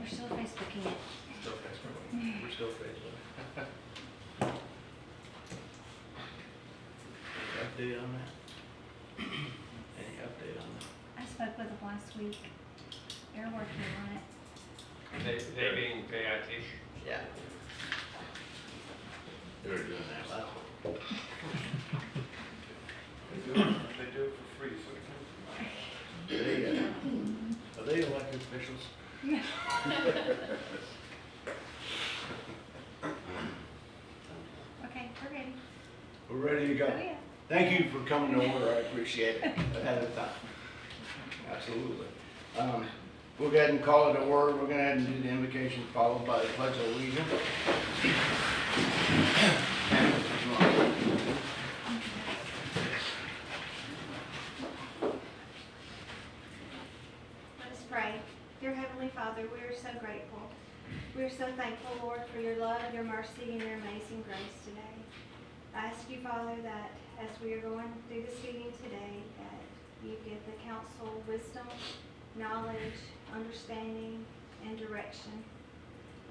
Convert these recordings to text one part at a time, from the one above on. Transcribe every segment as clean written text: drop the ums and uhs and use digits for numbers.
We're still Facebooking it. Still Facebook. We're still Facebook. Any update on that? Any update on that? I spoke with them last week. They're working on it. They being KIT. Yeah. They were doing that last week. They do it for free, so Are they elected officials? Okay, we're ready. We're ready to go. Oh, yeah. Thank you for coming over, I appreciate it, ahead of time. Absolutely. We'll go ahead and call it a word, we're gonna head and do the invocation followed by the pledge of allegiance. Let us pray. Dear Heavenly Father, we are so grateful. We are so thankful, Lord, for your love, your mercy, and your amazing grace today. I ask you, Father, that as we are going through this meeting today, that you give the council wisdom, knowledge, understanding, and direction.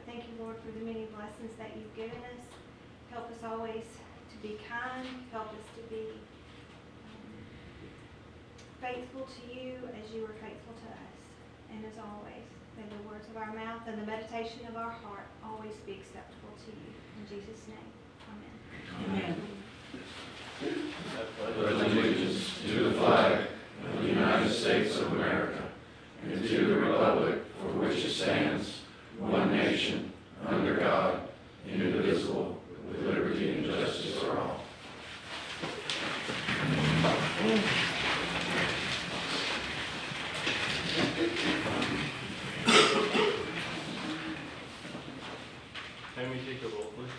I thank you, Lord, for the many blessings that you've given us. Help us always to be kind. Help us to be faithful to you as you are faithful to us. And as always, may the words of our mouth and the meditation of our heart always be acceptable to you. In Jesus' name, amen. Pledge allegiance to the flag of the United States of America and to the republic for which it stands, one nation, under God, indivisible, with liberty and justice for all. Tammy, take a roll, please.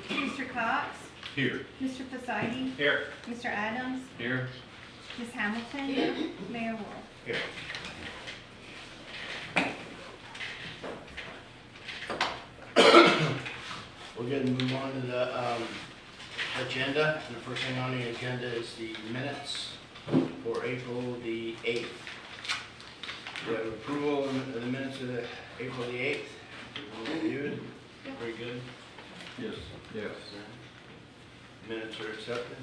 Mr. Cox? Here. Mr. Poseidon? Here. Mr. Adams? Here. Ms. Hamilton? Mayor Wolf? Here. We'll go ahead and move on to the agenda. And the first thing on the agenda is the minutes for April the 8th. We have approval of the minutes of April the 8th. Everyone reviewed? Very good. Yes. Yes. Minutes are accepted.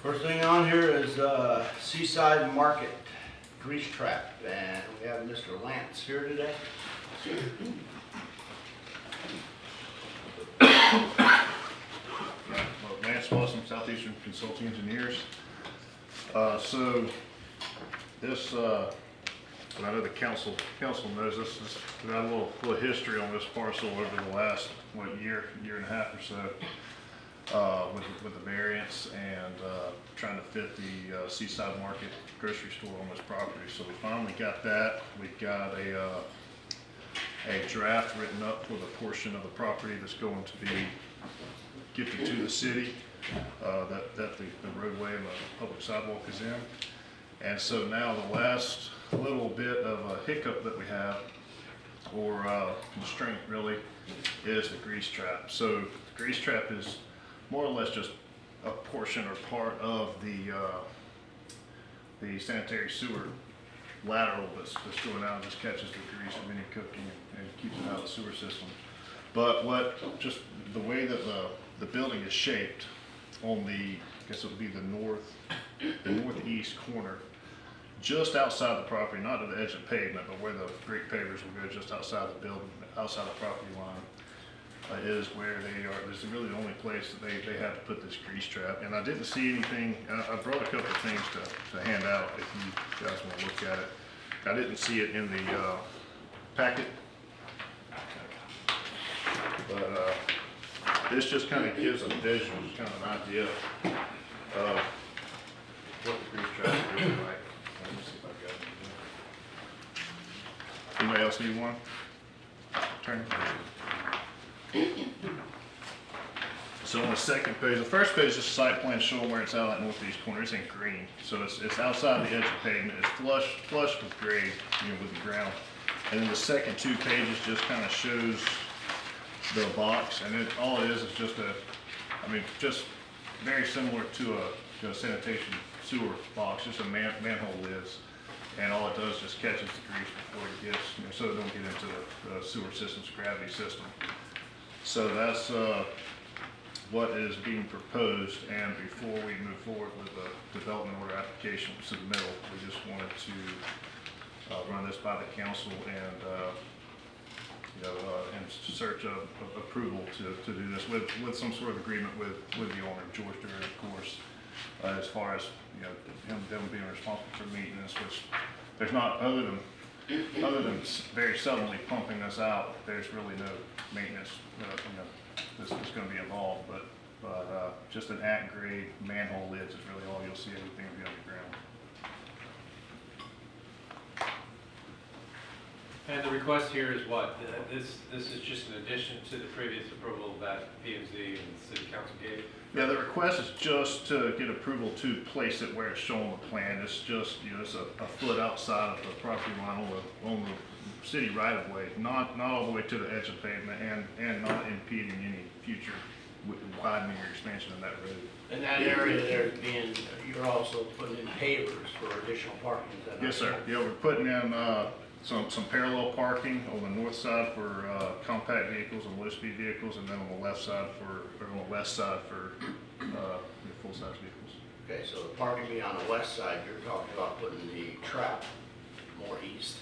First thing on here is Seaside Market Grease Trap, and we have Mr. Lance here today. Well, Lance Wilson, Southeastern Consulting Engineers. So this, and I know the council knows this, we got a little history on this parcel over the last, year and a half or so, with the variance and trying to fit the Seaside Market grocery store on this property. So we finally got that. We've got a draft written up for the portion of the property that's going to be gifted to the city, that the roadway and the public sidewalk is in. And so now the last little bit of a hiccup that we have, or constraint really, is the grease trap. So the grease trap is more or less just a portion or part of the sanitary sewer lateral that's going out and just catches the grease from any cooking and keeps it out of the sewer system. But just the way that the building is shaped on the, I guess it would be the northeast corner, just outside the property, not to the edge of pavement, but where the Greek pavers will go, just outside the building, outside the property line, is where they are. This is really the only place that they have to put this grease trap. And I didn't see anything. I brought a couple of things to hand out if you guys want to look at it. I didn't see it in the packet, but this just kind of gives a visual, kind of an idea of what the grease trap is really like. Let me see if I've got it. Anybody else need one? Turn. So on the second page, the first page is just a site plan showing where it's out at northeast corner. It's in green, so it's outside the edge of pavement. It's flush with grade, with the ground. And then the second two pages just kind of shows the box, and all it is just very similar to a sanitation sewer box, just a manhole lids. And all it does is just catches the grease before it gets, so it don't get into the sewer system's gravity system. So that's what is being proposed, and before we move forward with the development order application submittal, we just wanted to run this by the council and, in search of approval to do this with some sort of agreement with the owner, George Durrett, of course, as far as, them being responsible for maintenance, which there's not, other than very seldomly pumping this out, there's really no maintenance, this is gonna be involved, but just an at-grade manhole lids is really all you'll see. Everything will be underground. And the request here is what? This is just an addition to the previous approval that P and Z and the city council gave? Yeah, the request is just to get approval to place it where it's shown on the plan. It's just, it's a foot outside of the property line on the city right of way, not all the way to the edge of pavement, and not impeding any future widening or expansion of that road. In that area there you're also putting in pavers for additional parking, is that not Yes, sir. so? Yeah, we're putting in some parallel parking on the north side for compact vehicles and low-speed vehicles, and then on the west side for full-size vehicles. Okay, so the parking being on the west side, you're talking about putting the trap more east.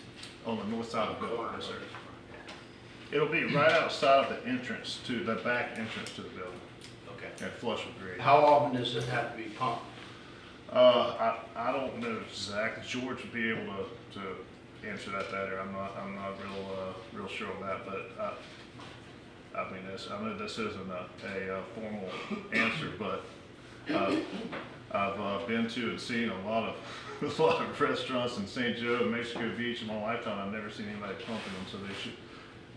On the north side of the building, Corner. yes, sir. It'll be right outside of the entrance to the back entrance to the building, Okay. and flush with grade. How often does it have to be pumped? I don't know exactly. George would be able to answer that better. I'm not real sure on that, but I know this isn't a formal answer, but I've been to and seen a lot of restaurants in St. Joe and Mexico Beach in my lifetime. I've never seen anybody pumping them, so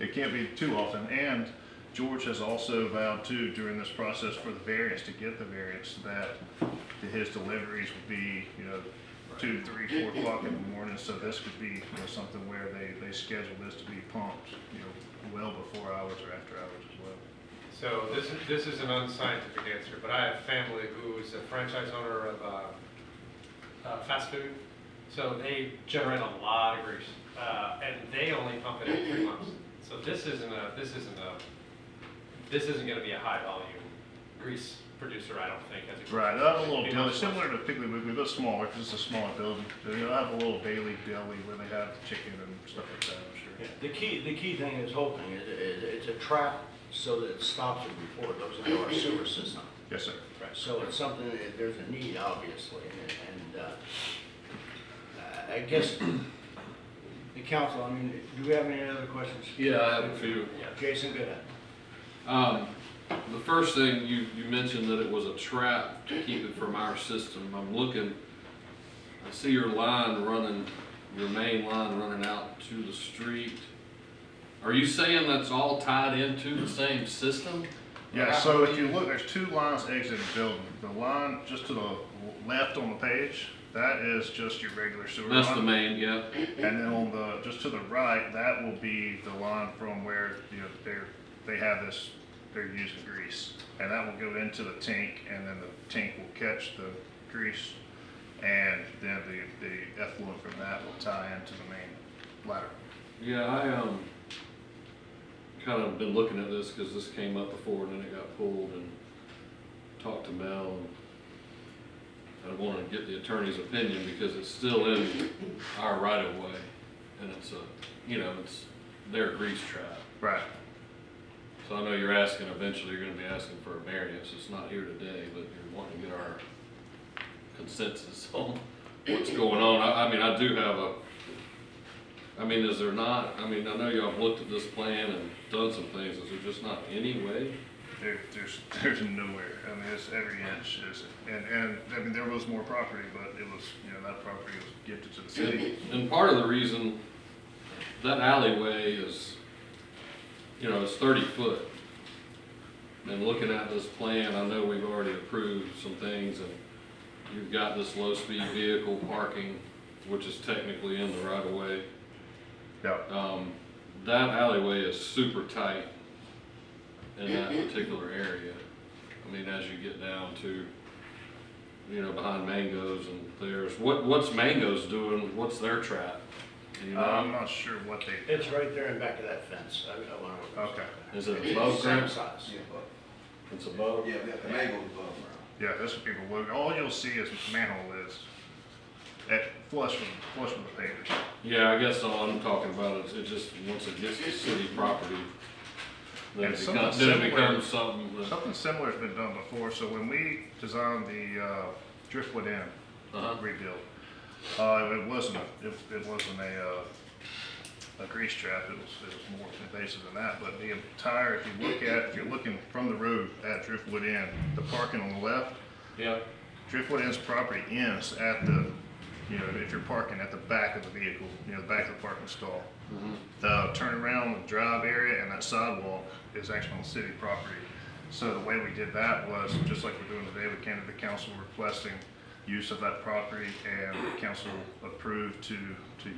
it can't be too often. And George has also vowed too, during this process for the variance, to get the variance, that his deliveries would be, 2, 3, 4 o'clock in the morning. So this could be, something where they schedule this to be pumped, well before hours or after hours as well. So this is an unscientific answer, but I have family who is a franchise owner of fast food. So they generate a lot of grease, and they only pump it every 3 months. So this isn't going to be a high volume grease producer, I don't think. As a Right, they'll have a little deli, similar to Piggly Wiggly, but smaller, because it's a smaller building. They'll have a little daily deli where they have chicken and stuff like that, I'm sure. Yeah, the key thing is hoping, it's a trap so that it stops it before it goes into our sewer system. Yes, sir. So it's something that there's a need, obviously, and I guess the council, do we have any other questions? Yeah, I have a few. Jason, go ahead. The first thing, you mentioned that it was a trap to keep it from our system. I'm looking, I see your line running, your main line running out to the street. Are you saying that's all tied into the same system? Yeah, so if you look, there's 2 lines exiting the building. The line just to the left on the page, that is just your regular sewer line. That's the main, yeah. And then just to the right, that will be the line from where, they have this, they're using grease. And that will go into the tank, and then the tank will catch the grease, and then the effluent from that will tie into the main ladder. Yeah, I kind of been looking at this because this came up before and then it got pulled, and talked to Mel, and I wanted to get the attorney's opinion because it's still in our right of way, and it's it's their grease trap. Right. So I know you're asking, eventually you're gonna be asking for a variance. It's not here today, but you're wanting to get our consensus on what's going on. I do have is there not, I know y'all have looked at this plan and done some things. Is there just not any way? There's nowhere. It's every inch is, and there was more property, but it was, that property was gifted to the city. And part of the reason that alleyway is, it's 30 foot. And looking at this plan, I know we've already approved some things, and you've got this low-speed vehicle parking, which is technically in the right of way. Yeah. That alleyway is super tight in that particular area. As you get down to you know, behind Mango's and theirs. What's Mango's doing? What's their trap? Do you I'm know? not sure what they, It's right there in back of that fence. I went over. okay. Is it It's above the same ground? size. It's above? Yeah, the mango's above ground. Yeah, that's what people look, all you'll see is manhole lids at flush with the pavers. Yeah, I guess all I'm talking about is it just, once it gets to city property, then And it something becomes, then it similar- becomes something that, Something similar has been done before, so when we designed the Driftwood Inn Uh-huh. rebuild, it wasn't a grease trap, it was more invasive than that, but the entire, if you're looking from the road at Driftwood Inn, the parking on the left, yeah, Driftwood Inn's property ends at the, you know, if you're parking at the back of the vehicle, you know, the back of the parking stall. The turnaround, the drive area, and that sidewalk is actually on city property. So the way we did that was, just like we're doing today, we came to the council requesting use of that property, and the council approved to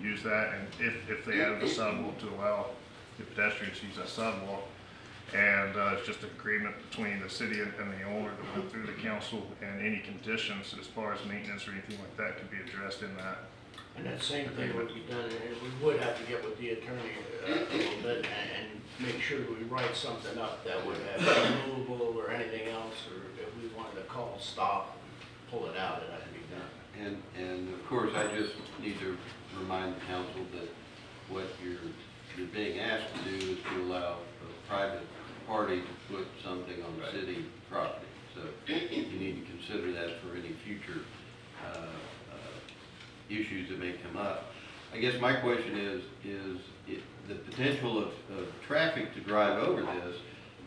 use that, and if they added a sidewalk to allow the pedestrians to use that sidewalk. And it's just an agreement between the city and the owner that went through the council, and any conditions as far as maintenance or anything like that could be addressed in that. And that same thing would be done, and we would have to get with the attorney a little bit and make sure we write something up that would have removable or anything else, or if we wanted to call stop, pull it out, it had to be done. And of course, I just need to remind the council that what you're being asked to do is to allow a private party to put something on city property. So you need to consider that for any future issues that may come up. I guess my question is the potential of traffic to drive over this,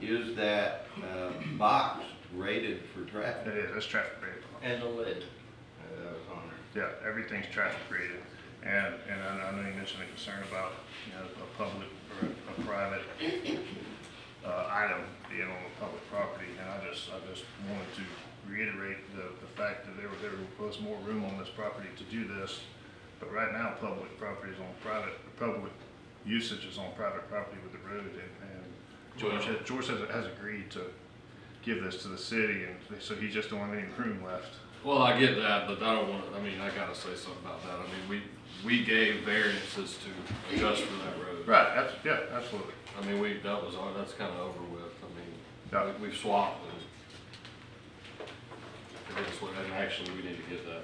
is that box rated for traffic? It is, it's traffic rated. And the lid, that was on there. Yeah, everything's traffic rated. And I know you mentioned a concern about, you know, a public or a private item being on the public property. And I just wanted to reiterate the fact that there was more room on this property to do this. But right now, public property is on public usage is on private property with the road. And George has agreed to give this to the city, and so he just don't have any room left. well, I get that, but I don't want, I mean, I gotta say something about that. I mean, we gave variances to adjust for that road. Right, yeah, absolutely. I mean, that's kinda over with. I mean, Yeah. we've swapped and and actually, we need to get that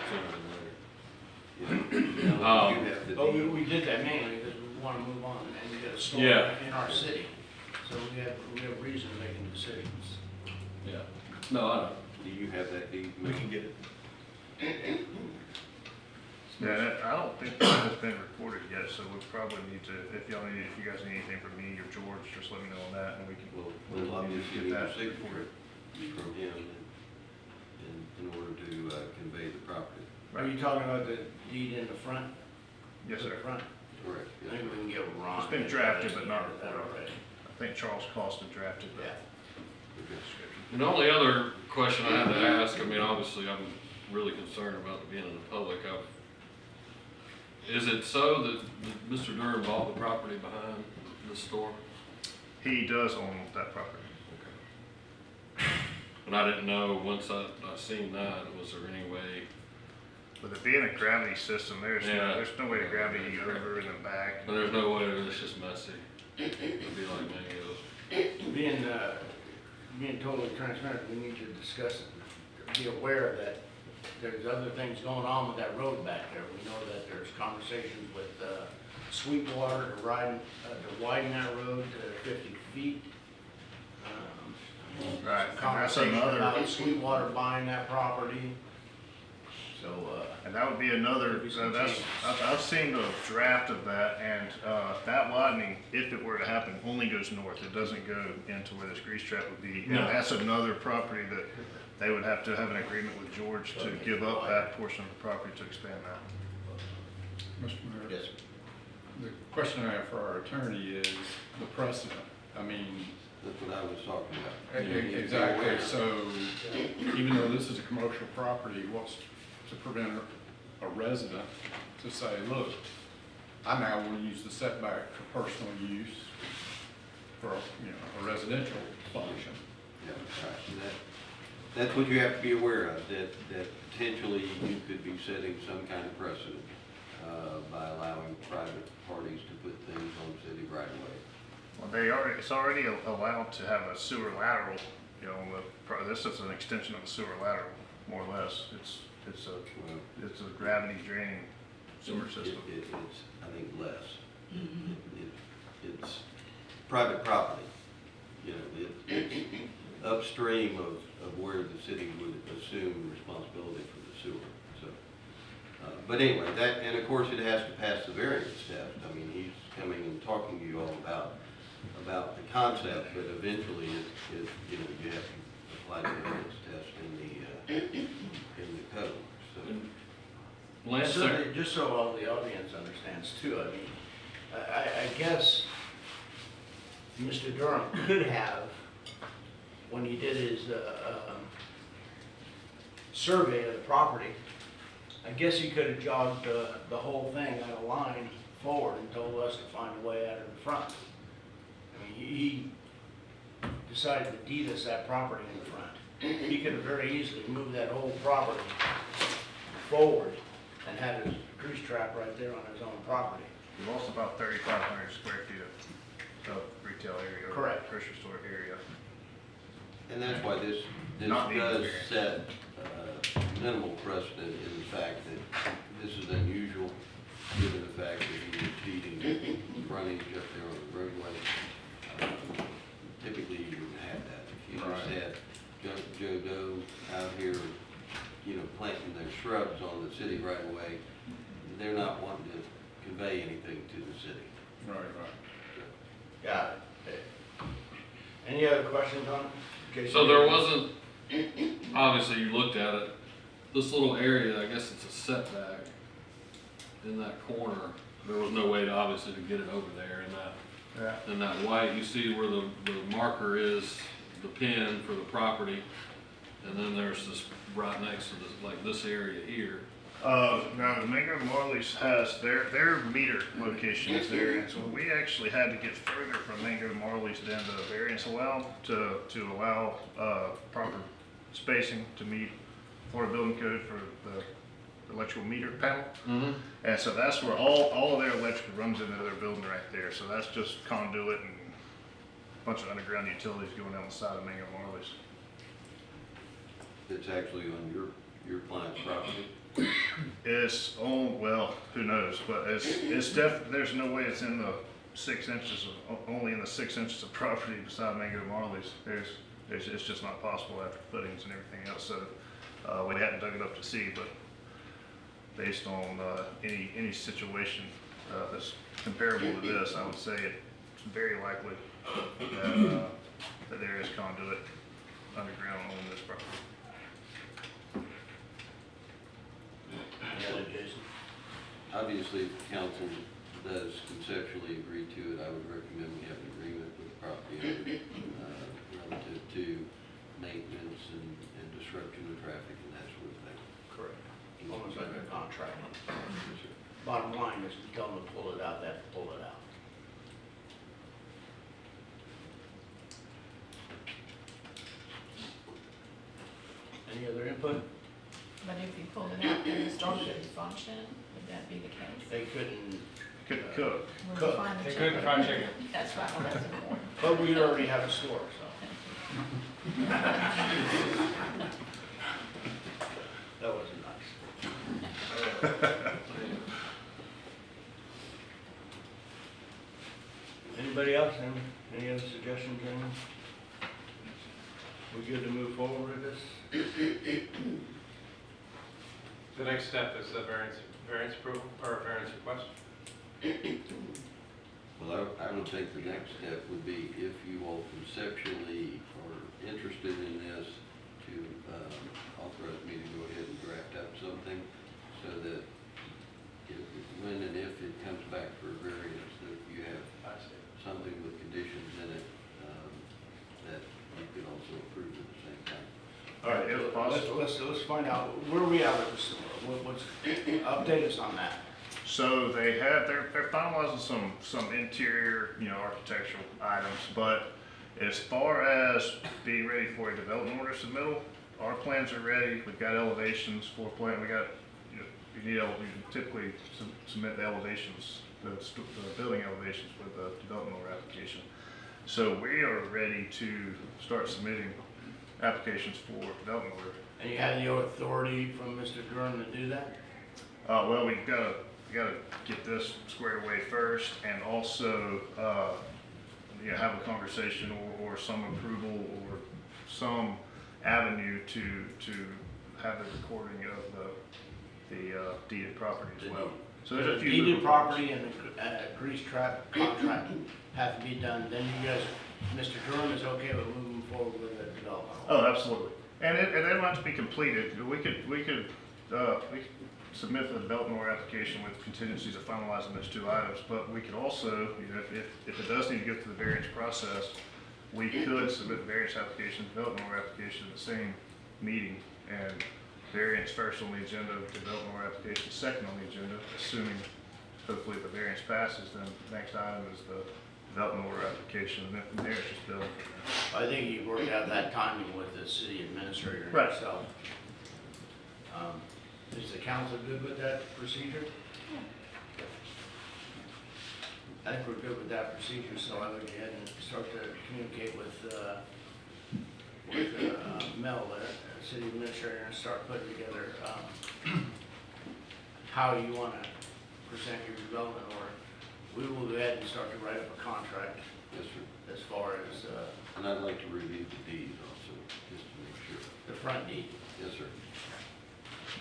sooner than later. You have the But deed. we did that mainly because we want to move on and get a store Yeah. in our city. So we have reason making decisions. Yeah. No, I know. Do you have that deed? We can get it. Yeah, I don't think that has been recorded yet, so we probably need to, if you guys need anything from me or George, just let me know on that, and we can. We'll obviously need a that signature recorded. from him in order to convey the property. Are you talking about the deed in the front? Yes, To sir. the front? Correct. Yes, Maybe sir. we can get Ron. It's been drafted, but not that recorded. already. I think Charles Costin drafted Yeah. the description. And the only other question I had to ask, I mean, obviously, I'm really concerned about it being in the public. Is it so that Mr. Durham bought the property behind the store? He does own that property. And I didn't know, once I seen that, was there any way, With it being a gravity system, there's Yeah. no way to gravity over and then back. but there's no way, it's just messy. It'd be like Mango's. Being totally transparent, we need to discuss it, be aware that there's other things going on with that road back there. We know that there's conversations with Sweetwater to widen that road to 50 feet. Right, and that's Conversation another, about Sweetwater buying that property. So, and that would be another, Could be some that's, changes. I've seen the draft of that, and, that widening, if it were to happen, only goes north. It doesn't go into where this grease trap would be. And No. that's another property that they would have to have an agreement with George to give up that portion of the property to expand that. Mr. Mayor, yes, the question I have for our attorney is the precedent. I mean, That's what I was talking about. You need to be exactly, aware. so even though this is a commercial property, what's to prevent a resident to say, look, I now want to use the setback for personal use for, a residential function? Yeah, right. And that's what you have to be aware of, that potentially you could be setting some kind of precedent by allowing private parties to put things on city right of way. Well, it's already allowed to have a sewer lateral, you know, this is an extension of the sewer lateral, more or less. It's a gravity drain sewer system. It's, I think, less. It's private property, you know, it's upstream of where the city would assume responsibility for the sewer, so. But anyway, and of course it has to pass the variance test. I mean, he's coming and talking to you all about the concept, but eventually you know, you have to apply the variance test in the code, so. Lance, Just so all the audience understands too, I mean, I guess Mr. Durham could have, when he did his survey of the property, I guess he could have jogged the whole thing on a line forward and told us to find a way out of the front. I mean, he decided to deed us that property in the front. He could have very easily moved that whole property forward and had his grease trap right there on his own property. We lost about 3,500 square feet of retail area. Or Correct. grocery store area. And that's why this Not needed does variance. set minimal precedent in the fact that this is unusual, given the fact that he was feeding frontage up there on the roadway. Typically, you wouldn't have that. If you just had Joe Doe out here, you know, planting their shrubs on the city right away, they're not wanting to convey anything to the city. right. Got it. Any other questions on it? Jason? So there wasn't, obviously you looked at it, this little area, I guess it's a setback in that corner. There was no way to, obviously, to get it over there in that white. You see where the marker is, the pin for the property, and then there's this right next to this, like this area here. Now, Mango Marley's has their meter location is there, and so we actually had to get further from Mango Marley's than the variance allowed to allow proper spacing to meet Florida Building Code for the electrical meter panel. Mm-hmm. And so that's where all of their electrical runs into their building right there. So that's just conduit and a bunch of underground utilities going down the side of Mango Marley's. It's actually on your client's property. It's well, who knows, but it's there's no way it's in the 6 inches only in the 6 inches of property beside Mango Marley's. It's just not possible after footings and everything else. So we hadn't dug it up to see, but based on any situation that's comparable to this, I would say it's very likely that there is conduit underground on this property. Any other, Jason? Obviously, if the council does conceptually agree to it, I would recommend we have an agreement with the property owner relative to maintenance and disruption of traffic and that sort of thing. Correct. Almost like a contract. Bottom line is, we tell them to pull it out, they have to pull it out. Any other input? But if you pulled it out and started it to function, would that be the case? They couldn't, Couldn't cook. When we Cook. find the They chicken. couldn't find chicken. That's right, well, that's important. but we already have a store, so. That wasn't nice. Anybody else? Any other suggestions, anyone? We good to move forward with this? The next step is the variance approval, or a variance request. Well, I don't think the next step would be if you all conceptually are interested in this, to authorize me to go ahead and draft up something so that when and if it comes back for a variance, that you have something with conditions in it that you could also approve at the same time. All right, If possible. let's find out, where are we at with this? What's, update us on that. So they're finalizing some interior, architectural items, but as far as being ready for a development order submittal, our plans are ready, we've got elevations, floor plan, we got, you typically submit the elevations, the building elevations with the development order application. So we are ready to start submitting applications for development order. And you have the authority from Mr. Durham to do that? Well, we gotta get this squared away first, and also, have a conversation or some approval or some avenue to have the recording of the deeded property as well. So there's a few. Deeded little property and a grease trap contract have to be done, then you guys, Mr. Durham is okay with moving forward with the development? Oh, absolutely. And it don't have to be completed. We could submit the development order application with contingencies of finalizing those two items, but we could also, if it does need to go through the variance process, we could submit the variance application, development order application at the same meeting, and variance first on the agenda, development order application second on the agenda, assuming hopefully if the variance passes, then the next item is the development order application, and then from there it's just building. I think you've worked out that timing with the city administrator and Right. yourself. Is the council good with that procedure? I think we're good with that procedure, so I would go ahead and start to communicate with Mel, the city administrator, and start putting together how you want to present your development order. We will go ahead and start to write up a contract Yes, sir. as far as And I'd like to review the deed also, just to make sure. the front deed. Yes, sir.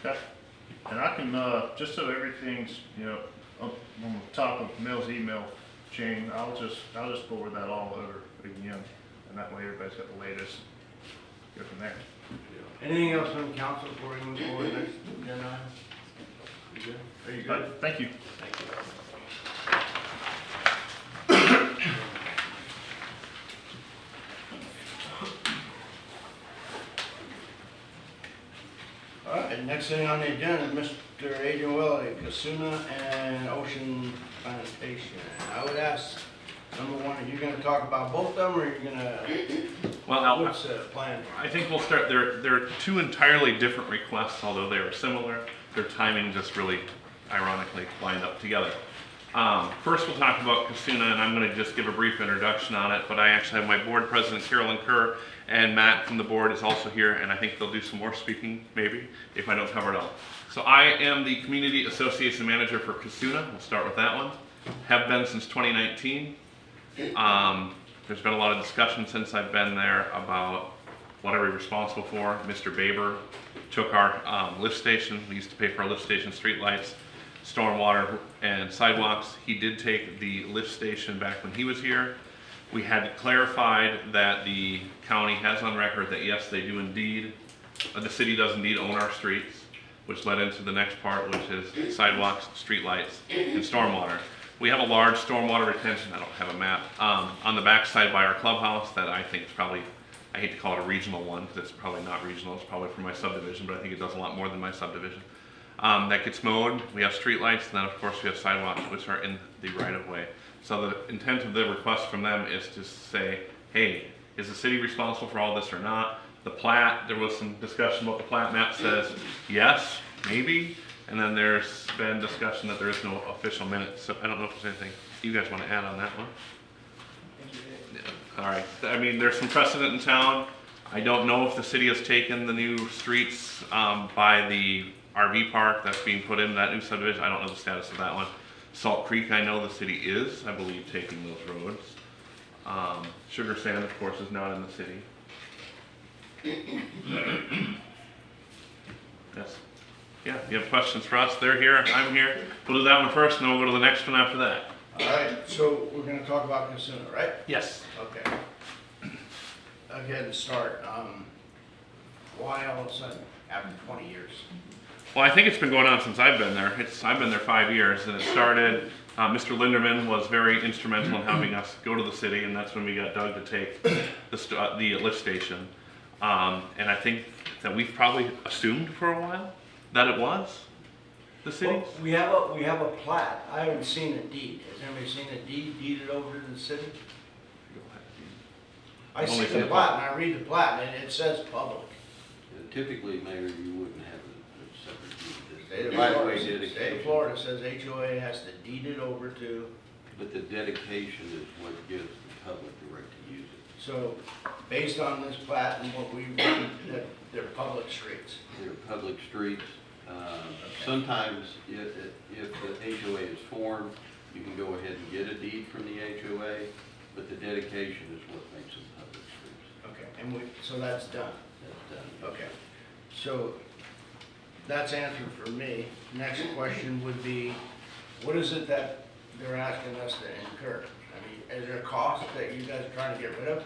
Okay. And I can, just so everything's, up on the top of Mel's email chain, I'll just forward that all over again, and that way everybody's got the latest. Go from there. Anything else from council before we move forward to the next agenda item? You good? Are you good? Thank you. Thank you. All right, next thing on the agenda is Mr. Adrian Willie, Casuna and Ocean Plantation. I would ask, number one, are you gonna talk about both of them, or are you gonna, Well, what's the plan? I think we'll start, there are two entirely different requests, although they are similar. Their timing just really ironically lined up together. First we'll talk about Casuna, and I'm gonna just give a brief introduction on it, but I actually have my board president, Carolyn Kerr, and Matt from the board is also here, and I think they'll do some more speaking, maybe, if I don't cover it all. So I am the Community Association Manager for Casuna. We'll start with that one. Have been since 2019. There's been a lot of discussion since I've been there about what are we responsible for. Mr. Baber took our lift station. We used to pay for our lift station streetlights, stormwater, and sidewalks. He did take the lift station back when he was here. We had clarified that the county has on record that yes, they do indeed, the city does indeed own our streets, which led into the next part, which is sidewalks, streetlights, and stormwater. We have a large stormwater retention, I don't have a map, on the backside by our clubhouse that I think is probably, I hate to call it a regional one, because it's probably not regional, it's probably for my subdivision, but I think it does a lot more than my subdivision. That gets mowed, we have streetlights, and then of course we have sidewalks, which are in the right of way. So the intent of the request from them is to say, hey, is the city responsible for all this or not? The plat, there was some discussion about the plat map says yes, maybe, and then there's been discussion that there is no official minutes. So I don't know if there's anything you guys want to add on that one. Yeah. All right, I mean, there's some precedent in town. I don't know if the city has taken the new streets by the RV park that's being put in that new subdivision. I don't know the status of that one. Salt Creek, I know the city is, I believe, taking those roads. Sugar Sand, of course, is not in the city. Yes. Yeah, you have questions for us? They're here, I'm here. We'll do that one first, and then we'll go to the next one after that. All right, so we're gonna talk about Casuna, right? Yes. Okay. Okay, to start, why all of a sudden, after 20 years? Well, I think it's been going on since I've been there. I've been there 5 years, and it started, Mr. Linderman was very instrumental in helping us go to the city, and that's when we got Doug to take the lift station. And I think that we've probably assumed for a while that it was the city's. Well, we have a plat. I haven't seen a deed. Has anybody seen a deed deeded over to the city? I see the plat, and I read the plat, and it says public. But typically, Mayor, you wouldn't have a separate deed. State of Right-of-way Florida, State of dedication. Florida says HOA has to deed it over to, But the dedication is what gives the public the right to use it. so based on this plat and what we read, that they're public streets. They're public streets. Sometimes if the HOA is formed, you can go ahead and get a deed from the HOA, but the dedication is what makes them public streets. Okay, and so that's done. That's done. Okay, so that's answered for me. Next question would be, what is it that they're asking us to incur? I mean, is there a cost that you guys are trying to get rid of?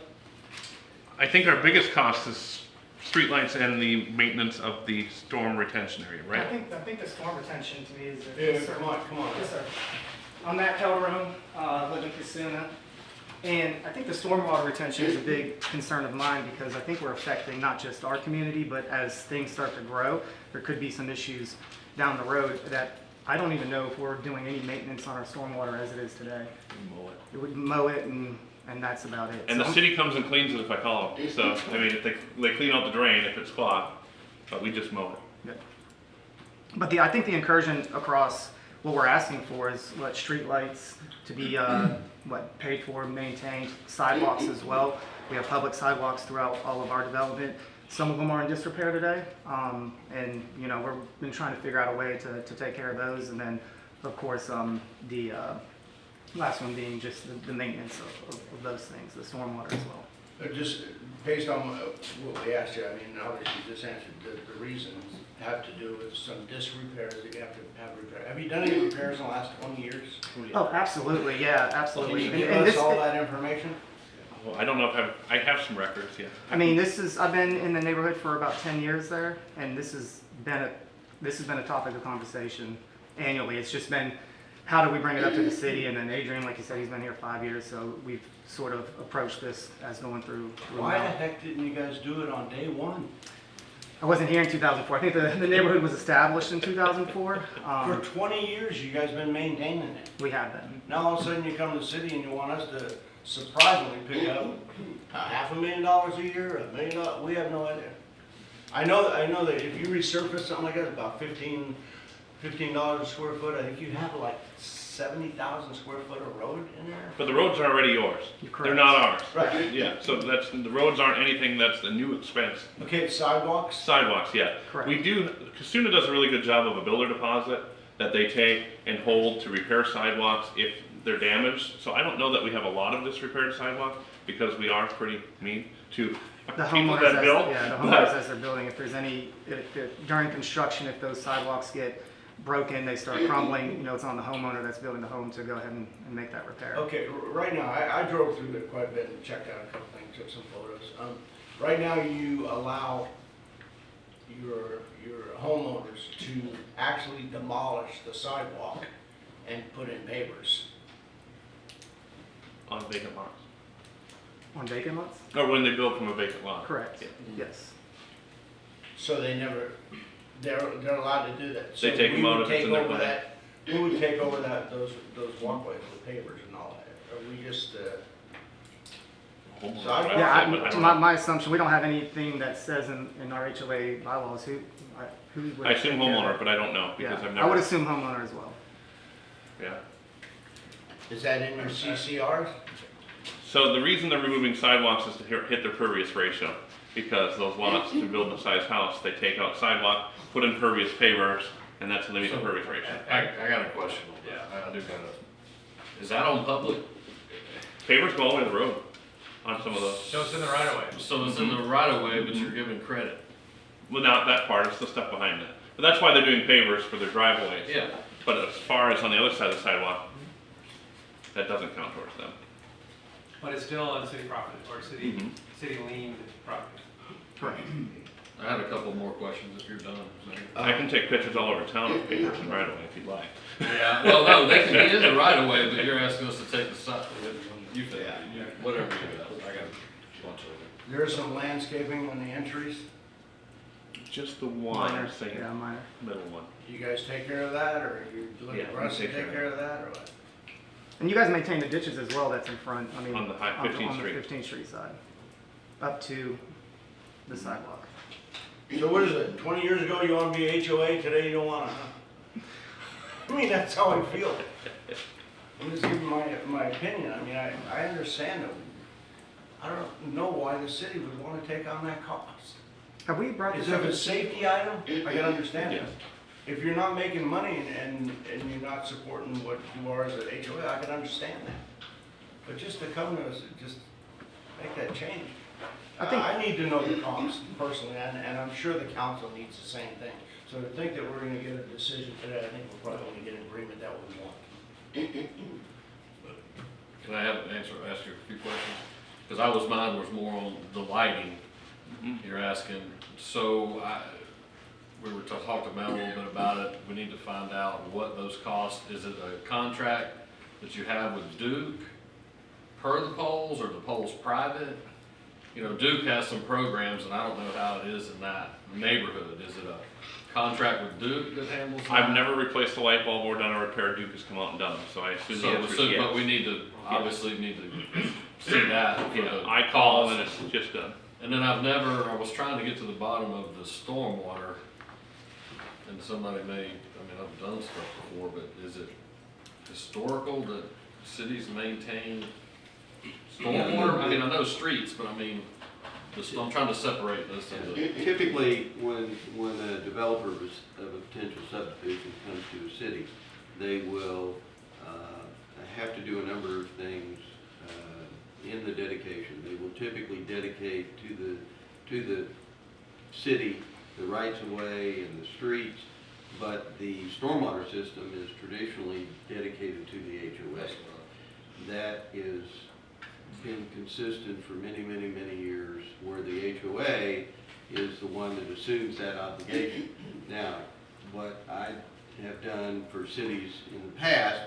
I think our biggest cost is streetlights and the maintenance of the storm retention area, right? I think the storm retention to me is. Yeah, come on. Yes, sir. I'm Matt Calderon, live in Casuna. And I think the stormwater retention is a big concern of mine because I think we're affecting not just our community, but as things start to grow, there could be some issues down the road that I don't even know if we're doing any maintenance on our stormwater as it is today. It would mow it and that's about it. And So the I'm- city comes and cleans it if I call them. So, I mean, if they clean out the drain if it's clogged, but we just mow it. Yeah. But I think the incursion across what we're asking for is what streetlights to be paid for, maintained, sidewalks as well. We have public sidewalks throughout all of our development. Some of them are in disrepair today, and we've been trying to figure out a way to take care of those. And then, of course, the last one being just the maintenance of those things, the stormwater as well. Just based on what we asked you, I mean, obviously you just answered the reasons have to do with some disrepairs that you have to have repaired. Have you done any repairs in the last 20 years? Oh, absolutely, yeah, Can absolutely. you give us all that information? Well, I don't know if I have some records, yeah. I mean, I've been in the neighborhood for about 10 years there, and this has been a topic of conversation annually. It's just been, how do we bring it up to the city? And then Adrian, like you said, he's been here 5 years, so we've sort of approached this as going through. Why the heck didn't you guys do it on day one? I wasn't here in 2004. I think the neighborhood was established in 2004. For 20 years, you guys been maintaining it. We have been. Now all of a sudden you come to the city and you want us to surprisingly pick up $500,000 a year, $1 million. We have no idea. I know that if you resurface something like that, it's about $15 a square foot. I think you have like 70,000 square foot of road in there. But the roads are already yours. Correct. They're not ours. Right. Yeah, so the roads aren't anything that's a new expense. Okay, sidewalks. Sidewalks, yeah. Correct. We do, Casuna does a really good job of a builder deposit that they take and hold to repair sidewalks if they're damaged. So I don't know that we have a lot of disrepaired sidewalks because we are pretty mean to The people homeowners, that build. the homeowners as they're building, if there's during construction, if those sidewalks get broken, they start crumbling, it's on the homeowner that's building the home to go ahead and make that repair. Okay, right now, I drove through there quite a bit and checked out a couple things, took some photos. Right now, you allow your homeowners to actually demolish the sidewalk and put in pavers. On vacant lots. On vacant lots? Or when they build from a vacant lot. Correct, Yeah. yes. So they're allowed to do that. So They take we them out would if it's take in their over plan. that. Who would take over those walkways with pavers and all that? Are we just, Homeowner. Sidewalk? Yeah, I don't know. my assumption, we don't have anything that says in our HOA bylaws who would. I assume take care of homeowner, that? but I don't know because Yeah, I've I would never. assume homeowner as well. Yeah. is that in your CCRs? So the reason they're removing sidewalks is to hit their pervious ratio, because those lots to build the size house, they take out sidewalk, put in pervious pavers, and that's how they meet the pervious ratio. I got a question on that. I do kind of, is that on public? Pavers go all the way to the road on some of those. So it's in the right of way. So it's in the right of way, but you're giving credit. Well, not that part, it's the stuff behind it. But that's why they're doing pavers for their driveways. Yeah. But as far as on the other side of the sidewalk, that doesn't count towards them. But it's still on city property or city Mhm. city leaned property. Correct. I had a couple more questions if you're done. I can take pictures all over town of pavers and right away if you'd like. Yeah, well, no, they can be in the right of way, but you're asking us to take the side, you, whatever you got, I got a bunch of them. There's some landscaping on the entries. Just the one, Minor, say, yeah, minor. middle one. You guys take care of that, or you looking Yeah, for we us to take take care of that, or what? And you guys maintain the ditches as well that's in front, I mean. On the 15th on Street. the 15th Street side, up to the sidewalk. So what is it, 20 years ago you wanna be HOA, today you don't wanna, huh? I mean, that's how I feel. I'm just giving my opinion, I mean, I understand it. I don't know why the city would wanna take on that cost. Have we brought Is this it up? a safety item? I can understand Yes. that. If you're not making money and you're not supporting what you are as an HOA, I can understand that. But just to come to us, just make that change. I need to know the cost personally, and I'm sure the council needs the same thing. So to think that we're gonna get a decision today, I think we're probably gonna get an agreement that we want. Can I ask you a few questions? Mine was more on the lighting. You're asking, we were talking to Mel a little bit about it. We need to find out what those costs. Is it a contract that you have with Duke per the poles, or the poles private? You know, Duke has some programs, and I don't know how it is in that neighborhood. Is it a contract with Duke that handles that? I've never replaced a light bulb or done a repair. Duke has come out and done them, so I assume the answer is yes. But we need to, obviously need to see that. For Yeah, the I call and costs. it's just done. And then I was trying to get to the bottom of the stormwater, and somebody I've done stuff before, but is it historical that cities maintain stormwater? I know streets, but I'm trying to separate this into. Typically, when a developer of a potential subdivision comes to a city, they will have to do a number of things in the dedication. They will typically dedicate to the city the rights of way and the streets, but the stormwater system is traditionally dedicated to the HOA. That is been consistent for many, many, many years, where the HOA is the one that assumes that obligation. Now, what I have done for cities in the past,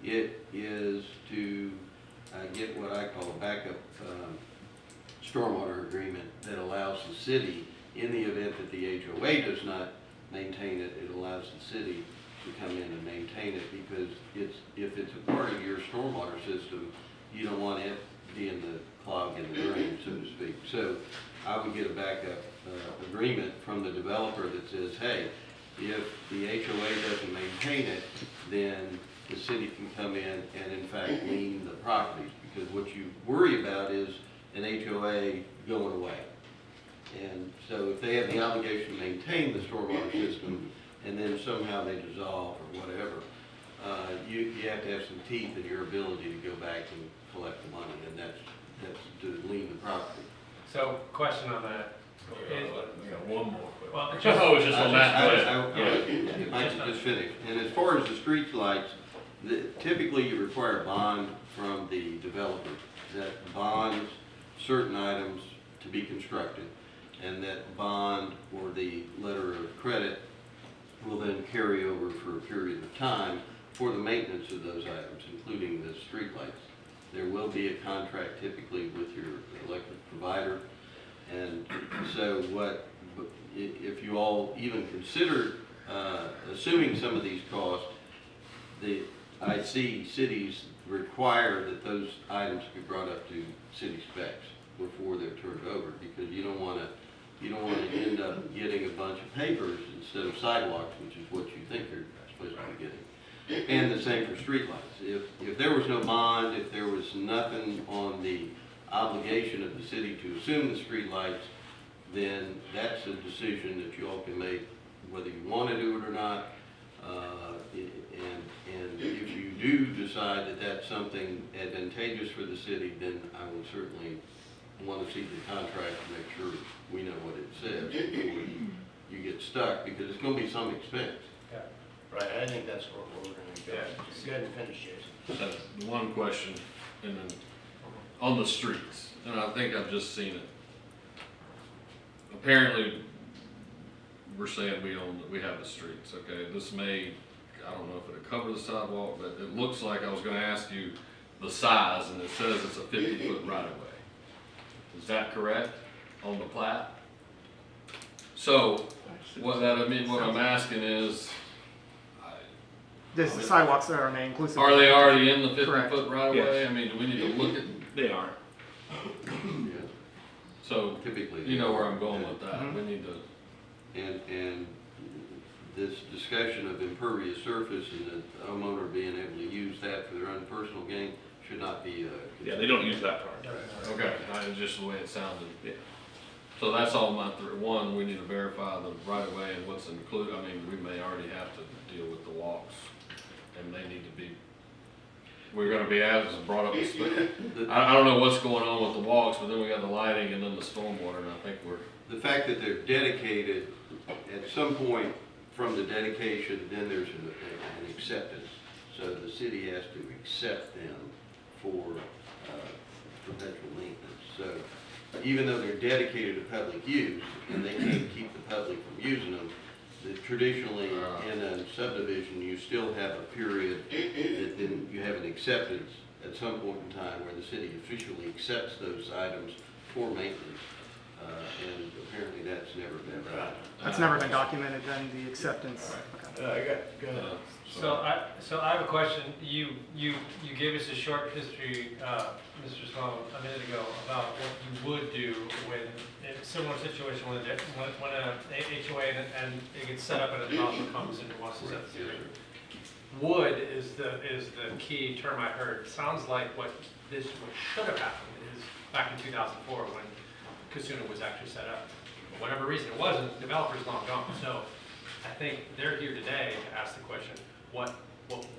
it is to get what I call a backup stormwater agreement that allows the city, in the event that the HOA does not maintain it, it allows the city to come in and maintain it, because if it's a part of your stormwater system, you don't want it being the clog in the drain, so to speak. So I would get a backup agreement from the developer that says, hey, if the HOA doesn't maintain it, then the city can come in and in fact lien the properties, because what you worry about is an HOA going away. And so if they have the obligation to maintain the stormwater system and then somehow they dissolve or whatever, you have to have some teeth in your ability to go back and collect the money, and that's to lien the property. So, question on that. One more. Well, Just on that. If I could just finish. And as far as the street lights, typically you require a bond from the developer that bonds certain items to be constructed, and that bond or the letter of credit will then carry over for a period of time for the maintenance of those items, including the street lights. There will be a contract typically with your electric provider. And so if you all even consider assuming some of these costs, I see cities require that those items be brought up to city specs before they're turned over, because you don't want to end up getting a bunch of papers instead of sidewalks, which is what you think you're supposed to be getting. And the same for streetlights. If there was no bond, if there was nothing on the obligation of the city to assume the streetlights, then that's a decision that you all can make, whether you want to do it or not. And if you do decide that that's something advantageous for the city, then I will certainly want to see the contract to make sure we know what it says before you get stuck, because it's going to be some expense. Yeah. Right, I think that's where we're gonna go. Yeah. Go ahead and finish, Jason. That's the one question, and then on the streets, and I think I've just seen it. Apparently, we're saying we have the streets, okay? This may, I don't know if it'll cover the sidewalk, but it looks like I was gonna ask you the size, and it says it's a 50-foot right-of-way. Is that correct on the plat? So, what I'm asking is, The sidewalks that are inclusive. are they already in the 50-foot Correct. right-of-way? I mean, do we need to look at, They are. Yeah. so, Typically. you know where I'm going with that. Mhm. We need to And this discussion of impervious surface and the homeowner being able to use that for their own personal gain should not be, Yeah, they don't use that part. Okay, just the way it sounded. Yeah. So that's all my one, we need to verify the right of way and what's included. I mean, we may already have to deal with the walks, and they need to be, we're gonna be, as brought up, I don't know what's going on with the walks, but then we got the lighting and then the stormwater, and I think we're, the fact that they're dedicated, at some point from the dedication, then there's an acceptance. So the city has to accept them for perpetual maintenance. So even though they're dedicated to public use, and they can't keep the public from using them, traditionally in a subdivision, you still have a period that then you have an acceptance at some point in time where the city officially accepts those items for maintenance. And apparently that's never been done. That's never been documented, then, the acceptance? Okay. Go ahead. So I have a question. You gave us a short history, Mr. Sloan, a minute ago about what you would do when, in a similar situation, when a HOA and it gets set up and a developer comes and wants to set the city. Would is the key term I heard. Sounds like what should have happened is back in 2004 when Casuna was actually set up. For whatever reason it wasn't, the developer's long gone. So I think they're here today to ask the question, what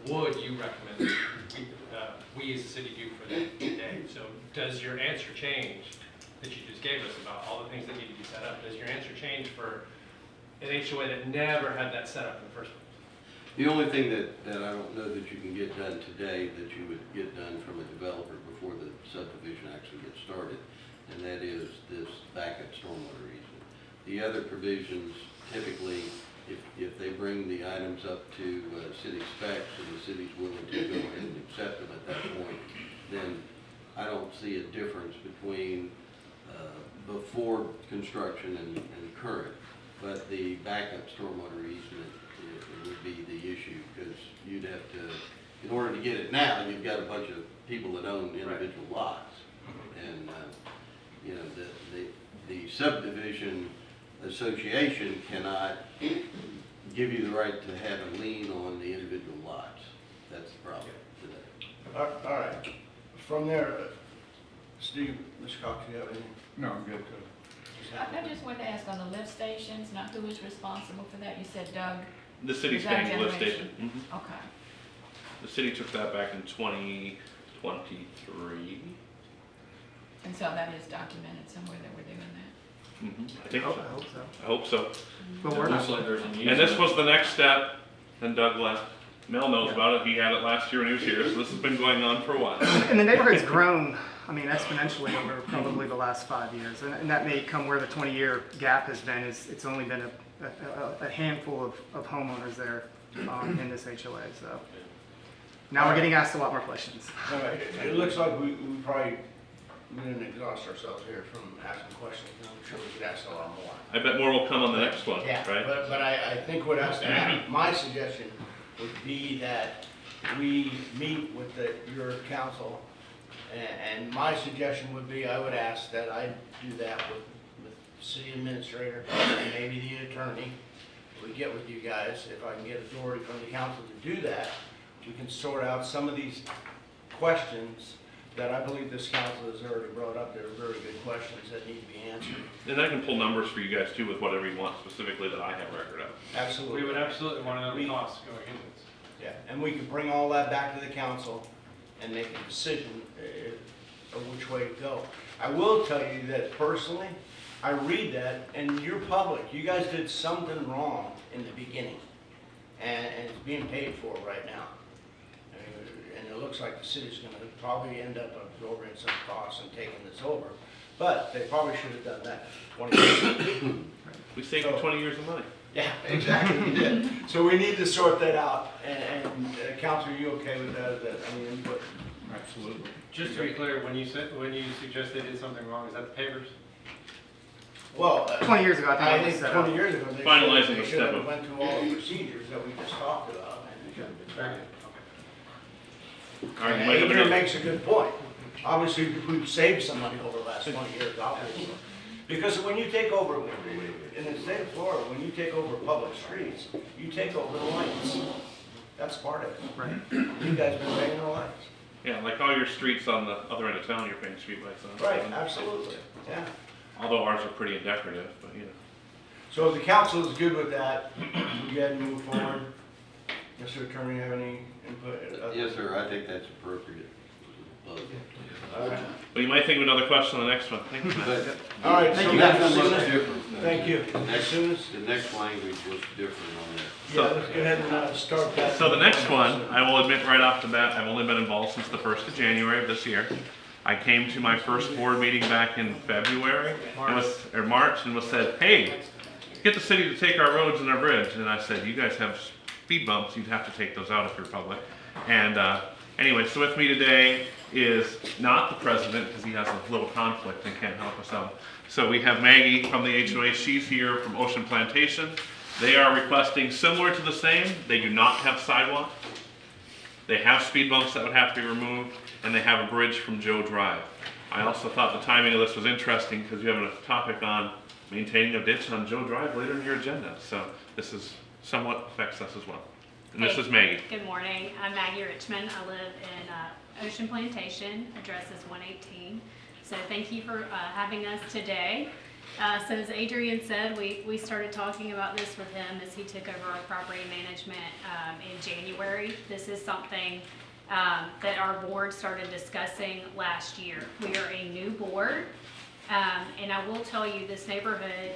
would you recommend we as a city do for them today? So does your answer change that you just gave us about all the things that need to be set up? Does your answer change for an HOA that never had that set up in the first place? The only thing that I don't know that you can get done today that you would get done from a developer before the subdivision actually gets started, and that is this backup stormwater easement. The other provisions, typically, if they bring the items up to city specs and the city's willing to go ahead and accept them at that point, then I don't see a difference between before construction and current. But the backup stormwater easement would be the issue, because you'd have to, in order to get it now, you've got a bunch of people that own individual lots. And, you know, the subdivision association cannot give you the right to have a lien on the individual lots. That's the problem today. All right. From there, Steve, Mr. Cox, do you have anything? No, I'm good. I just wanted to ask on the lift stations, not who is responsible for that. You said Doug. The city's Is that paying the lift generation? station. Mhm. Okay. The city took that back in 2023. And so that is documented somewhere that we're doing that. I think so. I hope so. I hope so. But we're it looks not. like there's an easement. And this was the next step, and Doug left. Mel knows about it. He had it last year when he was here, so this has been going on for a while. And the neighborhood's grown, I mean, exponentially over probably the last 5 years. And that may come where the 20-year gap has been, is it's only been a handful of homeowners there in this HOA, so. Now we're getting asked a lot more questions. All right. It looks like we probably didn't exhaust ourselves here from asking questions. I'm sure we could ask a lot more. I bet more will come on the next one, Yeah, right? but I think what has to happen, my suggestion would be that we meet with your council, and my suggestion would be, I would ask that I do that with the city administrator and maybe the attorney. We get with you guys, if I can get authority from the council to do that, we can sort out some of these questions that I believe this council has already brought up. They're very good questions that need to be answered. And I can pull numbers for you guys too with whatever you want specifically that I have record of. Absolutely. We would absolutely want to know the costs going into this. Yeah, and we can bring all that back to the council and make a decision of which way to go. I will tell you that personally, I read that, and you're public. You guys did something wrong in the beginning, and it's being paid for right now. And it looks like the city's going to probably end up absorbing some costs and taking this over. But they probably should have done that 20 years ago. We saved you 20 years of money. Yeah, exactly, we did. So we need to sort that out. And Councilor, are you okay with that? Any input? Absolutely. Just to be clear, when you suggest they did something wrong, is that the pavers? Well, 20 years ago, I I think it was think set 20 up. years ago, they Finalizing the should step have up. went through all the procedures that we just talked about. And it should have been Very done. good. All right, you And might have Adrian another- makes a good point. Obviously, we've saved some money over the last 20 years, obviously. Because when you take over, in the state of Florida, when you take over public streets, you take over the lights. That's part of it. Right. You guys been paying the lights. Yeah, like all your streets on the other end of town, you're paying streetlights on. Right, absolutely, yeah. Although ours are pretty decorative, but you know. So if the council is good with that, we go ahead and move forward. Mr. Attorney, have any input? Yes, sir, I think that's appropriate. All right. Well, you might think of another question on the next one. Thank you. But All right, so the that's next one soon looks as- different. Thank you. The As next, soon as, the next language looks different on there. yeah, let's go ahead and start that. So the next one, I will admit right off the bat, I've only been involved since the 1st of January of this year. I came to my first board meeting back in February, or March, and was said, hey, get the city to take our roads and our bridge. And I said, you guys have speed bumps, you'd have to take those out if you're public. And anyway, so with me today is not the president, because he has a little conflict and can't help us out. So we have Maggie from the HOA, she's here from Ocean Plantation. They are requesting similar to the same, they do not have sidewalk. They have speed bumps that would have to be removed, and they have a bridge from Joe Drive. I also thought the timing of this was interesting because you have a topic on maintaining a ditch on Joe Drive later in your agenda. So this is somewhat affects us as well. And this Hey, is Maggie. Good morning. I'm Maggie Richmond. I live in Ocean Plantation. Address is 118. So thank you for having us today. So as Adrian said, we started talking about this with him as he took over our property management in January. This is something that our board started discussing last year. We are a new board. And I will tell you, this neighborhood,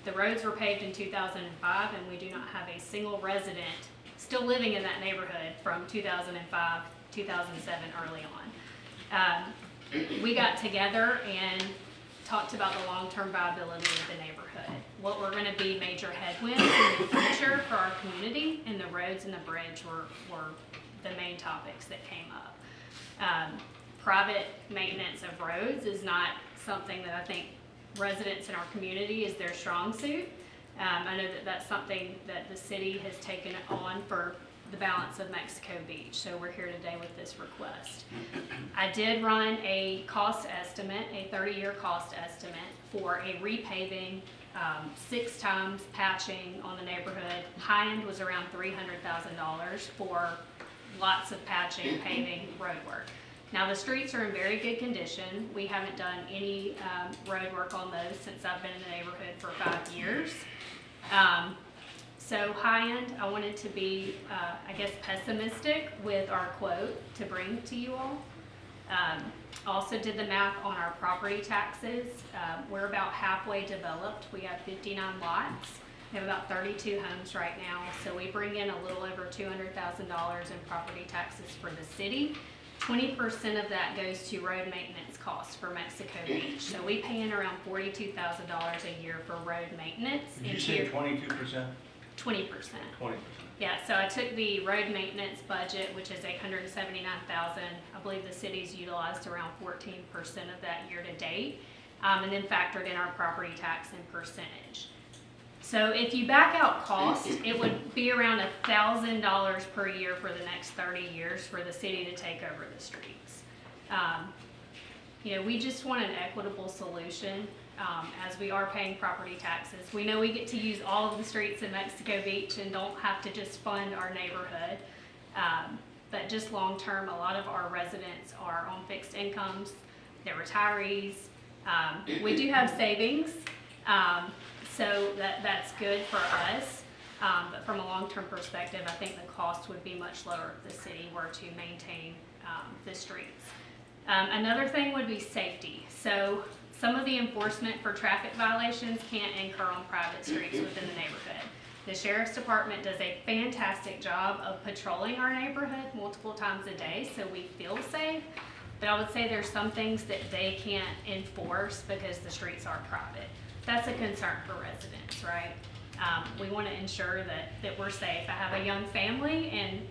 the roads were paved in 2005, and we do not have a single resident still living in that neighborhood from 2005, 2007, early on. We got together and talked about the long-term viability of the neighborhood. What were going to be major headwinds in the future for our community, and the roads and the bridge were the main topics that came up. Private maintenance of roads is not something that I think residents in our community is their strong suit. I know that that's something that the city has taken on for the balance of Mexico Beach, so we're here today with this request. I did run a cost estimate, a 30-year cost estimate for a repaving, 6 times patching on the neighborhood. High end was around $300,000 for lots of patching, paving, road work. Now, the streets are in very good condition. We haven't done any road work on those since I've been in the neighborhood for 5 years. So high end, I wanted to be, I guess, pessimistic with our quote to bring to you all. Also did the math on our property taxes. We're about halfway developed. We have 59 lots. We have about 32 homes right now. So we bring in a little over $200,000 in property taxes for the city. 20% of that goes to road maintenance costs for Mexico Beach. So we pay in around $42,000 a year for road maintenance. Did you say 22%? 20%. 20%. Yeah, so I took the road maintenance budget, which is $879,000. I believe the city's utilized around 14% of that year to date, and then factored in our property tax and percentage. So if you back out cost, it would be around $1,000 per year for the next 30 years for the city to take over the streets. You know, we just want an equitable solution. As we are paying property taxes. We know we get to use all of the streets in Mexico Beach and don't have to just fund our neighborhood. But just long term, a lot of our residents are on fixed incomes, they're retirees. We do have savings, so that's good for us. But from a long-term perspective, I think the cost would be much lower if the city were to maintain the streets. Another thing would be safety. So some of the enforcement for traffic violations can't incur on private streets within the neighborhood. The Sheriff's Department does a fantastic job of patrolling our neighborhood multiple times a day, so we feel safe. But I would say there's some things that they can't enforce because the streets are private. That's a concern for residents, right? We want to ensure that we're safe. I have a young family, and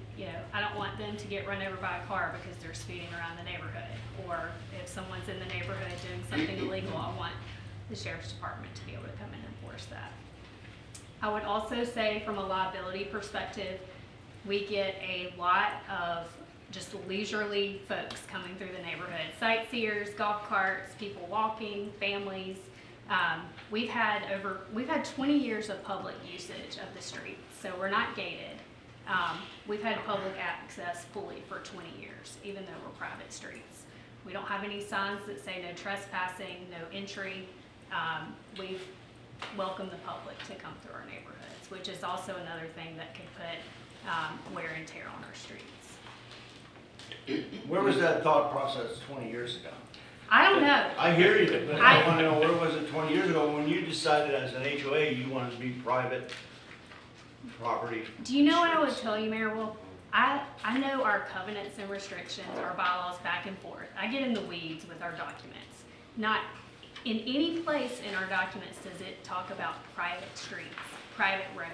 I don't want them to get run over by a car because they're speeding around the neighborhood. Or if someone's in the neighborhood doing something illegal, I want the Sheriff's Department to be able to come in and enforce that. I would also say from a liability perspective, we get a lot of just leisurely folks coming through the neighborhood. Sightseers, golf carts, people walking, families. We've had 20 years of public usage of the street, so we're not gated. We've had public access fully for 20 years, even though we're private streets. We don't have any signs that say no trespassing, no entry. We've welcomed the public to come through our neighborhoods, which is also another thing that could put wear and tear on our streets. Where was that thought process 20 years ago? I don't know. I hear you, but I want to know, where was it 20 years ago when you decided as an HOA you wanted to be private property? Do you know what I would tell you, Mayor Wolf? I know our covenants and restrictions, our bylaws back and forth. I get in the weeds with our documents. Not in any place in our documents does it talk about private streets, private roads.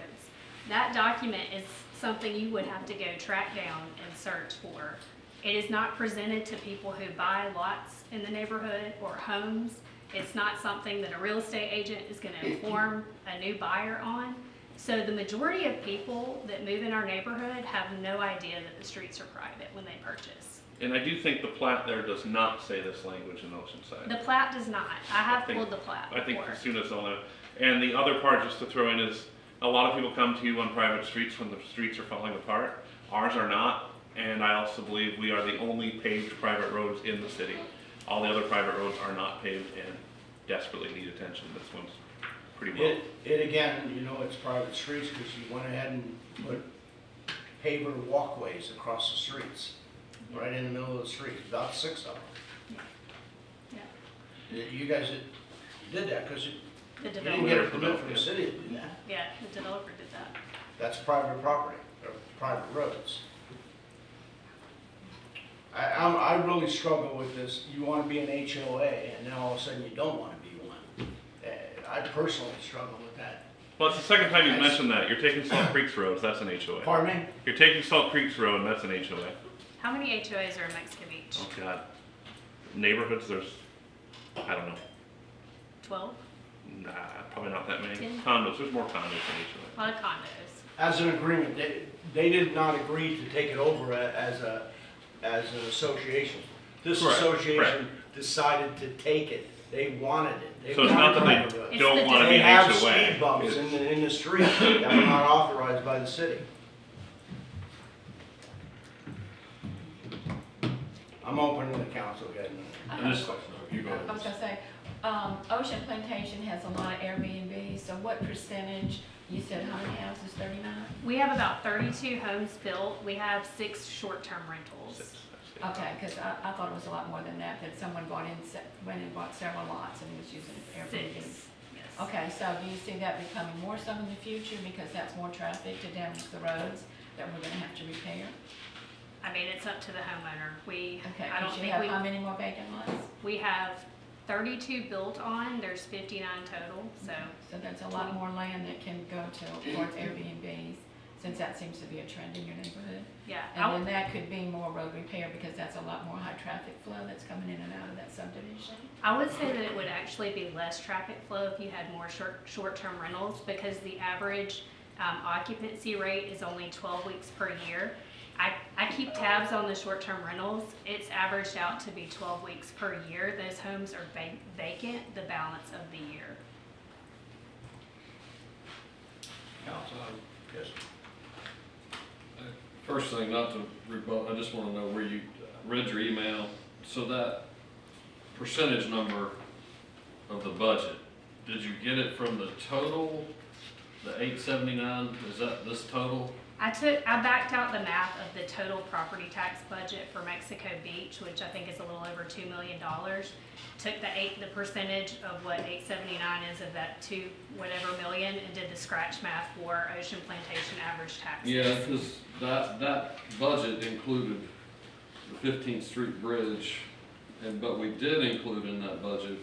That document is something you would have to go track down and search for. It is not presented to people who buy lots in the neighborhood or homes. It's not something that a real estate agent is going to inform a new buyer on. So the majority of people that move in our neighborhood have no idea that the streets are private when they purchase. And I do think the plat there does not say this language in Oceanside. The plat does not. I have think- pulled the plat I think before. Casuna's on it. And the other part, just to throw in, is a lot of people come to you on private streets when the streets are falling apart. Ours are not, and I also believe we are the only paved private roads in the city. All the other private roads are not paved and desperately need attention. This one's pretty well. It again, you know, it's private streets because you went ahead and put paver walkways across the streets, right in the middle of the street, about 6 of them. Yeah. You guys did that because you The didn't get a developer, permit from the city to do that. yeah, the developer did that. That's private property, or private roads. I really struggle with this. You want to be an HOA, and now all of a sudden you don't want to be one. I personally struggle with that. Well, it's the second time you've mentioned that. You're taking Salt Creek's roads, that's an HOA. Pardon me? You're taking Salt Creek's road, and that's an HOA. How many HOAs are in Mexico Beach? Oh, God. Neighborhoods, there's, I don't know, 12? nah, probably not that many. 10? Condos, there's more condos than HOA. A lot of condos. As an agreement, they did not agree to take it over as an association. This Correct, association decided to take it. They wanted it. So it's not that they It's don't the want to be They an have HOA. speed bumps It's- in the street that are not authorized by the city. I'm open to the council getting I This, you go was ahead. gonna say, Ocean Plantation has a lot of Airbnb, so what percentage, you said how many houses, 39? We have about 32 homes built. We have 6 short-term rentals. Six, I'd say. Okay, because I thought it was a lot more than that someone went and bought several lots and was using Airbnb. 6, yes. Okay, so do you see that becoming more so in the future because that's more traffic to damage the roads that we're gonna have to repair? I mean, it's up to the homeowner. Okay, I don't because you think have how many more vacant lots? we have 32 built on, there's 59 total, so. So that's a lot more land that can go towards Airbnbs, since that seems to be a trend in your neighborhood. Yeah, And then that could be more road repair because that's a lot more high traffic flow that's coming in and out of that subdivision. I would say that it would actually be less traffic flow if you had more short-term rentals, because the average occupancy rate is only 12 weeks per year. I keep tabs on the short-term rentals. It's averaged out to be 12 weeks per year. Those homes are vacant the balance of the year. Council, yes. First thing, not to rebut, I just want to know where you read your email. So that percentage number of the budget, did you get it from the total, the 879? Is that this total? I backed out the math of the total property tax budget for Mexico Beach, which I think is a little over $2 million. Took the percentage of what 879 is of that 2 whatever million, and did the scratch math for Ocean Plantation average taxes. Yeah, because that budget included the 15th Street Bridge, but we did include in that budget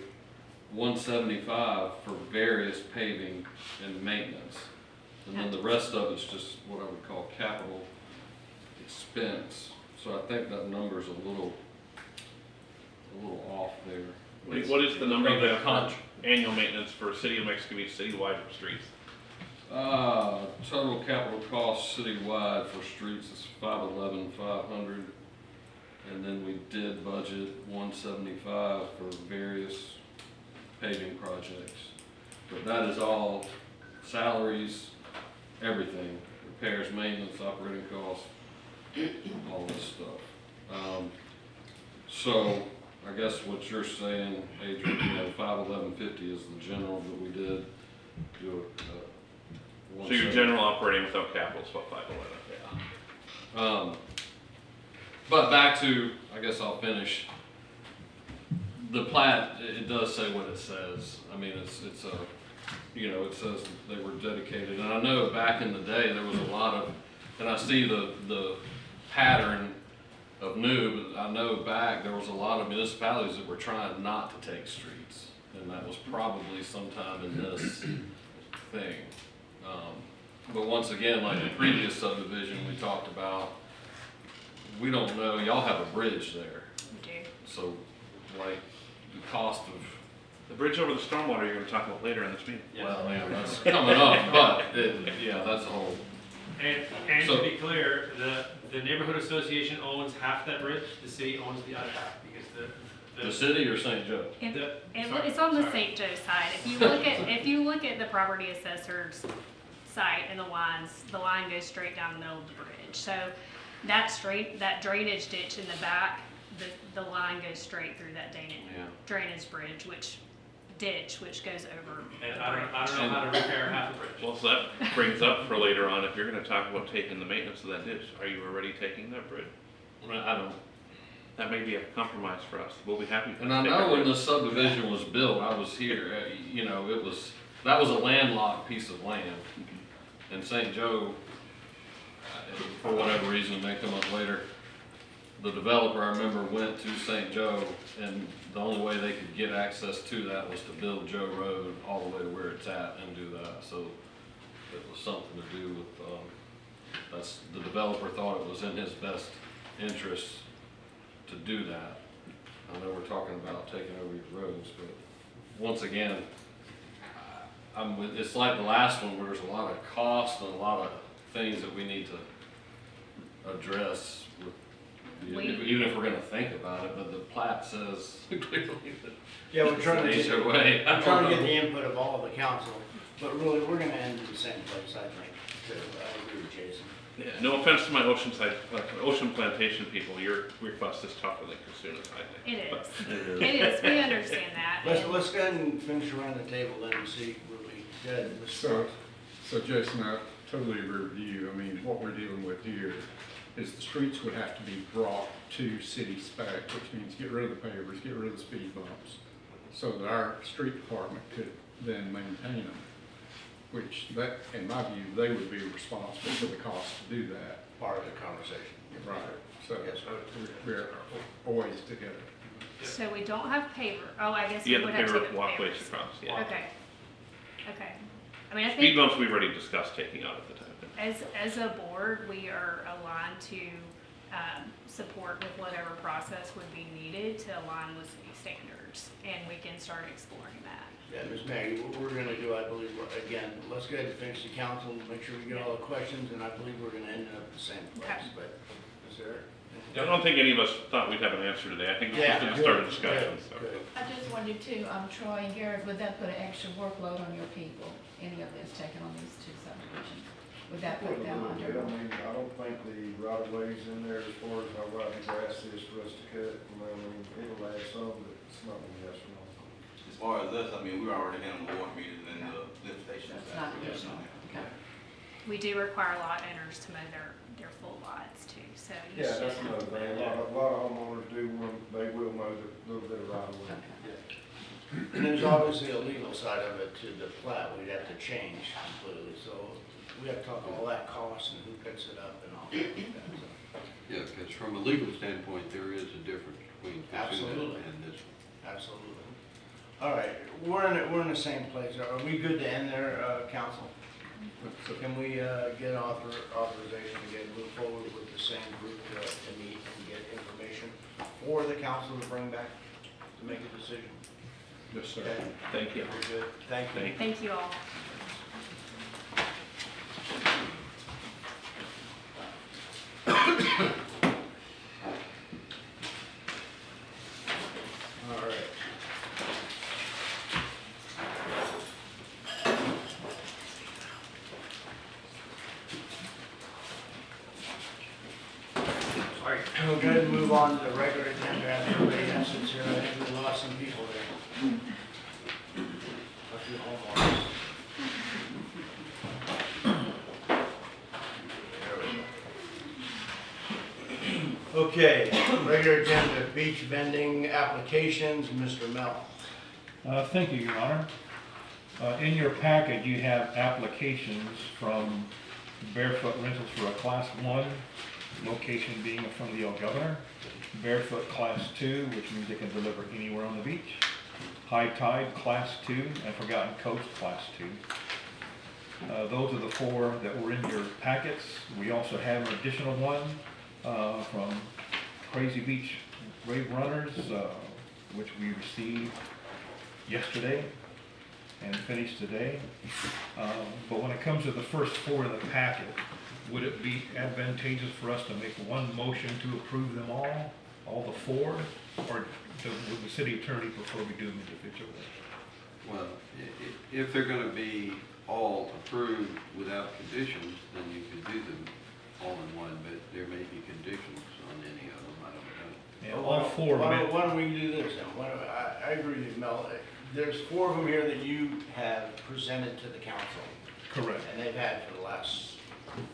175 for various paving and maintenance. And then the rest of it's just what I would call capital expense. So I think that number's a little off there. What is the number Maybe of a contra- annual maintenance for City of Mexico Beach citywide streets? Total capital cost citywide for streets is $511,500, and then we did budget $175 for various paving projects. But that is all salaries, everything, repairs, maintenance, operating costs, all this stuff. So I guess what you're saying, Adrian, 51150 is the general that we did do. So your general operating without capital is what, 511? But back to, I guess I'll finish. The plat, it does say what it says. I mean, it's a, it says they were dedicated. And I know back in the day, there was a lot of, and I see the pattern of new, but I know back, there was a lot of municipalities that were trying not to take streets. And that was probably sometime in this thing. But once again, like the previous subdivision we talked about, we don't know, y'all have a bridge there. We do. So, like, the cost of, The bridge over the stormwater you're gonna talk about later in this meeting. well, yeah, that's coming up, but, yeah, that's a whole, And So- to be clear, the neighborhood association owns half that bridge, the city owns the other half, because the city or St. Joe? It's on the St. Joe side. If you look at the property assessor's site and the line goes straight down the middle of the bridge. So that drainage ditch in the back, the line goes straight through that Yeah. drainage bridge, which goes over And the I bridge. don't know how to repair half the bridge. Well, so that brings up for later on, if you're gonna talk about taking the maintenance of that ditch, are you already taking that bridge? I don't, That may be a compromise for us. We'll be happy. and I know when the subdivision was built, I was here, that was a landlocked piece of land. And St. Joe, for whatever reason, may come up later, the developer, I remember, went to St. Joe, and the only way they could get access to that was to build Joe Road all the way to where it's at and do that. So it was something to do with, the developer thought it was in his best interest to do that. I know we're talking about taking over these roads, but once again, it's like the last one where there's a lot of cost and a lot of things that we need to address with, even if we're gonna think about it, but the plat says clearly that Yeah, we're trying to it's get, an HOA. I'm trying to get the input of all of the council, but really, we're gonna end in the same place, I think. So I agree with Jason. Yeah, no offense to my ocean plantation people, your request is tougher than Kasuna's, I think. It But- is. It is. We understand that. Let's go ahead and finish around the table then and see where we good. So Jason, I totally agree with you. I mean, what we're dealing with here is the streets would have to be brought to city spec, which means get rid of the pavers, get rid of the speed bumps, so that our street department could then maintain them. Which that, in my view, they would be responsible for the cost to do that. Part of the conversation. Right. So Yes, sir. we're always together. So we don't have paver. Oh, I guess You we have would the have to paver take the walkways pavers. across, yeah. Okay. Okay. I mean, I Speed think bumps we've already discussed taking out at the time. as a board, we are aligned to support with whatever process would be needed to align with city standards, and we can start exploring that. Yeah, Ms. Maggie, what we're gonna do, I believe, again, let's go ahead and finish the council, make sure we get all the questions, and I believe we're gonna end up at the same place, Okay. but is there? I don't think any of us thought we'd have an answer today. I think we're just gonna start a discussion, so. Good. I just wondered too, Troy and Garrett, would that put an extra workload on your people, any of this taken on these two subdivisions? Would that put them I under? mean, I don't think the right of ways in there as far as how wide the grass is for us to cut. I mean, it'll add some, but it's not gonna be that strong. As far as us, I mean, we're already handling the water meters and the lift stations. That's not additional, okay. We do require lot owners to mow their full lots too, so you Yeah, should. that's another thing. A lot of homeowners do when they will mow the little bit of right of way. Okay. And there's obviously a legal side of it to the plat, we'd have to change completely, so we have to talk all that cost and who picks it up and all that. So, Yeah, because from a legal standpoint, there is a difference between Absolutely. Kasuga and this one. Absolutely. All right, we're in the same place. Are we good to end there, council? So can we get authorization to move forward with the same group to meet and get information for the council to bring back to make a decision? Yes, sir. Okay, Thank you. we're good. Thank you. Thank you all. All right. we'll go ahead and move on to the regular agenda after everybody else sits here. I think we lost some people there. A few homeowners. Okay, regular agenda, beach vending applications, Mr. Mel. Thank you, Your Honor. In your packet, you have applications from Barefoot Rentals for a Class 1, location being from the Old Governor. Barefoot Class 2, which means they can deliver anywhere on the beach. High Tide Class 2, and Forgotten Coast Class 2. Those are the 4 that were in your packets. We also have an additional one from Crazy Beach Wave Runners, which we received yesterday and finished today. But when it comes to the first 4 in the packet, would it be advantageous for us to make one motion to approve them all the 4? Or would the city attorney prefer we do them individually? Well, if they're gonna be all approved without conditions, then you could do them all in one, but there may be conditions on any of them, I don't know. Yeah, all 4 Why don't we do this then? I agree with you, Mel. There's 4 of them here that you have presented to the council. Correct. And they've had for the last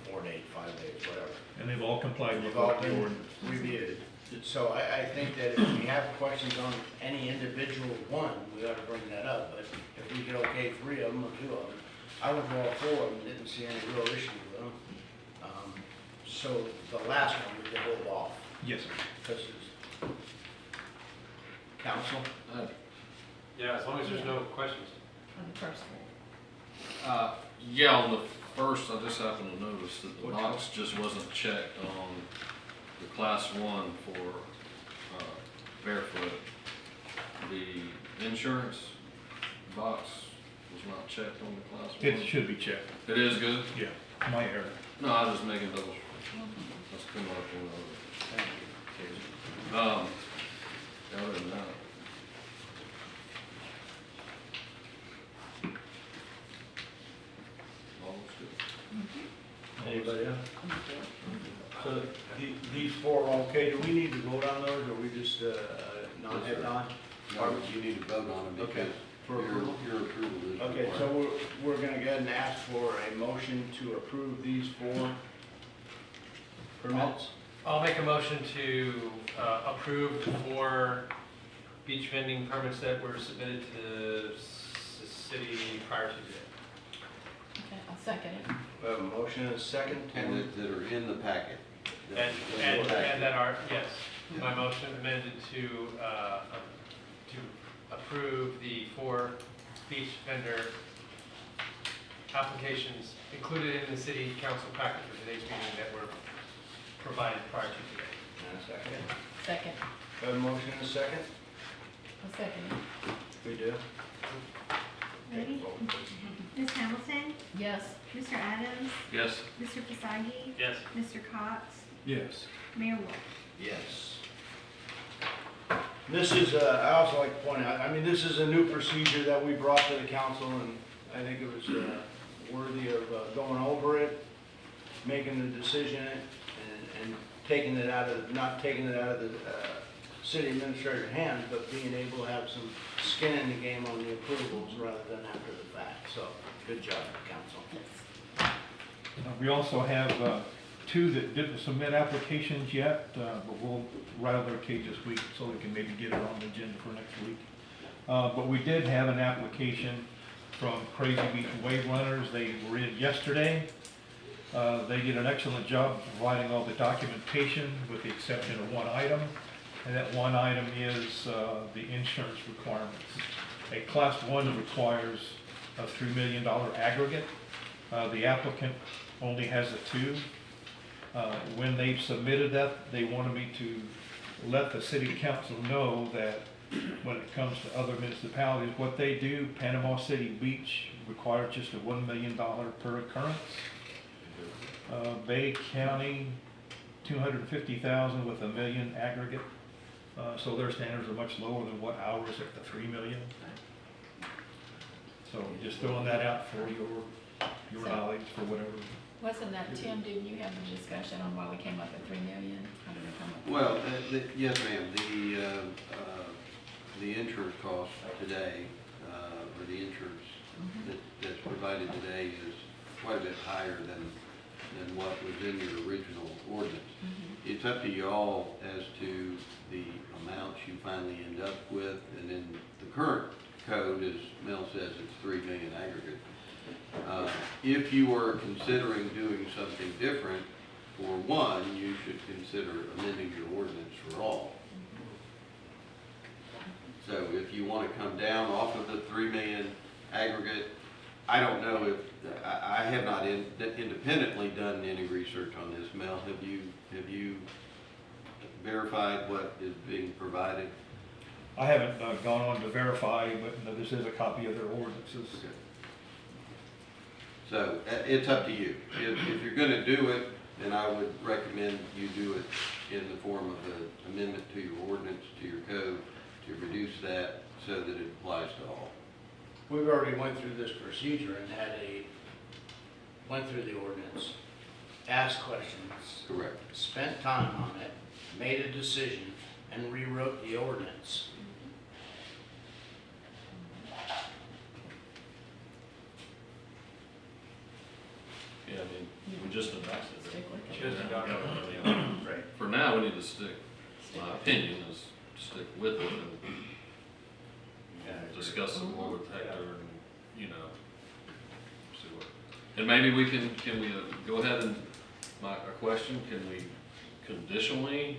4 days, 5 days, whatever. And they've all complied with They've all what the been ordinance. reviewed. So I think that if we have questions on any individual one, we ought to bring that up. But if we get okay 3 of them or 2 of them, I went through all 4 of them, didn't see any real issue with them. So the last one we could hold off. Yes, sir. Because it's council. Yeah, as long as there's no questions. On the first one. Yeah, on the first, I just happened to notice that the box just wasn't checked on the Class 1 for Barefoot. The insurance box was not checked on the Class 1. It should be checked. It is good? Yeah, my error. No, I was just making double. That's come up on other. Other than that. All looks good. Anybody else? So these 4 are okay. Do we need to vote on those or we just not hit on? No, you need to vote on them Okay. because For your approval? approval is Okay, required. so we're gonna go ahead and ask for a motion to approve these 4 permits. I'll make a motion to approve the 4 beach vending permits that were submitted to the city prior to today. Okay, I'll second it. We have a motion and a second. And that are in the packet. And that are, yes, my motion amended to approve the 4 beach vendor applications included in the city council packet for today's meeting that were provided prior to today. And a second. Second. We have a motion and a second. I'll second it. We do. Ready? Ms. Hamilton? Yes. Mr. Adams? Yes. Mr. Fasagi? Yes. Mr. Cox? Yes. Mayor Wolf? Yes. This is, I also like to point out, I mean, this is a new procedure that we brought to the council, and I think it was worthy of going over it, making the decision, and taking it out of, not taking it out of the city administrator's hands, but being able to have some skin in the game on the approvals rather than after the fact. So, good job, council. We also have 2 that didn't submit applications yet, but we'll rattle their cage this week so we can maybe get it on the agenda for next week. But we did have an application from Crazy Beach Wave Runners. They were in yesterday. They did an excellent job of providing all the documentation with the exception of one item. And that one item is the insurance requirements. A Class 1 requires a $3 million aggregate. The applicant only has a 2. When they've submitted that, they wanted me to let the city council know that when it comes to other municipalities, what they do, Panama City Beach requires just a $1 million per occurrence. Bay County, $250,000 with $1 million aggregate. So their standards are much lower than what ours at the $3 million. So just throwing that out for your knowledge for whatever Wasn't that, Tim, didn't you have a discussion on why we came up with 3 million? How did we come up? Well, yes, ma'am, the insurance cost today, or the insurance that's provided today is quite a bit higher than what was in your original ordinance. It's up to y'all as to the amounts you finally end up with, and then the current code, as Mel says, it's 3 million aggregate. If you are considering doing something different, for one, you should consider amending your ordinance for all. So if you want to come down off of the 3 million aggregate, I don't know if, I have not independently done any research on this. Mel, have you verified what is being provided? I haven't gone on to verify, but this is a copy of their ordinances. Okay. So it's up to you. If you're going to do it, then I would recommend you do it in the form of an amendment to your ordinance, to your code, to reduce that so that it applies to all. We've already went through this procedure and went through the ordinance, asked questions. Correct. Spent time on it, made a decision, and rewrote the ordinance. Yeah, I mean, we just adopted it. Stick with it. Just adopted Right. For now, we need to stick, my opinion is stick with it and discuss it more with Hector and, you know, see what. And maybe we can we go ahead and, a question, can we conditionally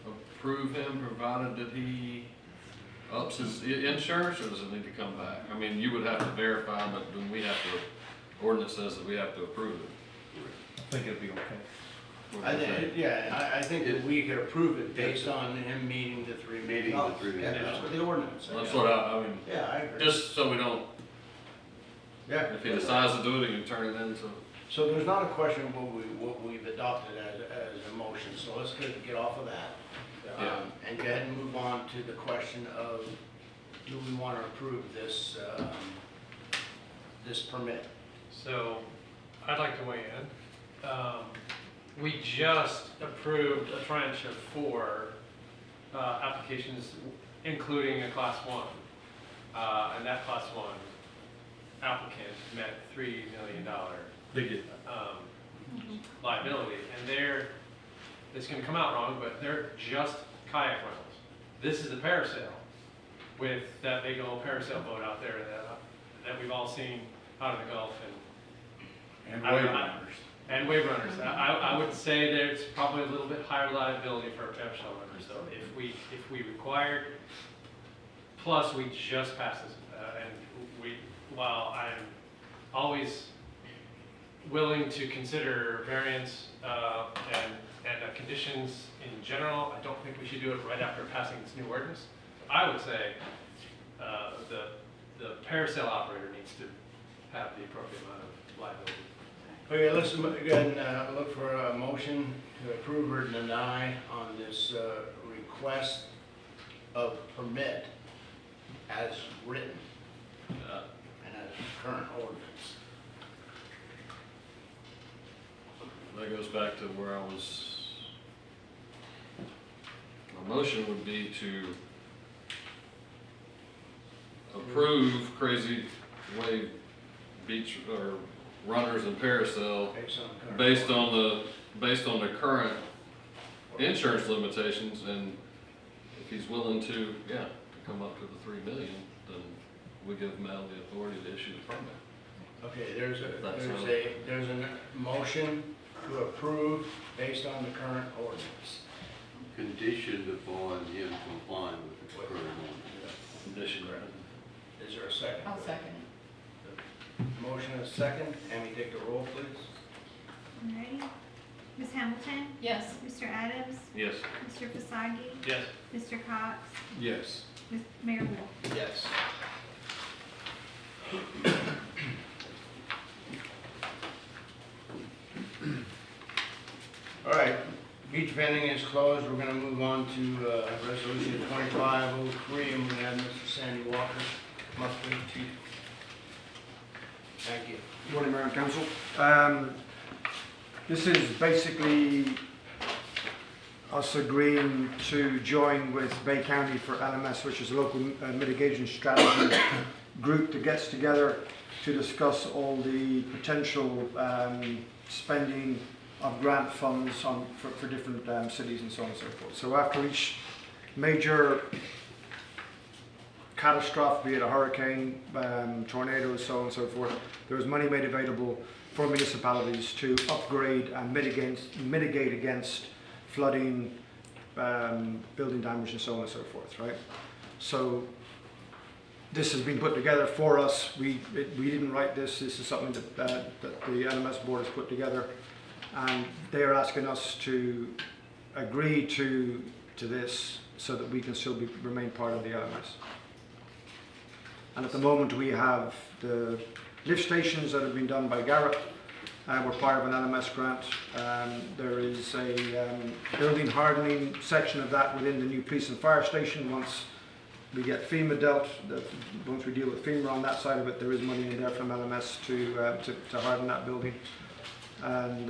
approve him provided that he ups his insurance, or does it need to come back? I mean, you would have to verify, but then we have to, ordinance says that we have to approve it. I think it'd be okay. I think that we could approve it based on him meeting the 3 million. Meeting the 3 million. Yeah, that's what the ordinance says. That's what I mean, Yeah, I agree. just so we don't, Yeah. if he decides to do it, he can turn it into. So there's not a question of what we've adopted as a motion, so let's get off of that. Yeah. And go ahead and move on to the question of, do we want to approve this, this permit? So, I'd like to weigh in. We just approved a tranche of 4 applications, including a Class 1. And that Class 1 applicant met $3 million They did. liability. And it's going to come out wrong, but they're just kayak rentals. This is a parasail with that big old parasail boat out there that we've all seen out in the Gulf. And wave runners. And wave runners. I would say there's probably a little bit higher liability for a parasail runner. So if we required, plus we just passed this, and while I'm always willing to consider variance and conditions in general, I don't think we should do it right after passing this new ordinance. I would say the parasail operator needs to have the appropriate amount of liability. Okay, let's go ahead and look for a motion to approve or deny on this request of permit as written and as current ordinance. That goes back to where I was, my motion would be to approve Crazy Wave Beach or runners and parasail based on the current insurance limitations, and if he's willing to, to come up to the 3 million, then we give Mel the authority to issue the permit. Okay, there's a motion to approve based on the current ordinance. Conditioned upon him complying with the current ordinance. Condition. Is there a second? I'll second it. Motion is second. Amy, take the roll, please. Alrighty. Ms. Hamilton? Yes. Mr. Adams? Yes. Mr. Fasagi? Yes. Mr. Cox? Yes. Mayor Wolf? Yes. All right, beach vending is closed. We're gonna move on to resolution 2503, and we have Mr. Sandy Walker come up to the chief. Thank you. Morning, Mayor and Council. This is basically us agreeing to join with Bay County for LMS, which is a local mitigation strategy group that gets together to discuss all the potential spending of grant funds for different cities and so on and so forth. So after each major catastrophe, be it a hurricane, tornadoes, so on and so forth, there is money made available for municipalities to upgrade and mitigate against flooding, building damage, and so on and so forth, right? So this has been put together for us. We didn't write this. This is something that the LMS board has put together, and they are asking us to agree to this so that we can still remain part of the LMS. And at the moment we have the lift stations that have been done by Garrett. We're part of an LMS grant. There is a building hardening section of that within the new police and fire station. Once we get FEMA once we deal with FEMA on that side of it, there is money in there from LMS to harden that building. And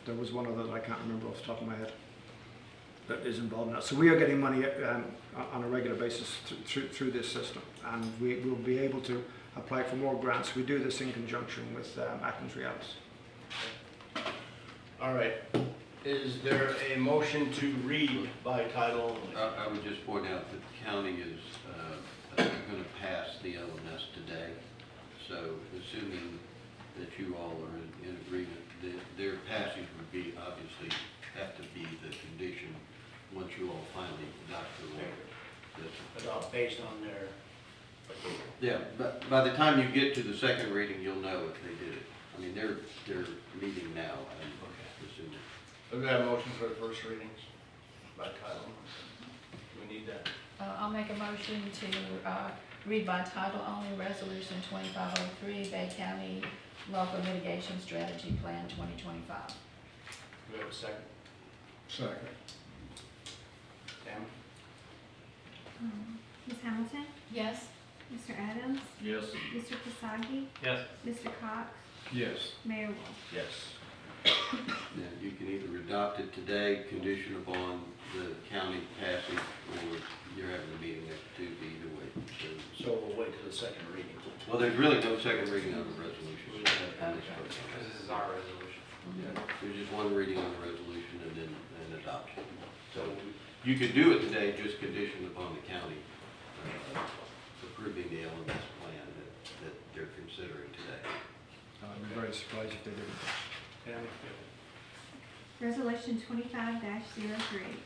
there was one other that I can't remember off the top of my head that is involved in that. So we are getting money on a regular basis through this system, and we will be able to apply for more grants. We do this in conjunction with Atkins Realis. All right. Is there a motion to read by title only? I would just point out that the county is going to pass the LMS today. So assuming that you all are in agreement, their passage would be, obviously, have to be the condition once you all finally adopt the law. Based on their approval. Yeah, but by the time you get to the second reading, you'll know if they did it. I mean, they're meeting now, I'm assuming. Do we have a motion for the first readings by title? We need that. I'll make a motion to read by title only Resolution 2503, Bay County Local Mitigation Strategy Plan 2025. Do we have a second? Second. Sam? Ms. Hamilton? Yes. Mr. Adams? Yes. Mr. Kasagi? Yes. Mr. Cox? Yes. Mayor Wolf? Yes. Now, you can either adopt it today, conditioned upon the county passing, or you're having a meeting next Tuesday, either way. So we'll wait till the second reading. Well, there's really no second reading on the resolution. Because this is our resolution. There's just one reading on the resolution and then an adoption. So you could do it today, just conditioned upon the county approving the LMS plan that they're considering today. I'd be very surprised if they didn't. Resolution 25-03,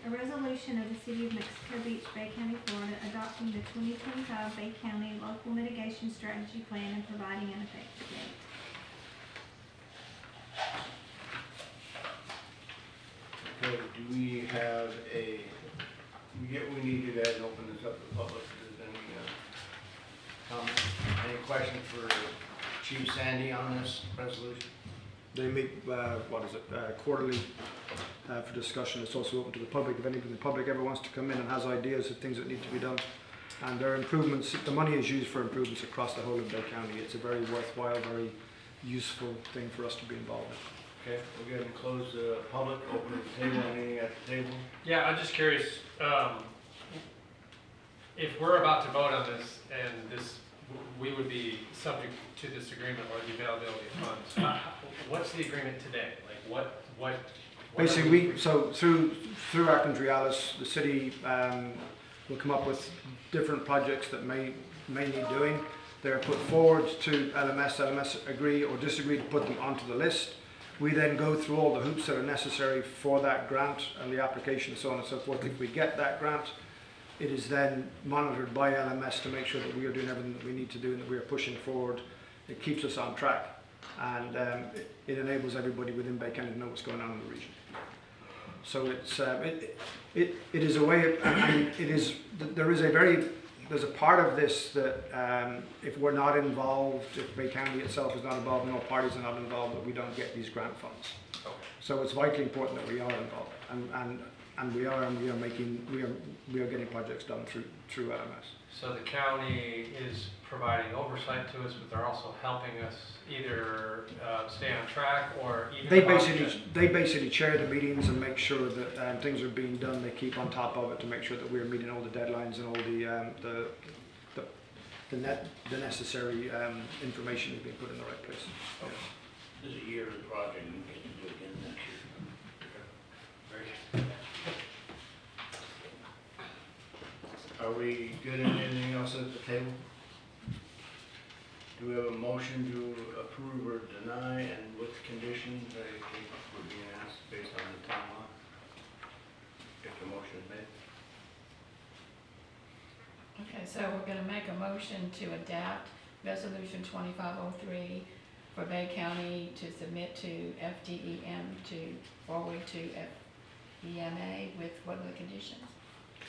a resolution of the City of Mexico Beach, Bay County, Florida, adopting the 2025 Bay County Local Mitigation Strategy Plan and providing an effective date. Okay, do we have we need to guys open this up to the public. Is there any comments? Any questions for Chief Sandy on this resolution? They meet, quarterly for discussion. It's also open to the public. If anybody in the public ever wants to come in and has ideas of things that need to be done. And there are improvements, the money is used for improvements across the whole of Bay County. It's a very worthwhile, very useful thing for us to be involved in. Okay, we're going to close the public, open the table, anything at the table? Yeah, I'm just curious, if we're about to vote on this and we would be subject to this agreement or the availability of funds, what's the agreement today? Like what Basically, so through Atkins Realis, the city will come up with different projects that may need doing. They're put forward to LMS. LMS agree or disagree to put them onto the list. We then go through all the hoops that are necessary for that grant and the application, so on and so forth. If we get that grant, it is then monitored by LMS to make sure that we are doing everything that we need to do and that we are pushing forward. It keeps us on track, and it enables everybody within Bay County to know what's going on in the region. So it's it is a way. There's a part of this that if we're not involved, if Bay County itself is not involved, no parties are not involved, that we don't get these grant funds. Okay. So it's vitally important that we are involved. And and we are getting projects done through LMS. So the county is providing oversight to us, but they're also helping us either stay on track or even. They basically chair the meetings and make sure that things are being done. They keep on top of it to make sure that we're meeting all the deadlines and all the necessary information is being put in the right place. Yes. This is a yearly project, you get to do it again next year. Very good. Are we good in anything else at the table? Do we have a motion to approve or deny and with conditions that I think we're being asked based on the timeline? If the motion is made. Okay, so we're gonna make a motion to adapt Resolution 2503 for Bay County to submit to FDEM to forward to FEMA with what are the conditions?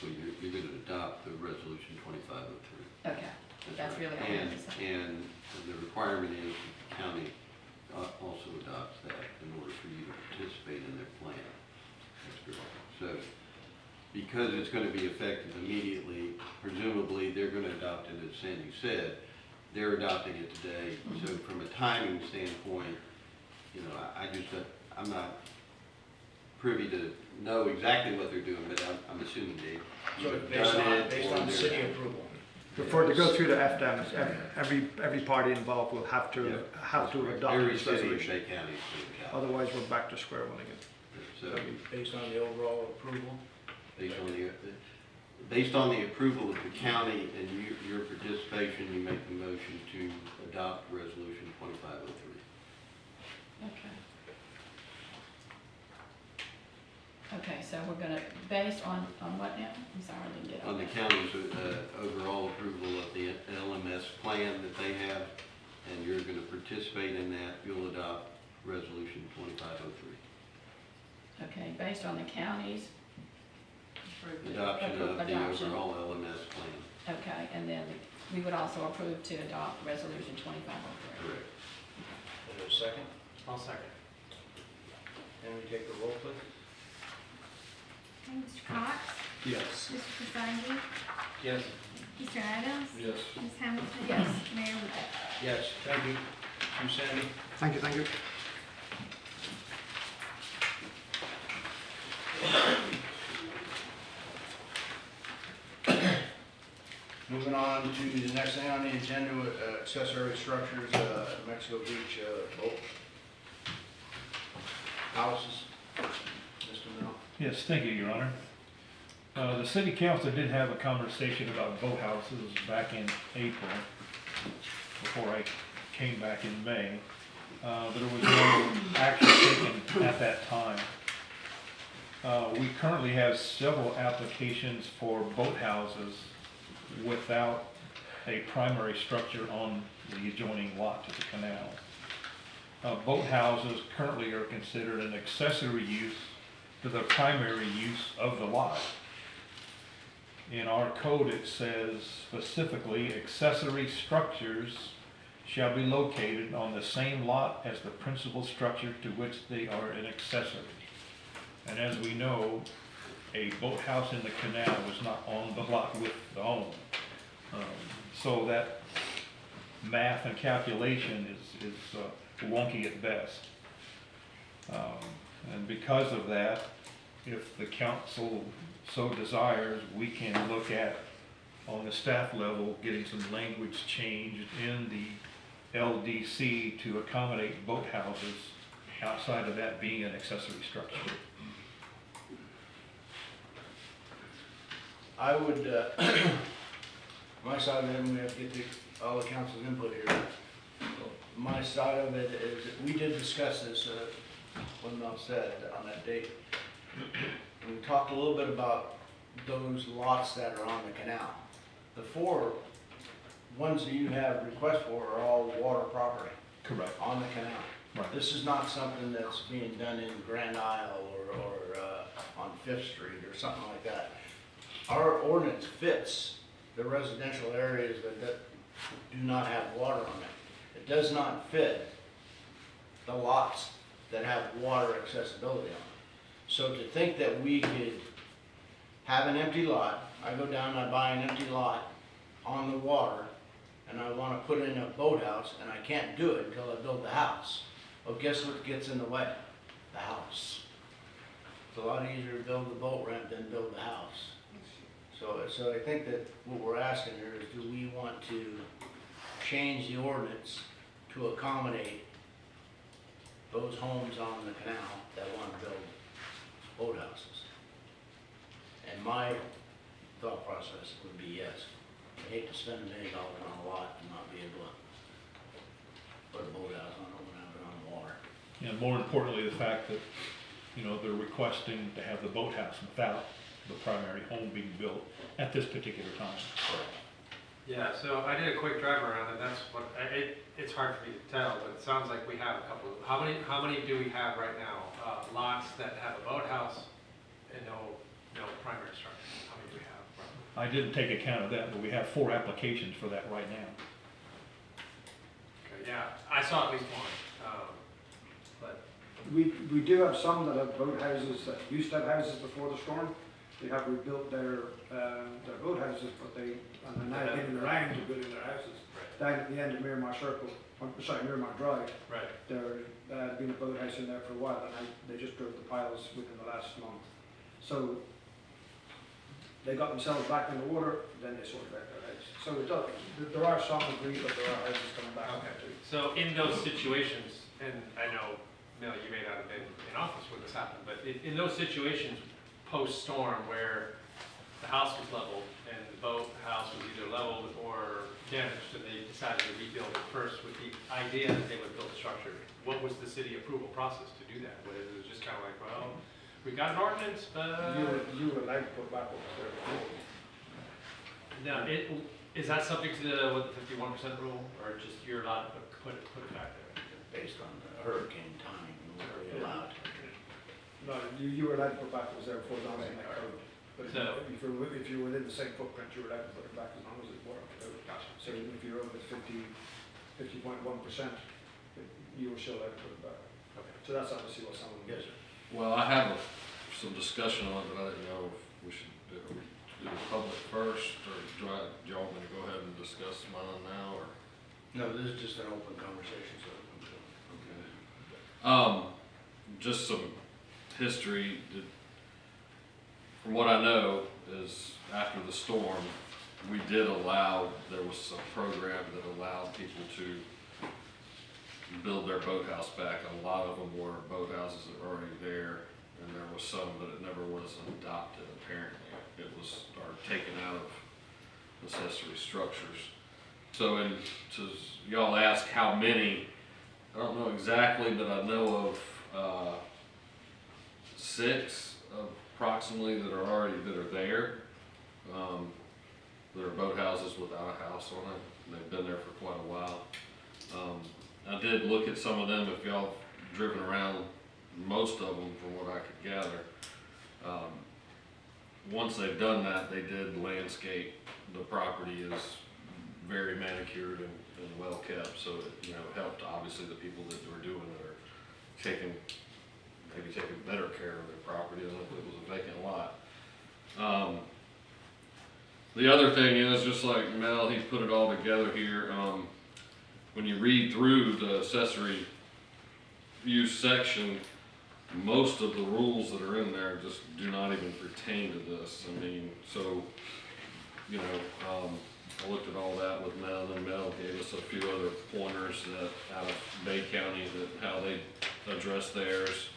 So you're going to adopt the resolution 2503. Okay, that's really all I have to say. And the requirement is that the county also adopts that in order for you to participate in their plan. That's correct. So because it's going to be effective immediately, presumably they're going to adopt it, as Sandy said, they're adopting it today. So from a timing standpoint, you know, I'm not privy to know exactly what they're doing, but I'm assuming they. So based on city approval. Before they go through the FDEMs, every party involved will have to adopt Every this city in resolution. Bay County is going to adopt. Otherwise, we're back to square one again. So Based on the overall approval? based on the approval of the county and your participation, you make the motion to adopt resolution 2503. Okay. Okay, so we're gonna, based on what now? I'm sorry, I didn't get On the county's overall approval of the LMS plan that they have, and you're going to participate in that, you'll adopt resolution 2503. Okay, based on the county's Adoption of the adoption. overall LMS plan. Okay, and then we would also approve to adopt resolution 2503. Correct. Is there a second? I'll second. Can we take the roll, please? Okay, Mr. Cox? Yes. Mr. Cassandra? Yes. Mr. Adams? Yes. Ms. Hamilton? Yes. Mayor White? Yes, thank you. You, Sandy? Thank you, thank you. Moving on to the next thing on the agenda, accessory structures, Mexico Beach, boat houses. Mr. Mel? Yes, thank you, Your Honor. The city council did have a conversation about boathouses back in April, before I came back in May. There was no action taken at that time. We currently have several applications for boathouses without a primary structure on the adjoining lot to the canal. Boathouses currently are considered an accessory use to the primary use of the lot. In our code, it says specifically, accessory structures shall be located on the same lot as the principal structure to which they are an accessory. And as we know, a boathouse in the canal was not on the lot with the home. So that math and calculation is wonky at best. And because of that, if the council so desires, we can look at, on the staff level, getting some language changed in the LDC to accommodate boathouses outside of that being an accessory structure. I would, my side of it, and we have to get all the council's input here. My side of it is, that we did discuss this, when Mel said, on that date. We talked a little bit about those lots that are on the canal. The 4 ones that you have requests for are all water property. Correct. On the canal. Right. This is not something that's being done in Grand Isle or on 5th Street or something like that. Our ordinance fits the residential areas that do not have water on it. It does not fit the lots that have water accessibility on it. So to think that we could have an empty lot, I go down, I buy an empty lot on the water, and I wanna put in a boathouse, and I can't do it until I build the house. Well, guess what gets in the way? The house. It's a lot easier to build the boat ramp than build the house. So I think that what we're asking here is, do we want to change the ordinance to accommodate those homes on the canal that want to build boathouses? And my thought process would be yes. I hate to spend $1 million on a lot and not be able to put a boathouse on it when I'm on the water. And more importantly, the fact that, you know, they're requesting to have the boathouse without the primary home being built at this particular time. Yeah, so I did a quick drive around, and that's what, it's hard for me to tell, but it sounds like we have a couple, how many do we have right now? Lots that have a boathouse and no primary structure, how many do we have? I didn't take account of that, but we have 4 applications for that right now. Okay, yeah, I saw at least one, but. We do have some that have boathouses that used to have houses before the storm. They have rebuilt their boathouses, but they're now getting around to building their houses. Right. Down at the end of Miramar Circle, Miramar Drive, Right. there's been a boathouse in there for a while, and they just drove the piles within the last month. So they got themselves back in the water, then they sorted out their house. So it does, there are some agree, but there are houses coming back. Okay, so in those situations, and I know, Mel, you may not have been in office when this happened, but in those situations, post-storm, where the house was leveled and the boat house was either leveled or damaged, and they decided to rebuild it first with the idea that they would build a structure, what was the city approval process to do that? Was it just kind of like, well, we got an ordinance, but... You were allowed to put back what was there before. Now, is that subject to the 51% rule, or just you're allowed to put it back there? Based on the hurricane timing, we're allowed. No, you were allowed to put back what was there before, as long as it met code. But So- if you were within the same footprint, you were allowed to put it back as long as it worked. So even if you're over 50.1%, you were still allowed to put it back. Okay. So that's obviously what some of them Yes, is. sir. Well, I have some discussion on it, but I didn't know if we should do the public first, or do y'all want to go ahead and discuss mine now, or? No, this is just an open conversation, so. Okay. Just some history. From what I know is after the storm, we did allow, there was a program that allowed people to build their boathouse back. A lot of them were boathouses that were already there, and there was some that it never was adopted, apparently. It was, or taken out of accessory structures. So, and to y'all ask how many, I don't know exactly, but I know of 6 approximately that are already, that are there. That are boathouses without a house on it. They've been there for quite a while. I did look at some of them, if y'all driven around, most of them from what I could gather. Once they've done that, they did landscape. The property is very manicured and well kept, so it, helped obviously the people that were doing it are maybe taking better care of their property than if it was a vacant lot. The other thing is, just like Mel, he put it all together here, when you read through the accessory use section, most of the rules that are in there just do not even pertain to this. I mean, so, I looked at all that with Mel, and Mel gave us a few other pointers that out of Bay County, that how they address theirs.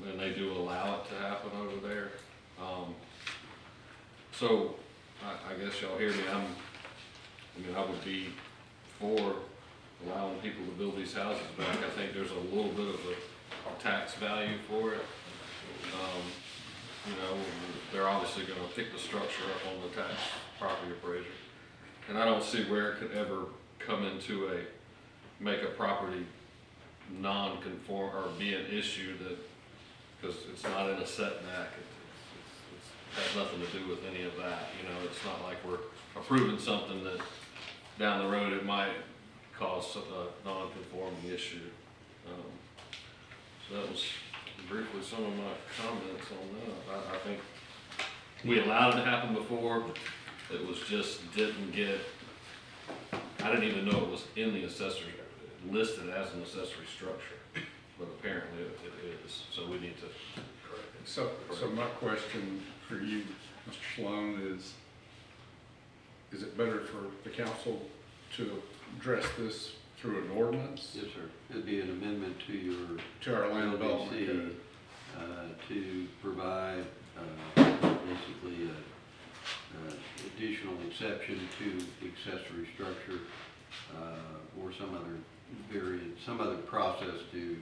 And they do allow it to happen over there. So I guess y'all hear me. I would be for allowing people to build these houses back. I think there's a little bit of a tax value for it. They're obviously going to pick the structure up on the tax property appraiser, and I don't see where it could ever come into make a property non-conform or be an issue that, because it's not in a setback. It has nothing to do with any of that. It's not like we're approving something that down the road it might cause a non-conforming issue. So that was briefly some of my comments on that. I think we allowed it to happen before. It was just didn't get, I didn't even know it was in the accessory, listed as an accessory structure, but apparently it is, so we need to correct it. So my question for you, Mr. Sloan, is it better for the council to address this through an ordinance? Yes, sir. It'd be an amendment to your. To our land development LDC, code. To provide, basically, additional exception to accessory structure, or some other process to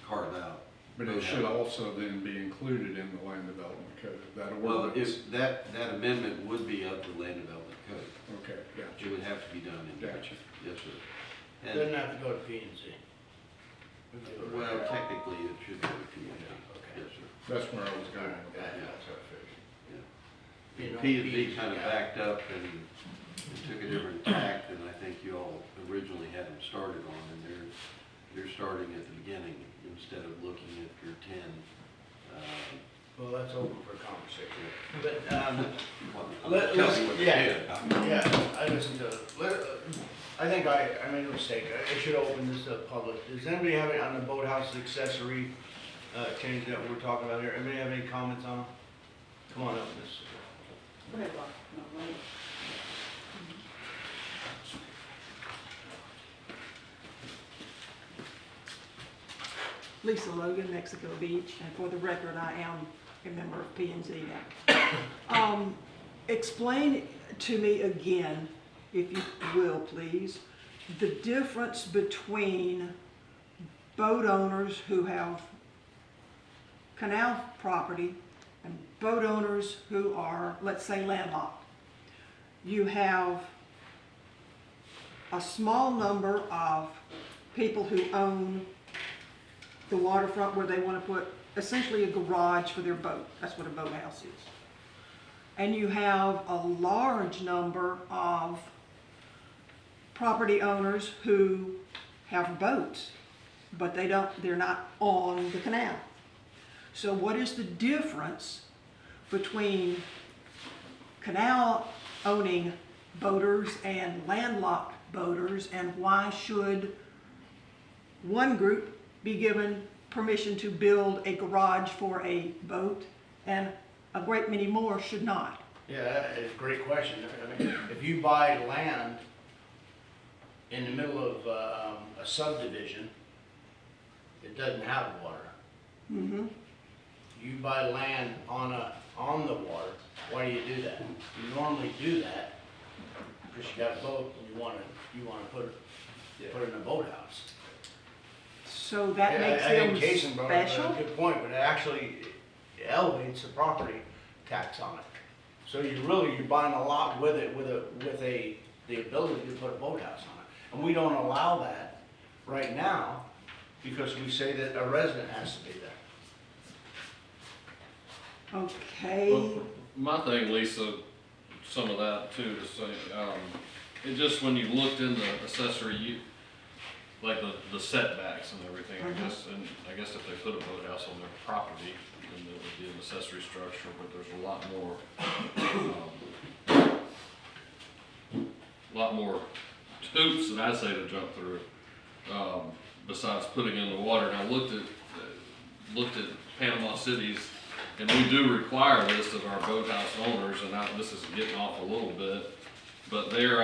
carve out. But it should also then be included in the land development code, that Well, ordinance. if that amendment would be of the land development code. Okay, gotcha. It would have to be done in there. Gotcha. Yes, sir. Doesn't have to go to P and Z. Well, technically, it should go to P&Z. Okay. Yes, sir. That's where I was going. That's what I figured. P&Z kind of backed up and took a different tack than I think you all originally had them started on, and they're starting at the beginning instead of looking at your 10. Well, that's open for conversation. But, Tell me what they did. yeah, I listened to it. I think I made a mistake. I should open this to the public. Does anybody have any on the boathouse accessory change that we're talking about here? Anybody have any comments on it? Come on up, Miss. Go ahead, Bob. No, go ahead. Lisa Logan, Mexico Beach, and for the record, I am a member of P&Z now. Explain to me again, if you will, please, the difference between boat owners who have canal property and boat owners who are, let's say, landlocked. You have a small number of people who own the waterfront where they want to put essentially a garage for their boat. That's what a boathouse is. And you have a large number of property owners who have boats, but they're not on the canal. So what is the difference between canal owning boaters and landlocked boaters, and why should one group be given permission to build a garage for a boat and a great many more should not? Yeah, that is a great question. I mean, if you buy land in the middle of a subdivision, it doesn't have water. Mm-hmm. You buy land on the water, why do you do that? You normally do that because you got a boat and you want to put it in a boathouse. So that Yeah, makes I think them Jason brought up special? a good point, but it actually elevates the property tax on it. So you're buying a lot with it, the ability to put a boathouse on it. And we don't allow that right now because we say that a resident has to be there. Okay. Well, my thing, Lisa, some of that too, to say, it just, when you looked in the accessory, like the setbacks and everything, I guess if they put a boathouse on their property, then it would be an accessory structure, but there's a lot more hoops that I'd say to jump through, besides putting in the water. And I looked at Panama Cities, and we do require this of our boathouse owners, and this is getting off a little bit, but they're,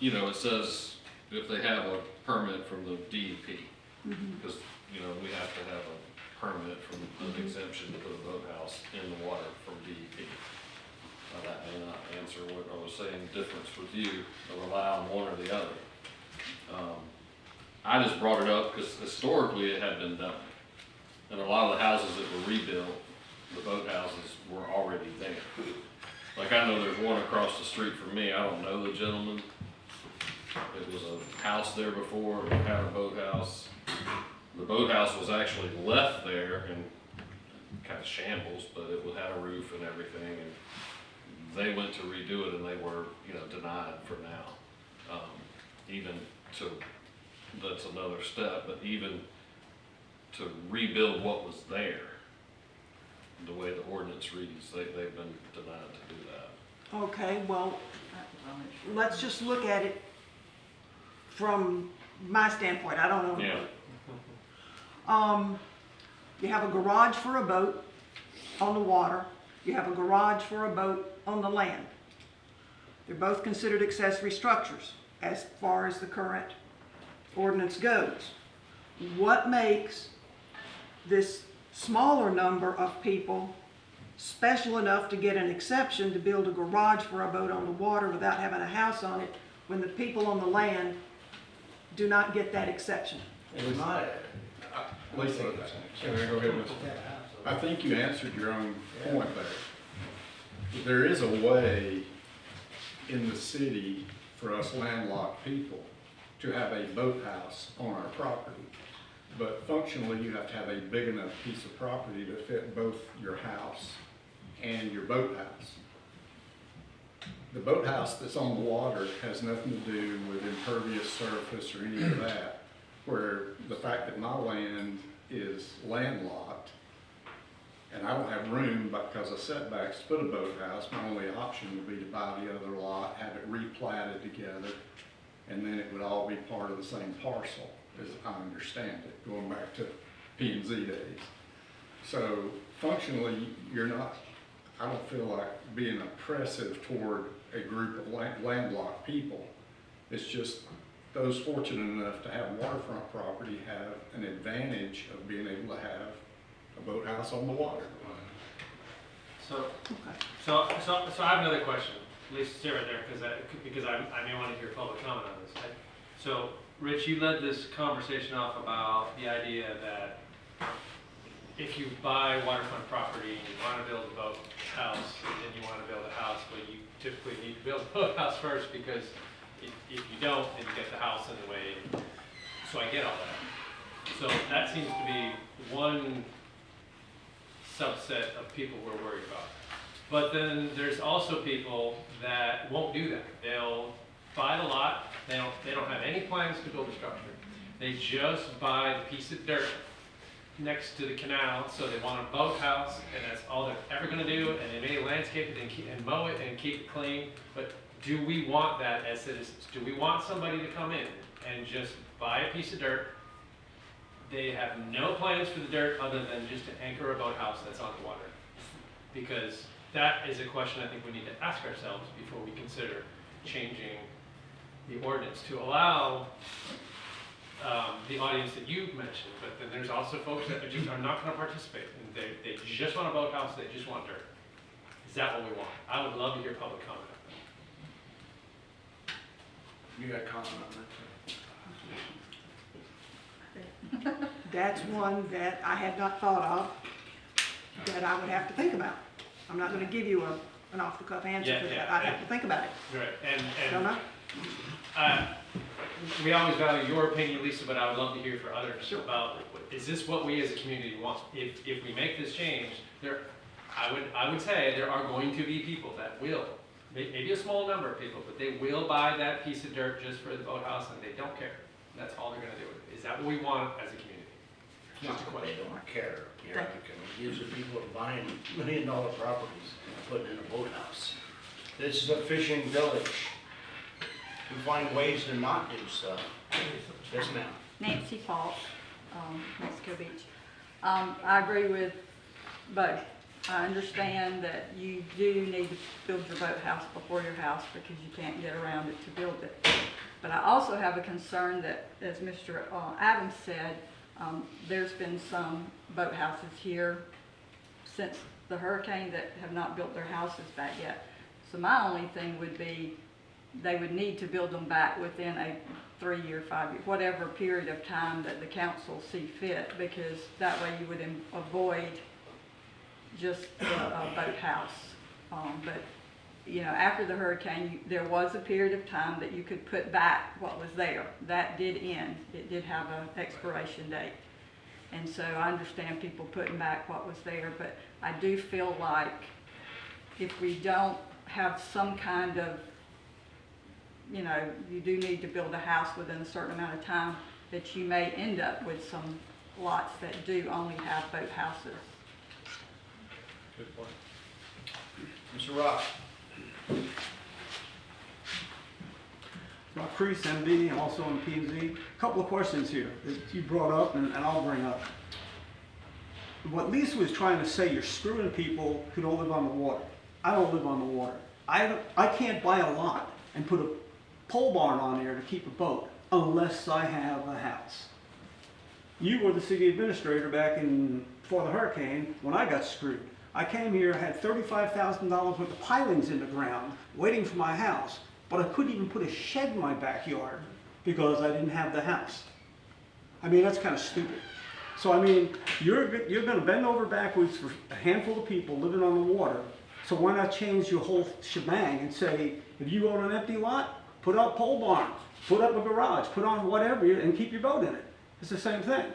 it says if they have a permit from the DEP, because, we have to have a permit from an exemption to put a boathouse in the water from DEP. That may not answer what I was saying, difference with you, to rely on one or the other. I just brought it up because historically it had been done. And a lot of the houses that were rebuilt, the boathouses were already there. Like I know there's one across the street from me, I don't know the gentleman. It was a house there before, it had a boathouse. The boathouse was actually left there in kind of shambles, but it had a roof and everything. And they went to redo it and they were, denied for now. That's another step, but even to rebuild what was there, the way the ordinance reads, they've been denied to do that. Okay, well, let's just look at it from my standpoint, I don't know. Yeah. You have a garage for a boat on the water, you have a garage for a boat on the land. They're both considered accessory structures as far as the current ordinance goes. What makes this smaller number of people special enough to get an exception to build a garage for a boat on the water without having a house on it, when the people on the land do not get that exception? It's not. Lisa, can I go ahead with, I think you answered your own point there. There is a way in the city for us landlocked people to have a boathouse on our property. But functionally, you have to have a big enough piece of property to fit both your house and your boathouse. The boathouse that's on the water has nothing to do with impervious surface or any of that, where the fact that my land is landlocked and I don't have room because of setbacks to put a boathouse, my only option would be to buy the other lot, have it replatted together, and then it would all be part of the same parcel, as I understand it, going back to P&Z days. So functionally, you're not, I don't feel like being oppressive toward a group of landlocked people. It's just those fortunate enough to have waterfront property have an advantage of being able to have a boathouse on the water. So I have another question. Lisa, stay right there, because I may want to hear public comment on this. So, Rich, you led this conversation off about the idea that if you buy waterfront property and you want to build a boat house, and then you want to build a house, but you typically need to build a boat house first, because if you don't, then you get the house in the way. So I get all that. So that seems to be one subset of people we're worried about. But then there's also people that won't do that. They'll buy the lot, they don't have any plans to build a structure. They just buy the piece of dirt next to the canal, so they want a boathouse, and that's all they're ever gonna do, and they may landscape it and mow it and keep it clean. But do we want that as citizens? Do we want somebody to come in and just buy a piece of dirt? They have no plans for the dirt other than just to anchor a boathouse that's on the water. Because that is a question I think we need to ask ourselves before we consider changing the ordinance to allow the audience that you mentioned. But then there's also folks that are not going to participate, and they just want a boathouse, they just want dirt. Is that what we want? I would love to hear public comment on that. You got a comment on that? That's one that I had not thought of, that I would have to think about. I'm not gonna give you an off-the-cuff answer to that, I'd have to think about it. Right, Don't know? We always value your opinion, Lisa, but I would love to hear from others about, is this what we as a community want? If we make this change, I would say there are going to be people that will, maybe a small number of people, but they will buy that piece of dirt just for the boathouse, and they don't care. That's all they're gonna do with it. Is that what we want as a community? Just a question. They don't care. These are people buying $1 million properties and putting in a boathouse. This is a fishing village. We find ways to not do stuff. Yes, ma'am. Nancy Falk, Mexico Beach. I agree with both. I understand that you do need to build your boathouse before your house because you can't get around it to build it. But I also have a concern that, as Mr. Adams said, there's been some boathouses here since the hurricane that have not built their houses back yet. So my only thing would be, they would need to build them back within a 3-year, 5-year, whatever period of time that the council see fit, because that way you would avoid just the boathouse. But you know, after the hurricane, there was a period of time that you could put back what was there. That did end. It did have an expiration date. And so I understand people putting back what was there, but I do feel like if we don't have some kind of, you know, you do need to build a house within a certain amount of time, that you may end up with some lots that do only have boathouses. Good point. Mr. Rock? Rock Crease, MD, I'm also on P&Z. Couple of questions here that you brought up and I'll bring up. What Lisa was trying to say, you're screwing people who don't live on the water. I don't live on the water. I can't buy a lot and put a pole barn on there to keep a boat unless I have a house. You were the city administrator back before the hurricane when I got screwed. I came here, had $35,000 worth of pilings in the ground waiting for my house, but I couldn't even put a shed in my backyard because I didn't have the house. I mean, that's kind of stupid. So I mean, you're going to bend over backwards for a handful of people living on the water. So why not change your whole shebang and say, if you own an empty lot, put up pole barn, put up a garage, put on whatever, and keep your boat in it. It's the same thing.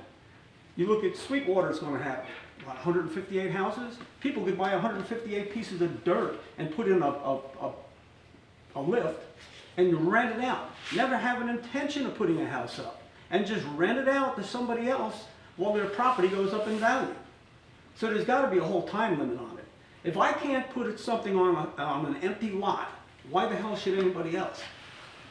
You look at Sweetwater's going to have, what, 158 houses? People could buy 158 pieces of dirt and put in a lift and rent it out. Never have an intention of putting a house up. And just rent it out to somebody else while their property goes up in value. So there's got to be a whole time limit on it. If I can't put something on an empty lot, why the hell should anybody else?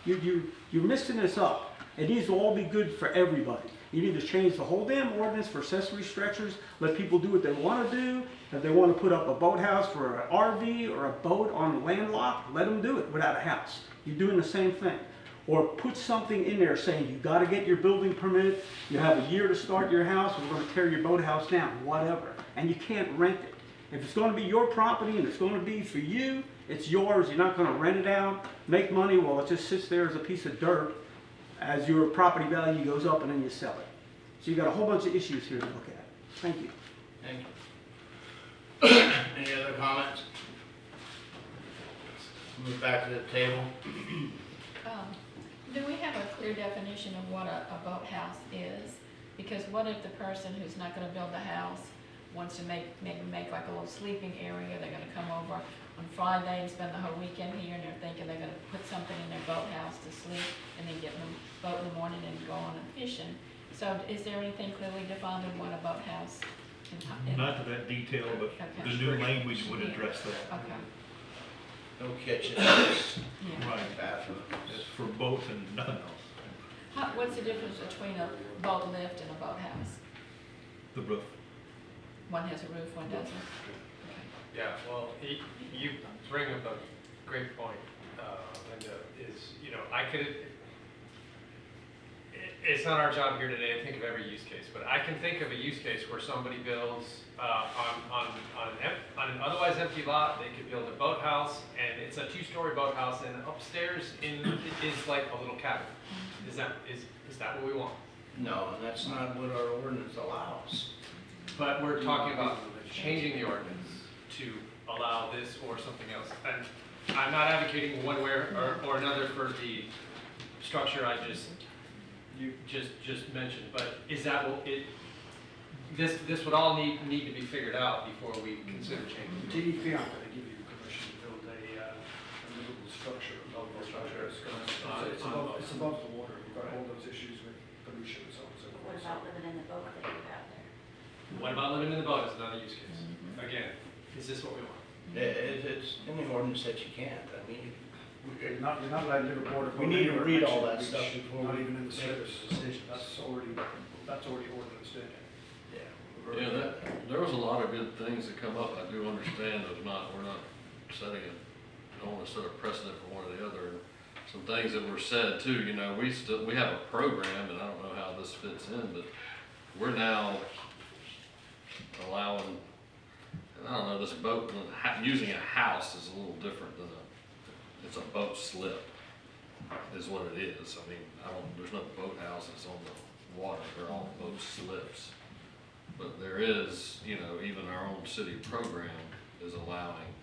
You're mixing this up. It needs to all be good for everybody. You need to change the whole damn ordinance for accessory structures, let people do what they want to do. If they want to put up a boathouse for an RV or a boat on a landlocked, let them do it without a house. You're doing the same thing. Or put something in there saying you got to get your building permit, you have a year to start your house, we're going to tear your boathouse down, whatever. And you can't rent it. If it's going to be your property and it's going to be for you, it's yours. You're not going to rent it out, make money while it just sits there as a piece of dirt as your property value goes up and then you sell it. So you've got a whole bunch of issues here to look at. Thank you. Thank you. Any other comments? Move back to the table. Do we have a clear definition of what a boathouse is? Because what if the person who's not gonna build a house wants to maybe make like a little sleeping area, they're gonna come over on Friday and spend the whole weekend here, and they're thinking they're gonna put something in their boathouse to sleep, and then get in the boat in the morning and go on and fishing. So is there anything clearly defined in what a boathouse? Not to that detail, but Okay. the new language would address that. Okay. No kitchen. Yeah. Right. Bathroom. It's for both and nothing else. What's the difference between a boat lift and a boathouse? The roof. One has a roof, one doesn't. Yeah, well, you bring up a great point, Linda, is, you know, it's not our job here today to think of every use case, but I can think of a use case where somebody builds on an otherwise empty lot, they could build a boathouse, and it's a two-story boathouse, and upstairs is like a little cabin. Is that what we want? No, and that's not what our ordinance allows. But we're talking about changing the ordinance to allow this or something else. And I'm not advocating one way or another for the structure you just mentioned, but is that what this would all need to be figured out before we consider changing. DEP aren't going to give you permission to build a livable structure. It's above the water. You've got all those issues with pollution and so on and so forth. What about living in the boat that you got there? What about living in the boat is another use case. Again, is this what we want? It's in the ordinance that you can't. I mean, You're not allowed to live aboard a boat. we need to anywhere read unless all you that reach- stuff before Not we even in the make service. decisions. That's already ordinance in. Yeah, there was a lot of good things that come up. I do understand we're not setting don't want to set a precedent for one or the other. And some things that were said too, you know, we have a program, and I don't know how this fits in, but we're now allowing, I don't know, this boat, using a house is a little different than it's a boat slip, is what it is. I mean, there's no boathouses on the water, they're all boat slips. But there is, you know, even our own city program is allowing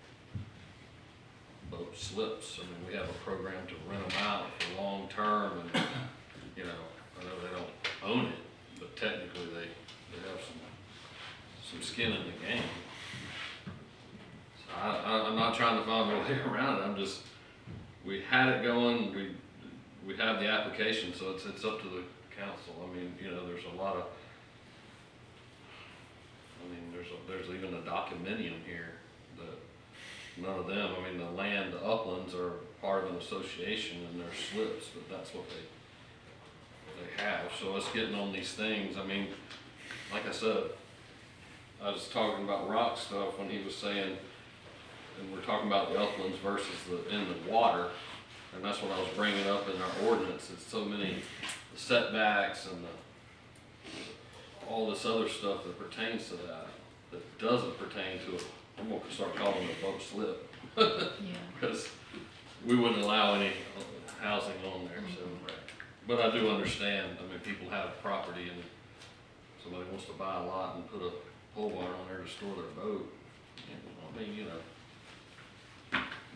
boat slips. I mean, we have a program to rent them out for long term, and, you know, I know they don't own it, but technically they have some skin in the game. So I'm not trying to find a way around it. We had it going, we have the application, so it's up to the council. I mean, you know, there's there's even a documentum here that none of them, I mean, the land, the uplands are part of an association and there's slips, but that's what they have. So us getting on these things, I mean, like I said, I was talking about rock stuff when he was saying, and we're talking about the uplands versus in the water, and that's what I was bringing up in our ordinance. It's so many setbacks and all this other stuff that pertains to that doesn't pertain to I'm gonna start calling it a boat slip. Because we wouldn't allow any housing on there, so. But I do understand, I mean, people have property and somebody wants to buy a lot and put a pole barn on there to store their boat. I mean, you know,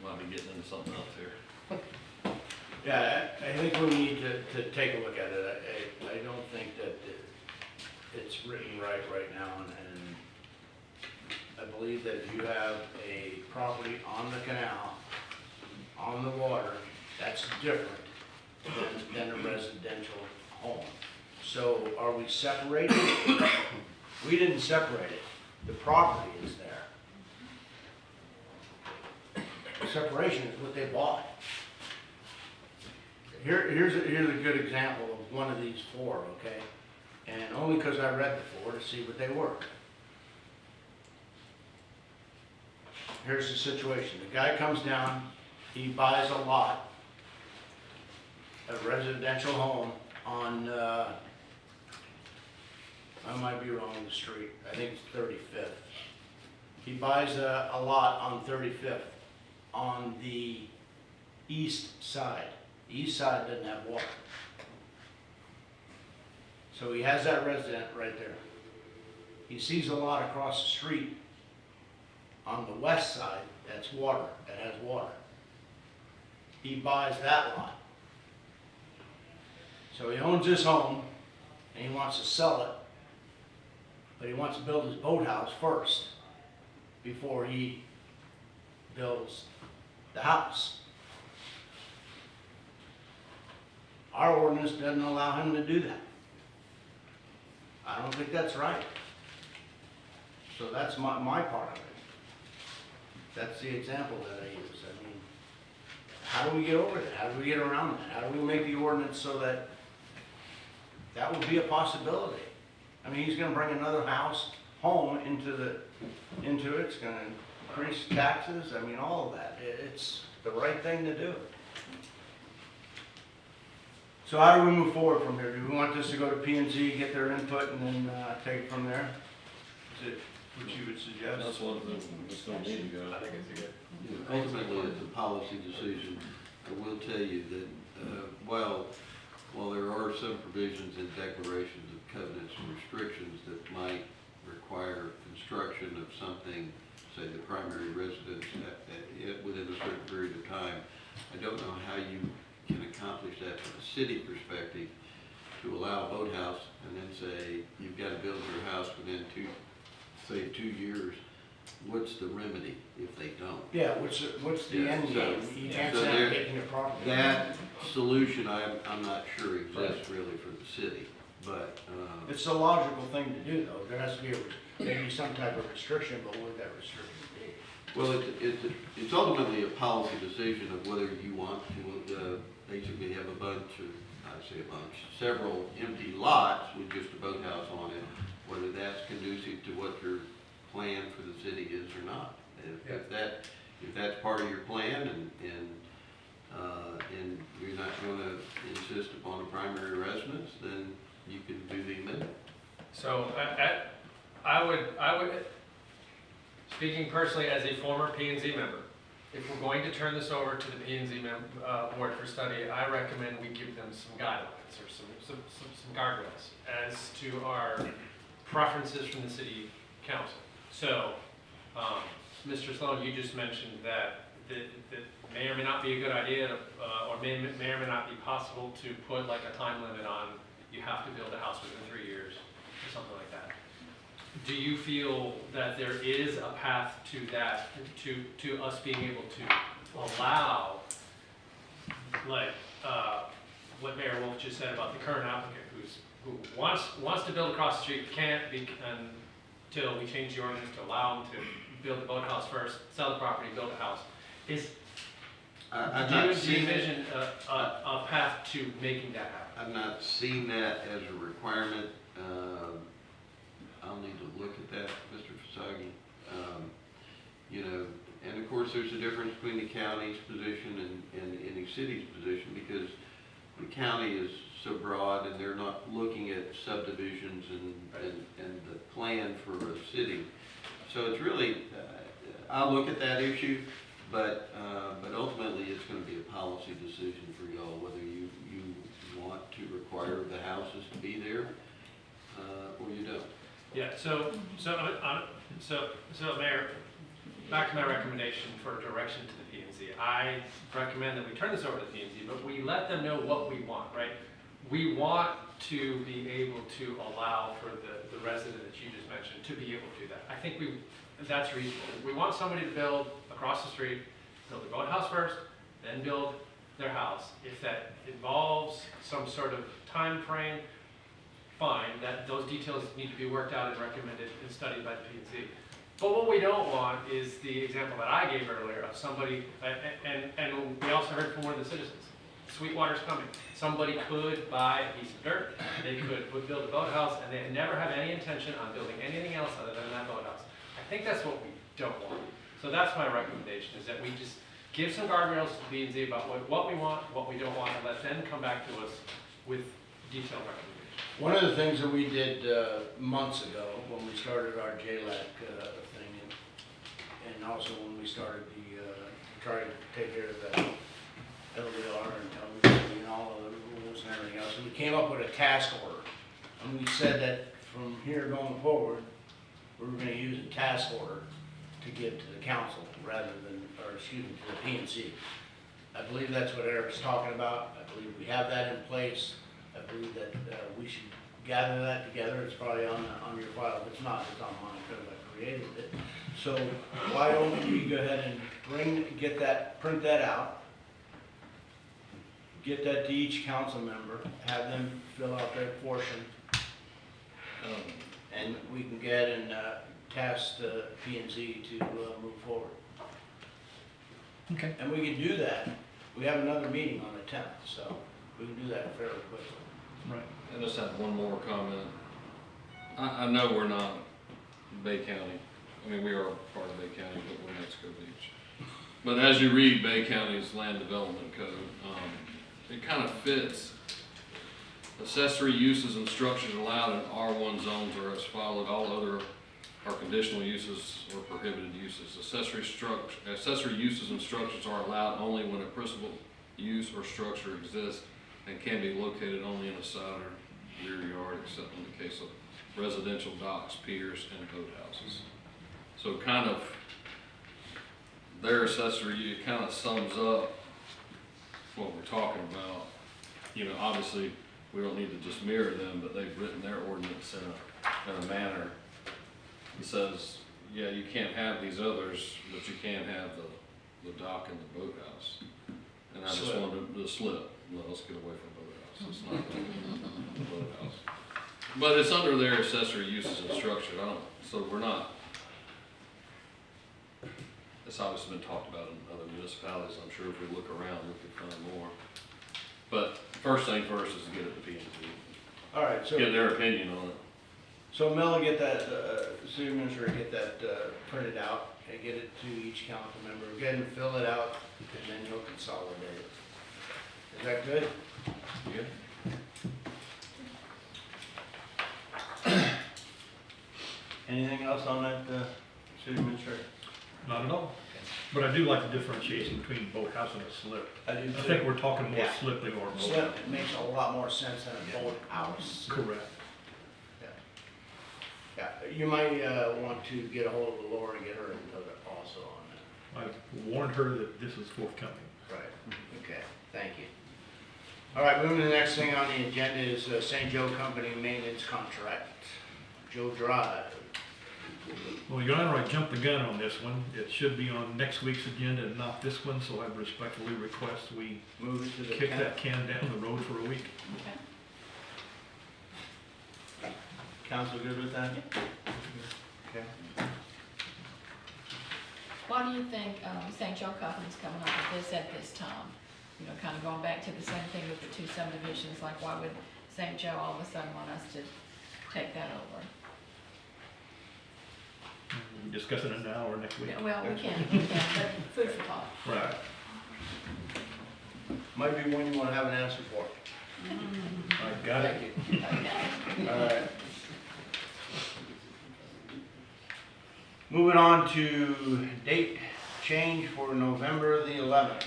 might be getting into something else here. Yeah, I think we need to take a look at it. I don't think that it's written right now, and I believe that if you have a property on the canal, on the water, that's different than a residential home. So are we separating? We didn't separate it. The property is there. The separation is what they bought. Here's a good example of one of these four, okay? And only because I read the four to see what they were. Here's the situation. The guy comes down, he buys a lot, a residential home on, I might be wrong in the street, I think it's 35th. He buys a lot on 35th on the east side. The east side doesn't have water. So he has that resident right there. He sees a lot across the street on the west side that's water, that has water. He buys that lot. So he owns this home and he wants to sell it, but he wants to build his boathouse first before he builds the house. Our ordinance doesn't allow him to do that. I don't think that's right. So that's my part of it. That's the example that I use. I mean, how do we get over that? How do we get around that? How do we make the ordinance so that that would be a possibility? I mean, he's gonna bring another home into it. It's gonna increase taxes. I mean, all of that. It's the right thing to do. So how do we move forward from here? Do we want this to go to P&Z, get their input, and then take it from there? Is it what you would suggest? That's what it's gonna need to go. I think it's a good. Ultimately, it's a policy decision. I will tell you that while there are some provisions in declarations of covenants and restrictions that might require construction of something, say the primary residence, within a certain period of time, I don't know how you can accomplish that from a city perspective to allow a boathouse and then say you've got to build your house within 2 years. What's the remedy if they don't? Yeah, what's the end game? You can't say I'm taking a property. That solution I'm not sure exists really for the city, but it's a logical thing to do though. There has to be maybe some type of restriction, but what would that restriction be? well, it's ultimately a policy decision of whether you want to basically have a bunch of, several empty lots with just a boathouse on it, whether that's conducive to what your plan for the city is or not. If that's part of your plan and you're not going to insist upon a primary residence, then you can do the amendment. So I would, speaking personally as a former P&Z member, if we're going to turn this over to the P&Z board for study, I recommend we give them some guidelines or some guardrails as to our preferences from the city council. So, Mr. Sloan, you just mentioned that may or may not be a good idea to, or may or may not be possible to put like a time limit on you have to build a house within 3 years or something like that. Do you feel that there is a path to that, to us being able to allow, like what Mayor Wolf just said about the current applicant who wants to build across the street, can't, till we change the ordinance to allow them to build the boathouse first, sell the property, build a house. I've Do not you seen it. envision a path to making that happen? I've not seen that as a requirement. I'll need to look at that, Mr. Fasagi. You know, and of course, there's a difference between the county's position and any city's position, because the county is so broad and they're not looking at subdivisions and the plan for a city. So it's really, I'll look at that issue, but ultimately it's gonna be a policy decision for y'all, whether you want to require the houses to be there, or you don't. Yeah, so Mayor, back to my recommendation for direction to the P and Z. I recommend that we turn this over to the P and Z, but we let them know what we want, right? We want to be able to allow for the resident that you just mentioned to be able to do that. I think that's reasonable. We want somebody to build across the street, build their boathouse first, then build their house. If that involves some sort of time frame, fine, that those details need to be worked out and recommended and studied by the P and Z. But what we don't want is the example that I gave earlier of somebody, and we also heard from one of the citizens, Sweetwater's coming. Somebody could buy a piece of dirt, they could build a boathouse, and they never have any intention on building anything else other than that boathouse. I think that's what we don't want. So that's my recommendation, is that we just give some guardrails to the P and Z about what we want, what we don't want, and let them come back to us with detailed recommendations. One of the things that we did months ago when we started our JLAC thing, and also when we started trying to take care of the LDR and television and all of the rules and everything else, and we came up with a task order. And we said that from here going forward, we were going to use a task order to give to the council rather than, or excuse me, to the P and Z. I believe that's what Eric's talking about. I believe we have that in place. I believe that we should gather that together. It's probably on your file. If it's not, it's on mine because I created it. So why don't we go ahead and print that out, get that to each council member, have them fill out their portion, and we can get and task the P and Z to move forward. Okay. And we can do that. We have another meeting on the 10th, so we can do that fairly quickly. Right. I just have one more comment. I know we're not Bay County. I mean, we are part of Bay County, but we're Mexico Beach. But as you read Bay County's land development code, it kind of fits. Accessory uses and structures allowed in R1 zones are as followed. All other are conditional uses or prohibited uses. Accessory uses and structures are allowed only when a principal use or structure exists and can be located only in a side or rear yard, except in the case of residential docks, piers, and boathouses. So kind of, their accessory, it kind of sums up what we're talking about. You know, obviously, we don't need to just mirror them, but they've written their ordinance in a manner that says, yeah, you can't have these others, but you can have the dock and the boathouse. And I just wanted to slip. No, let's get away from boathouse. It's not the boathouse. But it's under their accessory uses and structure. So we're not. It's obviously been talked about in other municipalities. I'm sure if we look around, we could find more. But first thing first is to get it to P and Z. All right. So get their opinion on it. So Mel, get that, city administrator, get that printed out and get it to each council member. Go ahead and fill it out, and then you'll consolidate it. Is that good? Yeah. Anything else on that, city administrator? Not at all. But I do like the differentiation between boathouse and a slip. I do too. I think we're talking more Yeah. slip than or boathouse. Slip, it makes a lot more sense than a boathouse. Correct. Yeah, you might want to get a hold of Laura and get her input also on that. I warned her that this is forthcoming. Right, okay, thank you. All right, moving to the next thing on the agenda is St. Joe Company maintenance contract. Joe Drive. Well, Your Honor, I jumped the gun on this one. It should be on next week's agenda and not this one, so I respectfully request we move it to the kick that can down the road for a week. Council good with that? Okay. Why do you think St. Joe Company's coming up with this at this time? You know, kind of going back to the same thing with the two subdivisions, like why would St. Joe all of a sudden want us to take that over? Discuss it now or next week. Yeah, well, we can, but food for thought. Right. Might be one you wanna have an answer for. I got it. All right. Moving on to date change for November the 11th.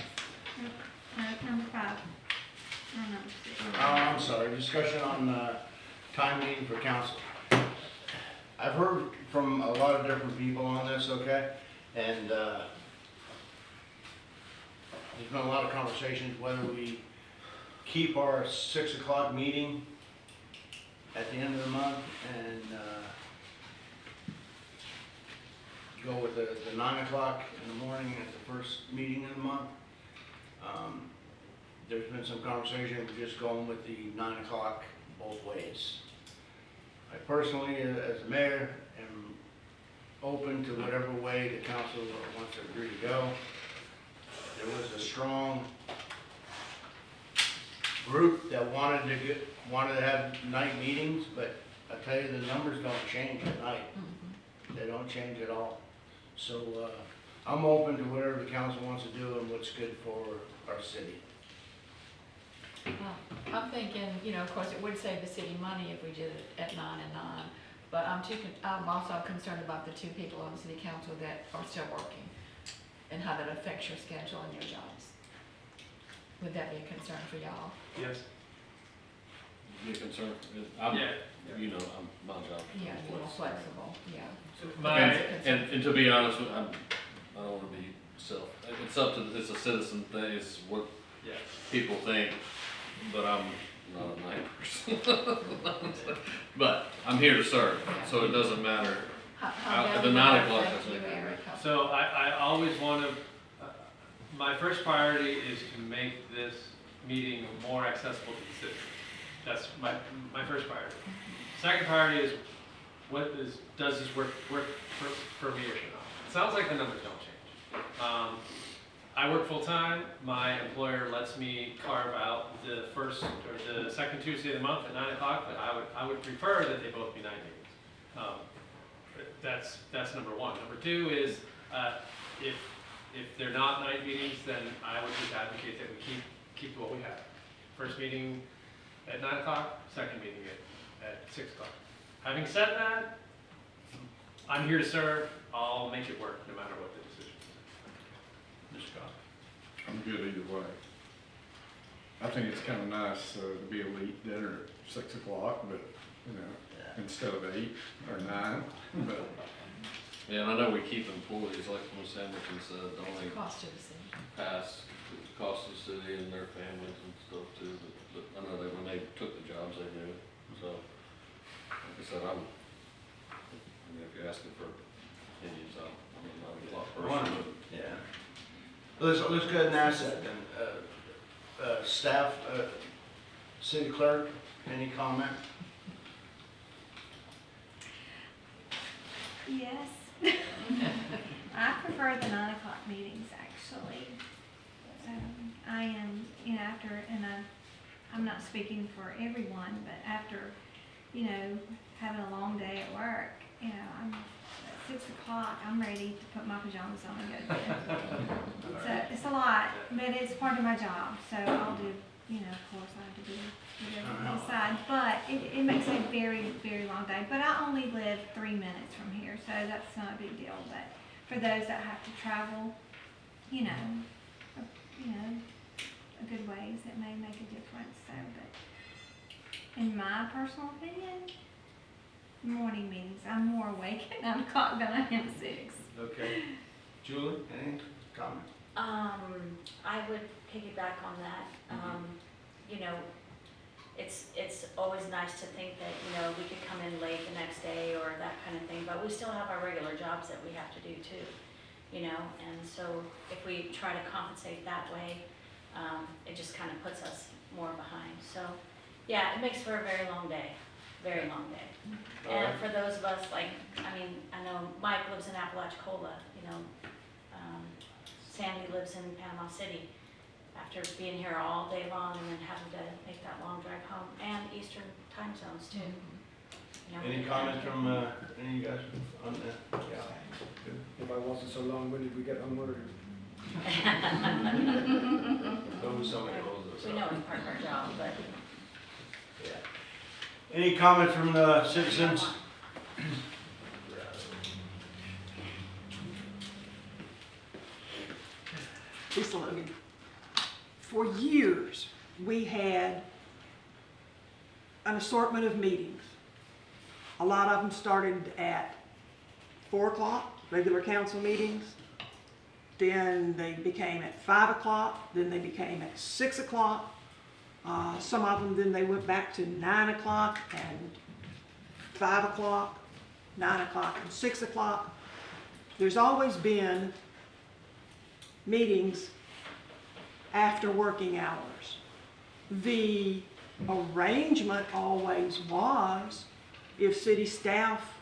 Number 5. Or number 6. I'm sorry, discussion on time meeting for council. I've heard from a lot of different people on this, okay? And there's been a lot of conversations whether we keep our 6 o'clock meeting at the end of the month and go with the 9 o'clock in the morning at the first meeting of the month. There's been some conversation of just going with the 9 o'clock both ways. I personally, as a mayor, am open to whatever way the council wants to agree to go. There was a strong group that wanted to have night meetings, but I tell you, the numbers don't change at night. They don't change at all. So I'm open to whatever the council wants to do and what's good for our city. I'm thinking, you know, of course, it would save the city money if we did it at 9 and 9, but I'm also concerned about the two people on the city council that are still working and how that affects your schedule and your jobs. Would that be a concern for y'all? Yes. Be a concern, you know, my job. Yeah, a little flexible, yeah. And to be honest, I don't want to be it's up to, it's a citizen thing, it's what people think, but I'm not a night person. But I'm here to serve, so it doesn't matter. The 9 o'clock doesn't matter. So I always want to, my first priority is to make this meeting more accessible to the citizens. That's my first priority. Second priority is, does this work for me or not? It sounds like the numbers don't change. I work full-time. My employer lets me carve out the first or the second Tuesday of the month at 9 o'clock, but I would prefer that they both be night meetings. That's number one. Number two is, if they're not night meetings, then I would just advocate that we keep what we have. First meeting at 9 o'clock, second meeting at 6 o'clock. Having said that, I'm here to serve. I'll make it work no matter what the decision is. Mr. Scott. I'm good either way. I think it's kind of nice to be able to eat dinner at 6 o'clock, but, you know, instead of 8 or 9, but. Yeah, and I know we keep employees, like Ms. Hamilton said, only Cost to the city. pass the cost of the city and their families and stuff too, but I know that when they took the jobs, they knew it, so, like I said, I mean, if you're asking for opinions, I'm not a lot person. Yeah. Let's go ahead and ask that then. Staff, city clerk, any comment? Yes. I prefer the 9 o'clock meetings, actually. I am, you know, I'm not speaking for everyone, but after, you know, having a long day at work, you know, I'm at 6 o'clock, I'm ready to put my pajamas on and go to bed. So it's a lot, but it's part of my job, so I'll do, you know, of course I have to do whatever I decide, but it makes a very, very long day. But I only live 3 minutes from here, so that's not a big deal. But for those that have to travel, you know, a good ways, it may make a difference. So, but in my personal opinion, morning meetings, I'm more awake at 9 o'clock than I am at 6. Okay. Julie, any comment? I would piggyback on that. You know, it's always nice to think that, you know, we could come in late the next day or that kind of thing, but we still have our regular jobs that we have to do too, you know, and so if we try to compensate that way, it just kind of puts us more behind. So, yeah, it makes for a very long day, very long day. All right. And for those of us, like, I mean, I know Mike lives in Apalachicola, you know, Sandy lives in Panama City. After being here all day long and then having to make that long drive home, and Eastern time zones too. You know, Any comments from, any of you guys on that? Yeah. If I wasn't so long-winded, we get hungry. Those somebody holds us We up. know it's part of our job, but. Yeah. Any comments from the citizens? Lisa Logan. For years, we had an assortment of meetings. A lot of them started at 4 o'clock, regular council meetings. Then they became at 5 o'clock, then they became at 6 o'clock. Some of them, then they went back to 9 o'clock and 5 o'clock, 9 o'clock and 6 o'clock. There's always been meetings after working hours. The arrangement always was, if city staff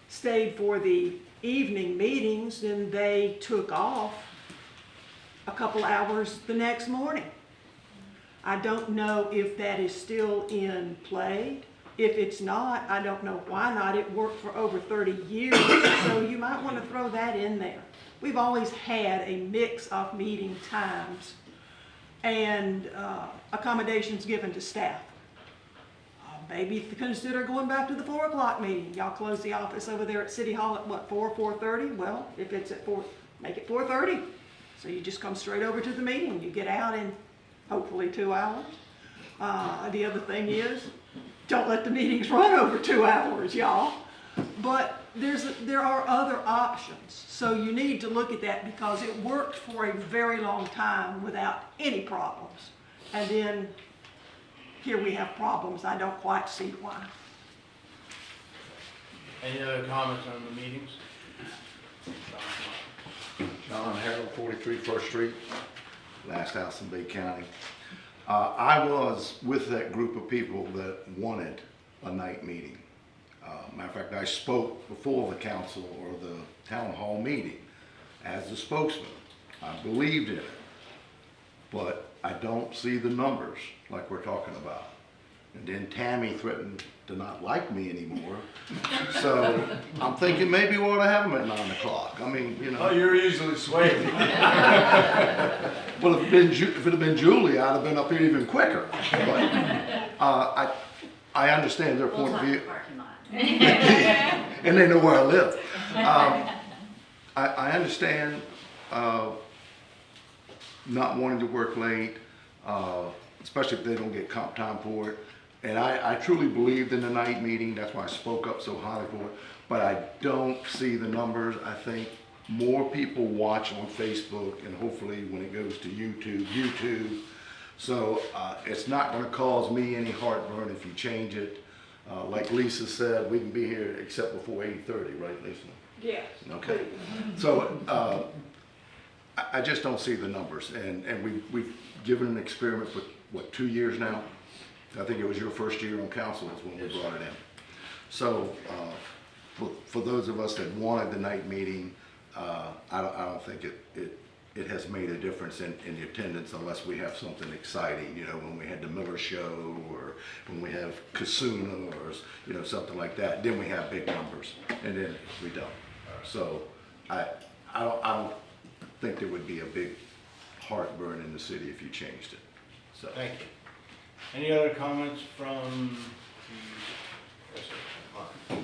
stayed for the evening meetings, then they took off a couple hours the next morning. I don't know if that is still in play. If it's not, I don't know why not. It worked for over 30 years, so you might want to throw that in there. We've always had a mix of meeting times and accommodations given to staff. Maybe consider going back to the 4 o'clock meeting. Y'all close the office over there at City Hall at what, 4:30? Well, if it's at 4, make it 4:30. So you just come straight over to the meeting. You get out in hopefully 2 hours. The other thing is, don't let the meetings run over 2 hours, y'all. But there are other options. So you need to look at that because it worked for a very long time without any problems. And then here we have problems. I don't quite see why. Any other comments on the meetings? John Harold, 43 First Street, last house in Bay County. I was with that group of people that wanted a night meeting. Matter of fact, I spoke before the council or the town hall meeting as the spokesman. I believed in it, but I don't see the numbers like we're talking about. And then Tammy threatened to not like me anymore. So I'm thinking maybe we ought to have them at 9 o'clock. I mean, you know. Oh, you're easily swayed. Well, if it had been Julie, I'd have been up here even quicker. But I understand their point of view. And they know where I live. I understand not wanting to work late, especially if they don't get comp time for it. And I truly believed in the night meeting. That's why I spoke up so highly for it. But I don't see the numbers. I think more people watch on Facebook, and hopefully when it goes to YouTube. So it's not going to cause me any heartburn if you change it. Like Lisa said, we can be here except before 8:30, right, Lisa? Yes. Okay. So I just don't see the numbers, and we've given an experiment for what, 2 years now. I think it was your first year on council is when we brought it in. So for those of us that wanted the night meeting, I don't think it has made a difference in the attendance unless we have something exciting, you know, when we had the Miller Show or when we have Kasuna or, you know, something like that. Then we have big numbers, and then we don't. So I don't think there would be a big heartburn in the city if you changed it. So Thank you. Any other comments from yes, sir.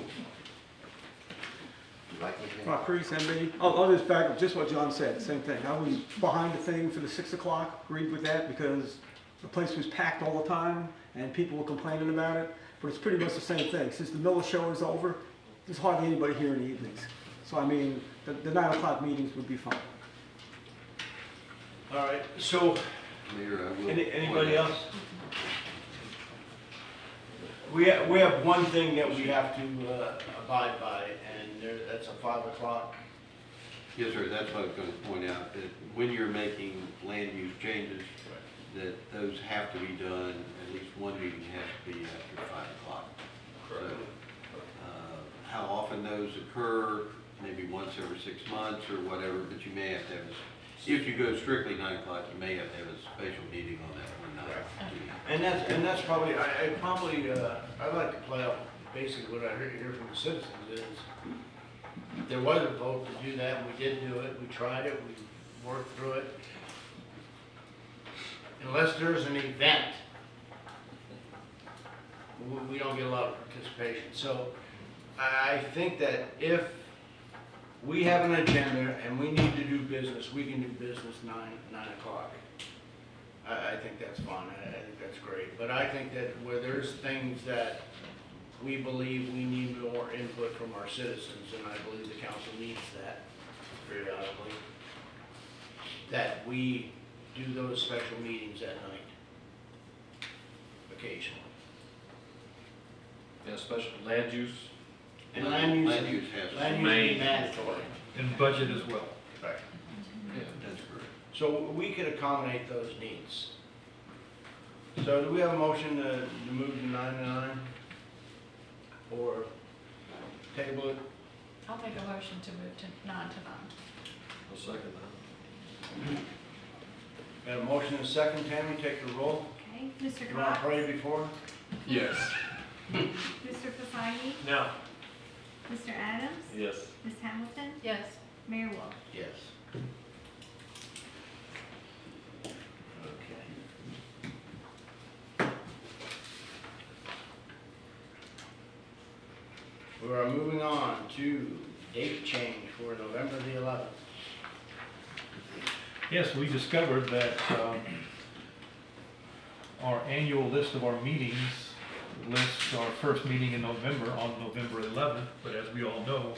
Mark. Cruz, MB. I'll just back up just what John said, same thing. I was behind the thing for the 6 o'clock, agreed with that because the place was packed all the time and people were complaining about it. But it's pretty much the same thing. Since the Miller Show is over, there's hardly anybody here in the evenings. So I mean, the 9 o'clock meetings would be fine. All right, so Mayor, I will anybody else? We have one thing that we have to abide by, and that's a 5 o'clock. Yes, sir, that's what I was going to point out, that when you're making land use changes, that those have to be done, at least one meeting has to be after 5 o'clock. So, how often those occur, maybe once every 6 months or whatever, but you may have to have, if you go strictly 9 o'clock, you may have to have a special meeting on that one night. And that's probably, I'd like to play out basically what I hear from the citizens is, there was a vote to do that, we did do it, we tried it, we worked through it. Unless there's an event, we don't get a lot of participation. So I think that if we have an agenda and we need to do business, we can do business 9 o'clock. I think that's fine, I think that's great. But I think that where there's things that we believe we need more input from our citizens, and I believe the council needs that periodically, that we do those special meetings at night, occasionally. Yeah, special land use. And land use has is main. mandatory. And budget as well. Right. Yeah, that's correct. So we could accommodate those needs. So do we have a motion to move to 9 to 9? Or table it? I'll make a motion to move to 9 to 9. I'll second that. Got a motion and a second, Tammy, take the roll. Okay, Mr. You want Cox? to pray before? Yes. Mr. Fasani? No. Mr. Adams? Yes. Ms. Hamilton? Yes. Mayor Wolf? Yes. Okay. We are moving on to date change for November the 11th. Yes, we discovered that our annual list of our meetings lists our first meeting in November on November 11th, but as we all know,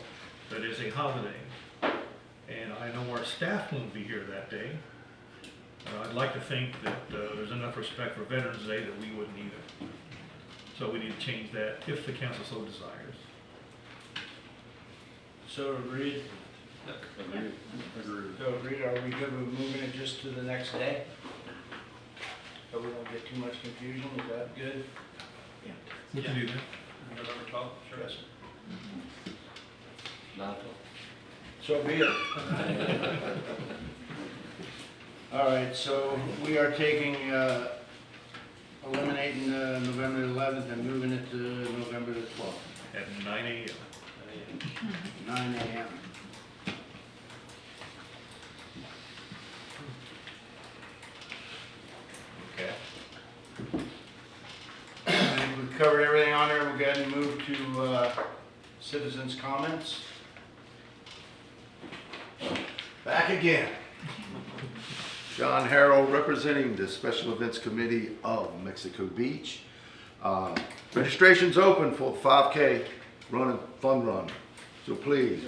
that is a holiday. And I know our staff won't be here that day. I'd like to think that there's enough respect for Veterans Day that we wouldn't either. So we need to change that if the council so desires. So agreed? Agreed. So agreed, are we good with moving it just to the next day? So we don't get too much confusion, is that good? We can do that. November 12th, sure. Yes, sir. Not So be it. All right, so we are taking, eliminating November 11th and moving it to November the 12th. At 9 a.m. 9 a.m. Okay. I think we've covered everything on there. We'll go ahead and move to citizens' comments. Back again. John Harrell, representing the Special Events Committee of Mexico Beach. Registration's open for 5K fun run. So please,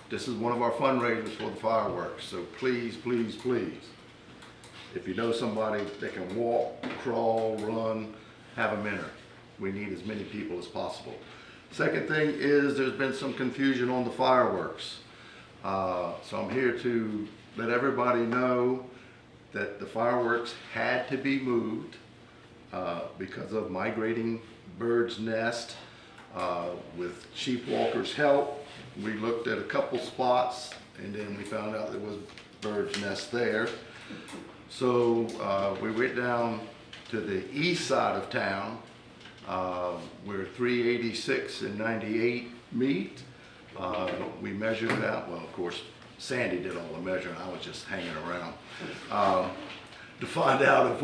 this is one of our fundraisers for the fireworks. So please, please, please, if you know somebody that can walk, crawl, run, have them enter. We need as many people as possible. Second thing is there's been some confusion on the fireworks. So I'm here to let everybody know that the fireworks had to be moved because of migrating birds' nest. With Chief Walker's help, we looked at a couple spots and then we found out there was birds' nest there. So we went down to the east side of town where 386 and 98 meet. We measured that. Well, of course, Sandy did all the measuring. I was just hanging around to find out if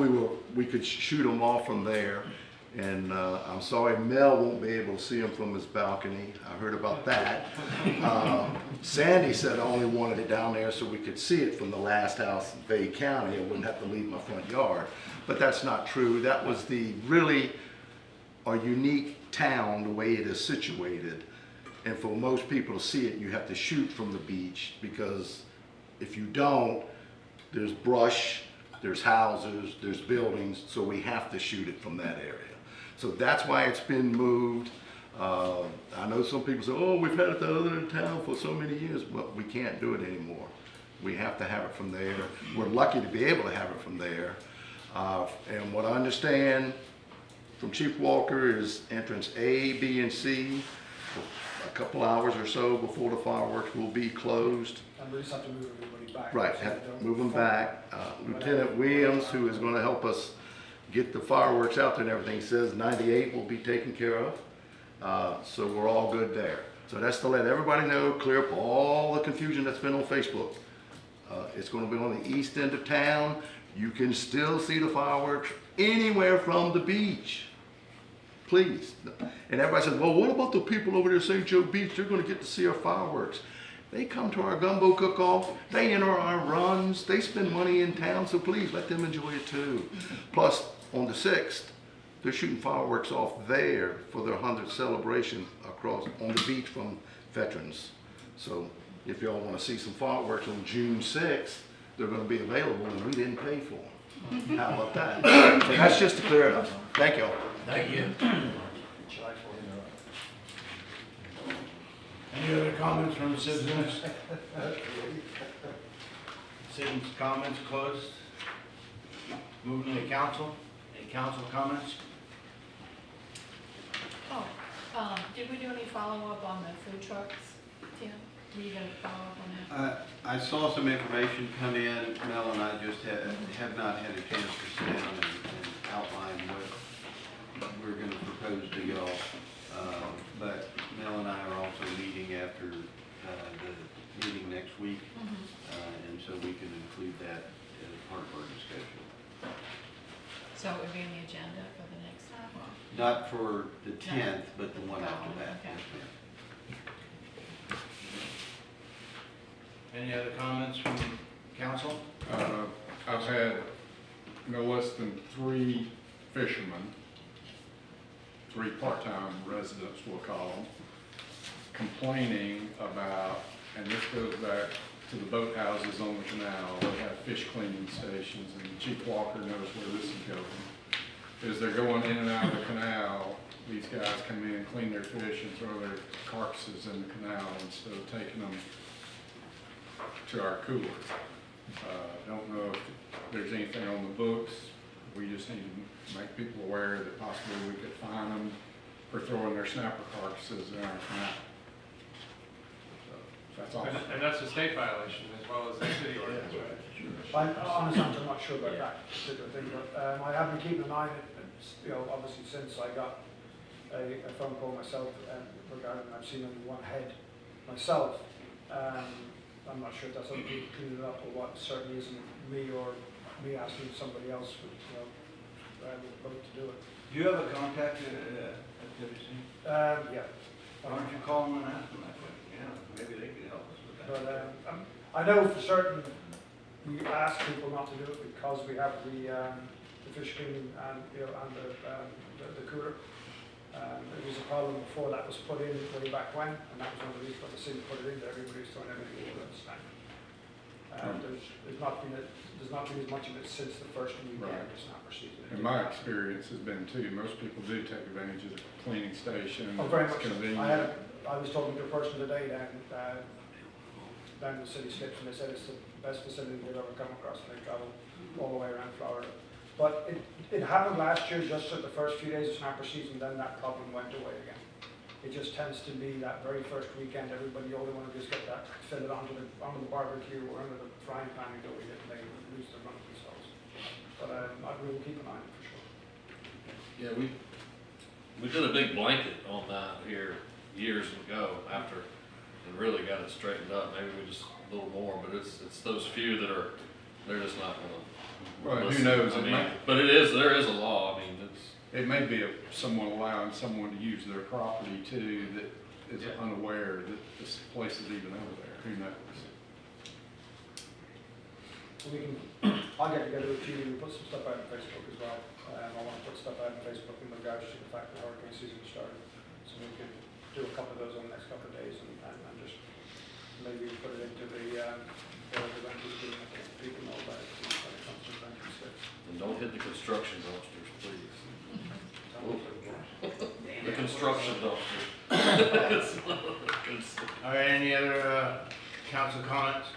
we could shoot them off from there. And I'm sorry, Mel won't be able to see them from his balcony. I heard about that. Sandy said I only wanted it down there so we could see it from the last house in Bay County. I wouldn't have to leave my front yard. But that's not true. That was the really a unique town, the way it is situated. And for most people to see it, you have to shoot from the beach, because if you don't, there's brush, there's houses, there's buildings, so we have to shoot it from that area. So that's why it's been moved. I know some people say, oh, we've had it the other in town for so many years, but we can't do it anymore. We have to have it from there. We're lucky to be able to have it from there. And what I understand from Chief Walker is entrance A, B, and C, a couple hours or so before the fireworks will be closed. And we just have to move everybody back. Right, have to move them back. Lieutenant Williams, who is gonna help us get the fireworks out there and everything, says 98 will be taken care of. So we're all good there. So that's to let everybody know, clear up all the confusion that's been on Facebook. It's gonna be on the east end of town. You can still see the fireworks anywhere from the beach. Please. And everybody says, well, what about the people over there at St. Joe Beach? They're gonna get to see our fireworks. They come to our gumbo cook-off, they enter our runs, they spend money in town, so please let them enjoy it too. Plus, on the 6th, they're shooting fireworks off there for their 100th celebration across on the beach from veterans. So if y'all wanna see some fireworks on June 6th, they're gonna be available and we didn't pay for them. How about that? So that's just to clear it up. Thank y'all. Thank you. Any other comments from the citizens? Citizens' comments closed. Moving to council. Any council comments? Did we do any follow-up on the food trucks, Tim? Were you gonna follow up on that? I saw some information come in. Mel and I just have not had a chance to sit down and outline what we're gonna propose to y'all. But Mel and I are also meeting after the meeting next week. And so we can include that as part of our discussion. So it would be on the agenda for the next one? Not for the 10th, but the one after that. Okay. Yes, ma'am. Any other comments from council? I've had no less than 3 fishermen, 3 part-time residents, we'll call them, complaining about, and this goes back to the boathouses on the canal. They have fish cleaning stations, and Chief Walker knows where this is going. Is they're going in and out of the canal, these guys come in, clean their fish, and throw their carcasses in the canal instead of taking them to our cooler. Don't know if there's anything on the books. We just need to make people aware that possibly we could fine them for throwing their snapper carcasses in our canal. So that's all. And that's a state violation as well as a city ordinance, right? Honestly, I'm not sure about that particular thing, but I have been keeping an eye on it, and, you know, obviously since I got a phone call myself regarding, I've seen only one head myself. I'm not sure if that's other people cleaning it up or what. It certainly isn't me or me asking somebody else with, you know, with the boat to do it. Do you have a contact at WC? Yeah. Why don't you call them and ask them that question? Yeah, maybe they could help us with that. But I know for certain we ask people not to do it because we have the fish cleaning and, you know, and the cooler. It was a problem before that was put in way back when, and that was one of the reasons why the city put it in there. Everybody's throwing everything over at the time. There's not been as much of it since the first weekend of the snapper season. And my experience has been too, most people do take advantage of the cleaning station. Oh, very It's much. convenient. I was talking to a person today down the city slips, and they said it's the best facility they've ever come across, and they travel all the way around Florida. But it happened last year, just at the first few days of snapper season, then that problem went away again. It just tends to be that very first weekend, everybody only want to just get that, fill it onto the barbecue or under the frying pan and go eat it, and they lose their run themselves. But we will keep an eye on it for sure. Yeah, we did a big blanket on that here years ago after, and really got it straightened up. Maybe we just a little more, but it's those few that are, they're just not gonna. Well, who knows? I mean, but there is a law. I mean, it may be someone allowing someone to use their property too that is unaware that this place is even over there. Who knows? We can, I'll get together with you and put some stuff out on Facebook as well. I want to put stuff out on Facebook in regards to the fact that hurricane season started. So we can do a couple of those on the next couple of days and just maybe put it into the rentals team and let people know about it when it comes to rentals. And don't hit the construction dumpsters, please. The construction dumpsters. All right, any other council comments?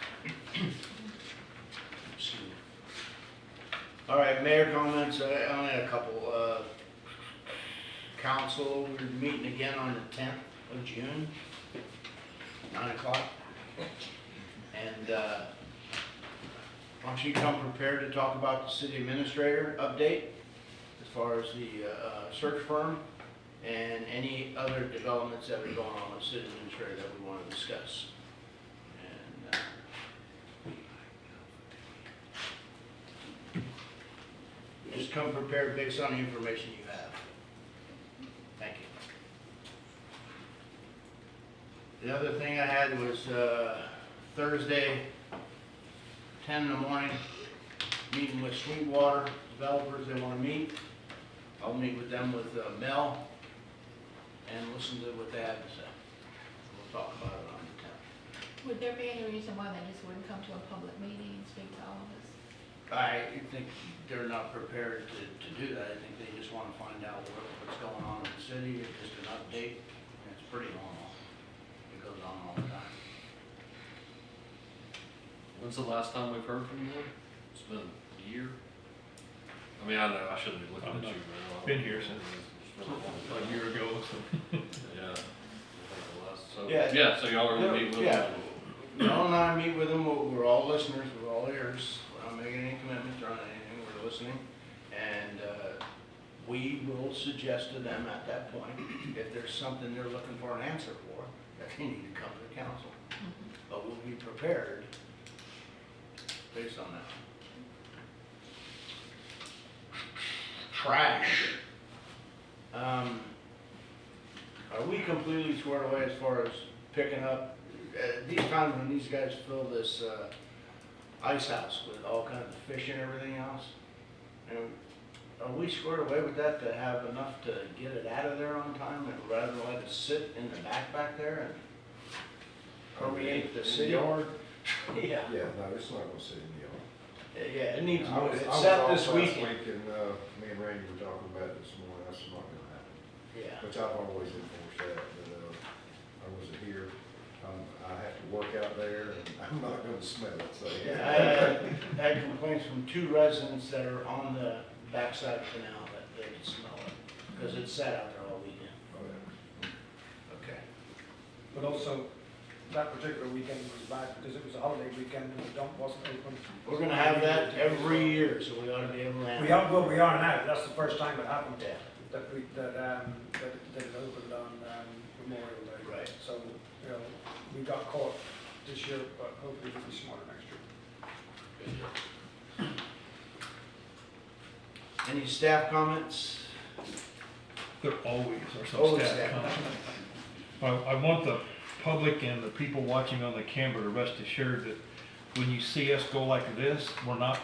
All right, mayor comments, I only had a couple. Council, we're meeting again on the 10th of June, 9 o'clock. And why don't you come prepared to talk about the city administrator update as far as the search firm and any other developments that are going on with city administrator that we want to discuss. And just come prepared based on the information you have. Thank you. The other thing I had was Thursday, 10 in the morning, meeting with Sweetwater developers they want to meet. I'll meet with them with Mel and listen to what they have to say. We'll talk about it on the 10th. Would there be any reason why they just wouldn't come to a public meeting and speak to all of us? I think they're not prepared to do that. I think they just want to find out what's going on in the city, just an update. It's pretty normal. It goes on all the time. When's the last time we've heard from you? It's been a year. I mean, I know I shouldn't be looking at you. But Been here since it's been a a year ago, so. Yeah. I think the last, so, Yeah. yeah, so y'all are gonna meet with Yeah. them? Mel and I meet with them. We're all listeners. We're all ears. We're not making any commitments or anything. We're listening. And we will suggest to them at that point, if there's something they're looking for an answer for, that they need to come to the council. But we'll be prepared based on that. Trash. Are we completely squared away as far as picking up, these times when these guys fill this ice house with all kinds of fish and everything else? And are we squared away with that to have enough to get it out of there on time and rather than let it sit in the back there and permeate the city? Yard? Yeah. Yeah, no, it's not gonna sit in the yard. Yeah, it needs, I was it's off set this last weekend. week and, me and Randy were talking about it this morning, that's not gonna happen. Yeah. Which I've always enforced that, but, I wasn't here, I have to work out there and I'm not gonna smell it, so. Yeah, I had complaints from 2 residents that are on the backside of the canal that they could smell it, because it sat out there all weekend. Okay. But also, that particular weekend was bad because it was a holiday weekend and the dump wasn't open. We're gonna have that every year, so we ought to be able to handle it. We are now, that's the first time it happened. Yeah. That it opened on Memorial Day. Right. So, you know, we got caught this year, but hopefully we'll be smarter next year. Any staff comments? There always are some Always staff staff comments. I want the public and the people watching on the camera to rest assured that when you see us go like this, we're not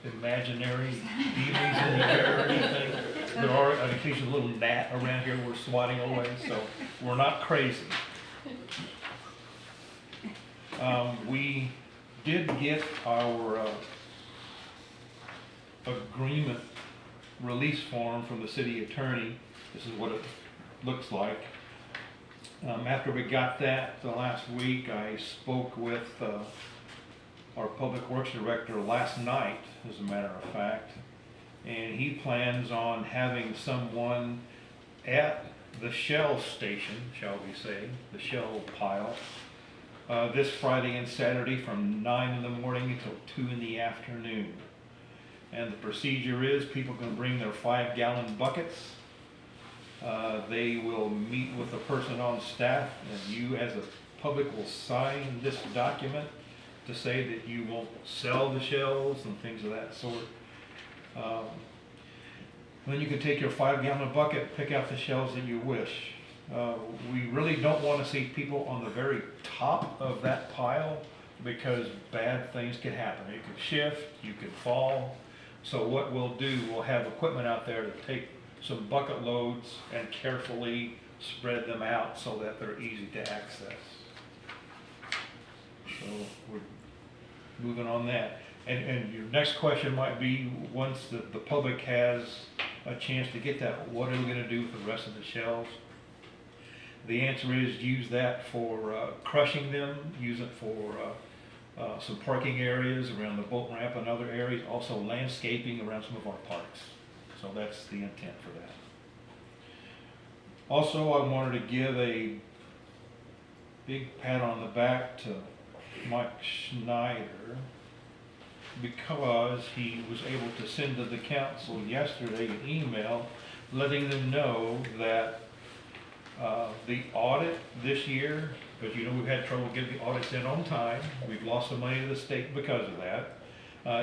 imaginary demons in the air or anything. There are an occasional little gnat around here we're swatting away, so we're not crazy. We did get our agreement release form from the city attorney. This is what it looks like. After we got that last week, I spoke with our public works director last night, as a matter of fact, and he plans on having someone at the Shell station, shall we say, the Shell pile, this Friday and Saturday from 9 in the morning until 2 in the afternoon. And the procedure is people can bring their 5-gallon buckets. They will meet with a person on staff, and you as a public will sign this document to say that you won't sell the shells and things of that sort. Then you can take your 5-gallon bucket, pick out the shells that you wish. We really don't want to see people on the very top of that pile because bad things can happen. It could shift, you could fall. So what we'll do, we'll have equipment out there to take some bucket loads and carefully spread them out so that they're easy to access. So we're moving on that. And your next question might be, once the public has a chance to get that, what are we going to do with the rest of the shells? The answer is use that for crushing them, use it for some parking areas around the boat ramp and other areas, also landscaping around some of our parks. So that's the intent for that. Also, I wanted to give a big pat on the back to Mike Schneider because he was able to send to the council yesterday an email letting them know that the audit this year, because you know we've had trouble getting the audits in on time, we've lost some money to the state because of that.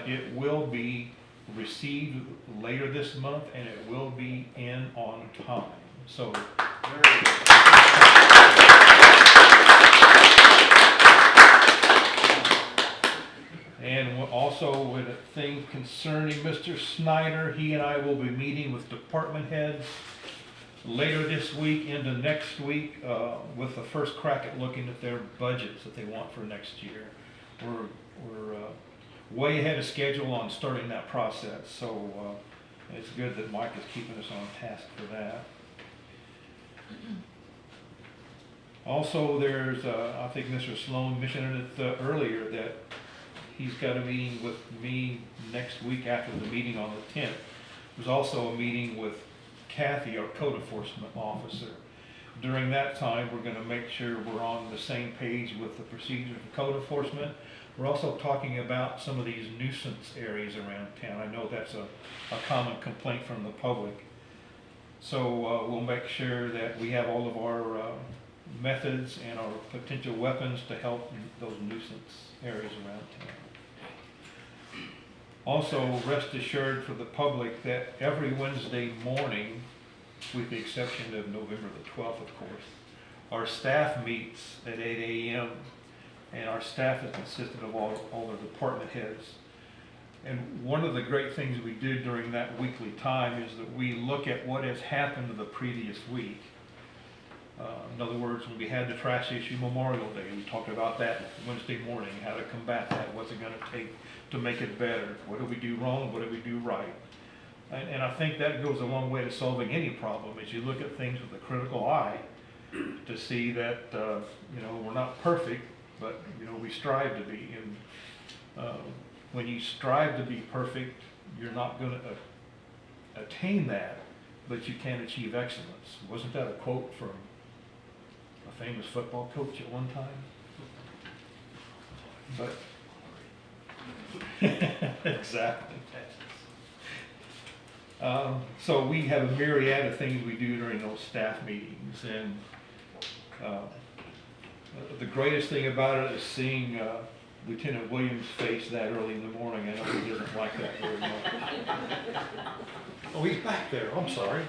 It will be received later this month and it will be in on time. So and also with a thing concerning Mr. Snyder, he and I will be meeting with department heads later this week into next week with the first crack at looking at their budgets that they want for next year. We're way ahead of schedule on starting that process, so it's good that Mike is keeping us on task for that. Also, there's, I think Mr. Sloan mentioned it earlier, that he's got a meeting with me next week after the meeting on the 10th. There's also a meeting with Kathy, our code enforcement officer. During that time, we're going to make sure we're on the same page with the procedure for code enforcement. We're also talking about some of these nuisance areas around town. I know that's a common complaint from the public. So we'll make sure that we have all of our methods and our potential weapons to help in those nuisance areas around town. Also, rest assured for the public that every Wednesday morning, with the exception of November the 12th, of course, our staff meets at 8 a.m. and our staff is consisted of all the department heads. And one of the great things we do during that weekly time is that we look at what has happened the previous week. In other words, when we had the trash issue Memorial Day, we talked about that Wednesday morning, how to combat that, what's it going to take to make it better, what do we do wrong, what do we do right. And I think that goes a long way to solving any problem, as you look at things with a critical eye to see that, you know, we're not perfect, but, you know, we strive to be. And when you strive to be perfect, you're not going to attain that, but you can achieve excellence. Wasn't that a quote from a famous football coach at one time? But exactly. So we have a myriad of things we do during those staff meetings, and the greatest thing about it is seeing Lieutenant Williams' face that early in the morning. I know he doesn't like that very much. Oh, he's back there. I'm sorry.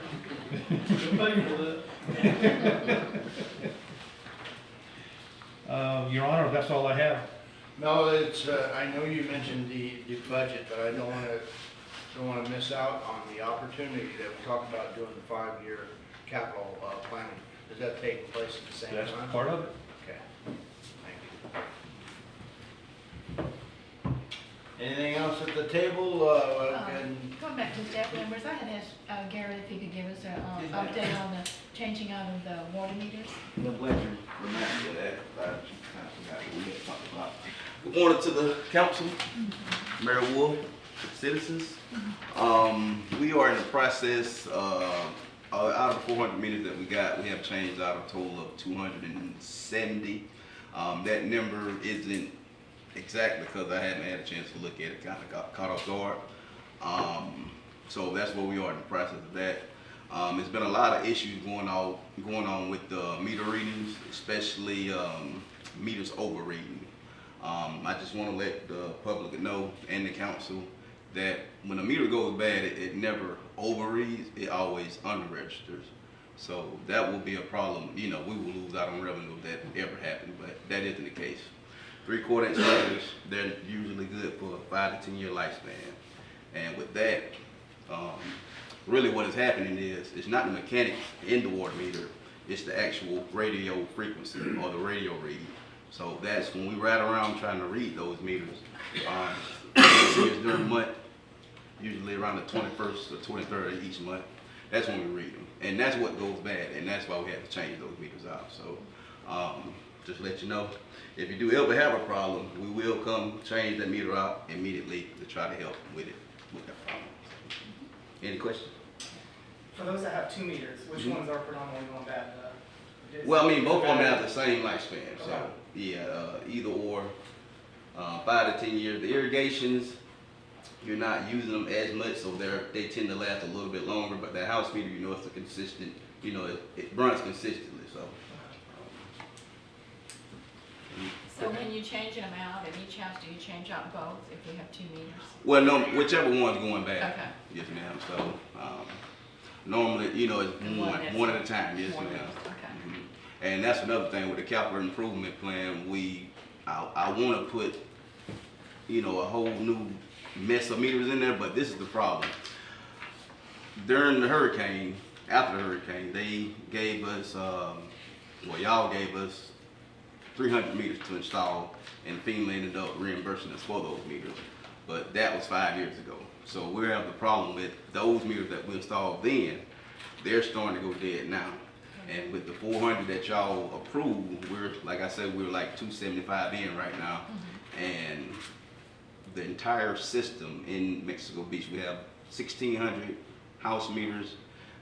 Your Honor, that's all I have. No, it's, I know you mentioned the budget, but I don't want to miss out on the opportunity that we talked about doing the 5-year capital planning. Does that take place at the same time? That's part of it. Okay. Thank you. Anything else at the table? Going back to staff members, I had asked Gary if he could give us an update on the changing out of the water meters. I'm glad you reminded me of that. I kind of forgot what we had talked about. Good morning to the council, Mayor Wolf, citizens. We are in the process, out of the 400 meters that we got, we have changed out a total of 270. That number isn't exact because I hadn't had a chance to look at it, kind of got caught off guard. So that's where we are in the process of that. There's been a lot of issues going on with the meter readings, especially meters overreading. I just want to let the public know and the council that when a meter goes bad, it never overreads, it always underregisters. So that will be a problem. You know, we will lose out on revenue if that ever happened, but that isn't the case. 3/4 inch meters, they're usually good for a 5 to 10 year lifespan. And with that, really what is happening is, it's not the mechanics in the water meter, it's the actual radio frequency or the radio read. So that's when we ride around trying to read those meters. It's during the month, usually around the 21st or 23rd of each month. That's when we read them. And that's what goes bad, and that's why we have to change those meters out. So just let you know, if you do ever have a problem, we will come change that meter out immediately to try to help with that problem. Any questions? For those that have 2 meters, which ones are predominantly going bad? Well, I mean, both of them have the same lifespan, so, yeah, either or, 5 to 10 years. The irrigations, you're not using them as much, so they tend to last a little bit longer, but that house meter, you know, it's a consistent, you know, it runs consistently, so. So when you change them out at each house, do you change out both if you have 2 meters? Well, no, whichever one's going bad. Okay. Yes, ma'am, so, normally, you know, it's one at a time, yes, ma'am. Okay. And that's another thing with the capital improvement plan, I wanna put, you know, a whole new mess of meters in there, but this is the problem. During the hurricane, after the hurricane, they gave us, y'all gave us 300 meters to install, and FEMA ended up reimbursing us for those meters. But that was 5 years ago. So we have the problem with those meters that we installed then, they're starting to go dead now. And with the 400 that y'all approved, like I said, we're like 275 in right now. And the entire system in Mexico Beach, we have 1,600 house meters,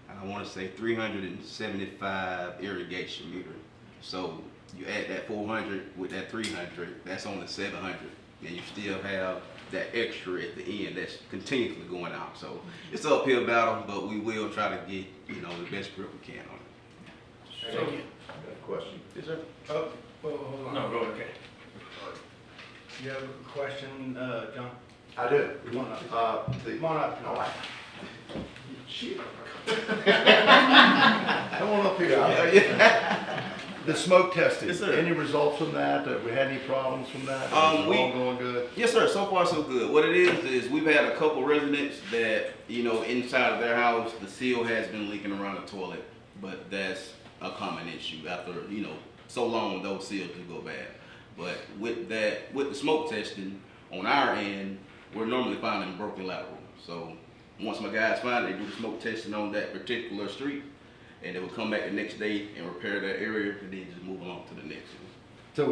and I want to say 375 irrigation meters. So you add that 400 with that 300, that's only 700, and you still have that extra at the end that's continuously going out. So it's an uphill battle, but we will try to get, you know, the best grip we can on it. Thank you. I got a question. Is there, oh, hold on. No, go ahead. Okay. You have a question, John? I do. Come on up. Come on up. All right. Shit. Come on up here. The smoke testing. Yes, sir. Any results from that? Have we had any problems from that? Is it all going good? Yes, sir. So far, so good. What it is we've had a couple residents that, you know, inside of their house, the seal has been leaking around the toilet, but that's a common issue after, you know, so long those seals do go bad. But with the smoke testing on our end, we're normally finding broken lateral. So once my guys find it, they do the smoke testing on that particular street, and they will come back the next day and repair that area, and then just move along to the next one. So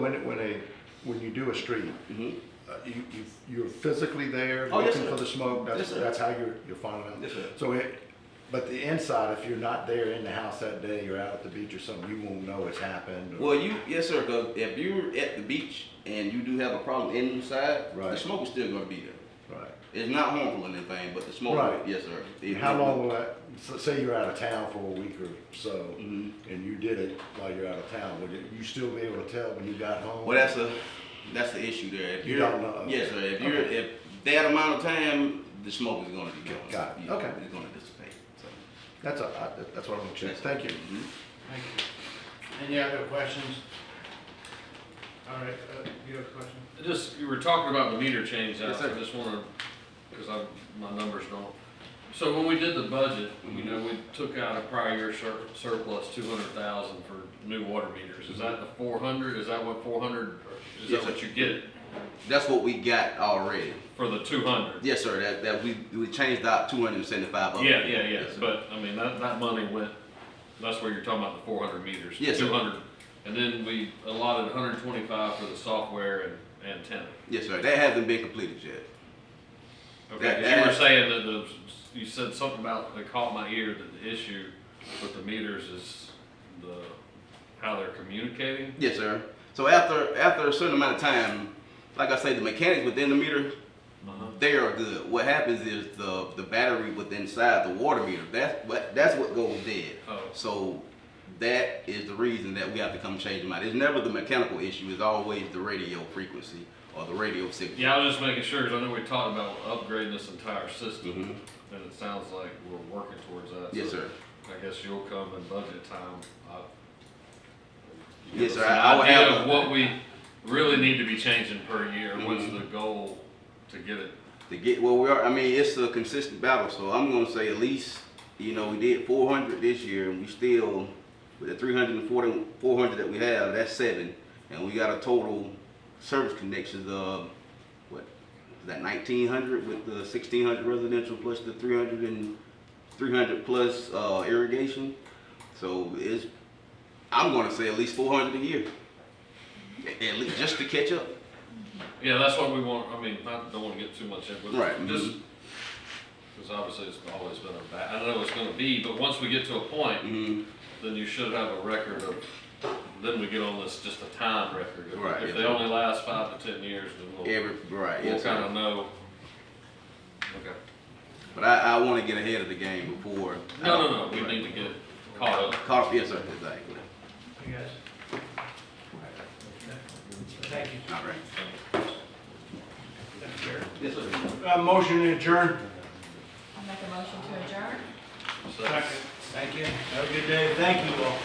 when you do a street, you're physically there Oh, yes, looking sir. for the smoke. Yes, sir. That's how you're finding out. Yes, sir. So but the inside, if you're not there in the house that day, you're out at the beach or something, you won't know it's happened. Or... Well, yes, sir. Because if you're at the beach and you do have a problem inside, the smoke is still going to be there. Right. It's not harmful or anything, but the smoke. Right. Yes, sir. How long will that? Say you're out of town for a week or so, and you did it while you're out of town. Would you still be able to tell when you got home? Well, that's the issue there. If You don't know. Yes, sir. If that amount of time, the smoke is going to be gone. Got it. You know, Okay. It's going to dissipate. So. That's what I'm gonna check. Thank you. Thank you. Any other questions? All right, you have a question? You were talking about the meter change out, Yes, sir. I just wanna, because my numbers don't. So when we did the budget, you know, we took out a prior year surplus 200,000 for new water meters. Is that the 400? Is that what 400, is Yes, that what sir. you get That's what we got already. for the 200? Yes, sir. That we changed out 275 of them. Yeah, Yes, sir. but I mean, that money went, that's where you're talking about the 400 meters. Yes, sir. 200. And then we allotted 125 for the software and antenna. Yes, sir. That hasn't been completed yet. Okay, 'cause you were saying that you said something about, it caught my ear, that the issue with the meters is how they're communicating? Yes, sir. So after a certain amount of time, like I say, the mechanics within the meter, they are good. What happens is the battery within inside the water meter, that's what goes dead. Oh. So that is the reason that we have to come change them out. It's never the mechanical issue, it's always the radio frequency or the radio signal. Yeah, I was just making sure, because I know we talked about upgrading this entire system, and it sounds like we're working towards that. Yes, So sir. I guess you'll come in budget time. Yes, sir. An I will idea have of what we really need to be changing per year. What's the goal to get it? I mean, it's a consistent battle, so I'm gonna say at least, you know, we did 400 this year, and we still, with the 340, 400 that we have, that's 7, and we got a total service connections of, what, is that 1,900 with the 1,600 residential plus the 300 plus irrigation. So I'm gonna say at least 400 a year. At least, just to catch up. Yeah, that's what we want, I mean, I don't wanna get too much into it. Right, Just, because obviously it's always been a bad, I don't know it's gonna be, but once we get to a point, then you should have a record of, then we get on this, just a time record. Right, If yes, they sir. only last 5 to 10 years, then Right, we'll yes, sir. kinda know. Okay. But I wanna get ahead of the game before. No, we need to get caught up. Caught up, yes, sir, exactly. You guys? Thank you. All right. Yes, sir. Motion to adjourn. I'll make a motion to adjourn. Second. Thank you. Have a good day. Thank you all.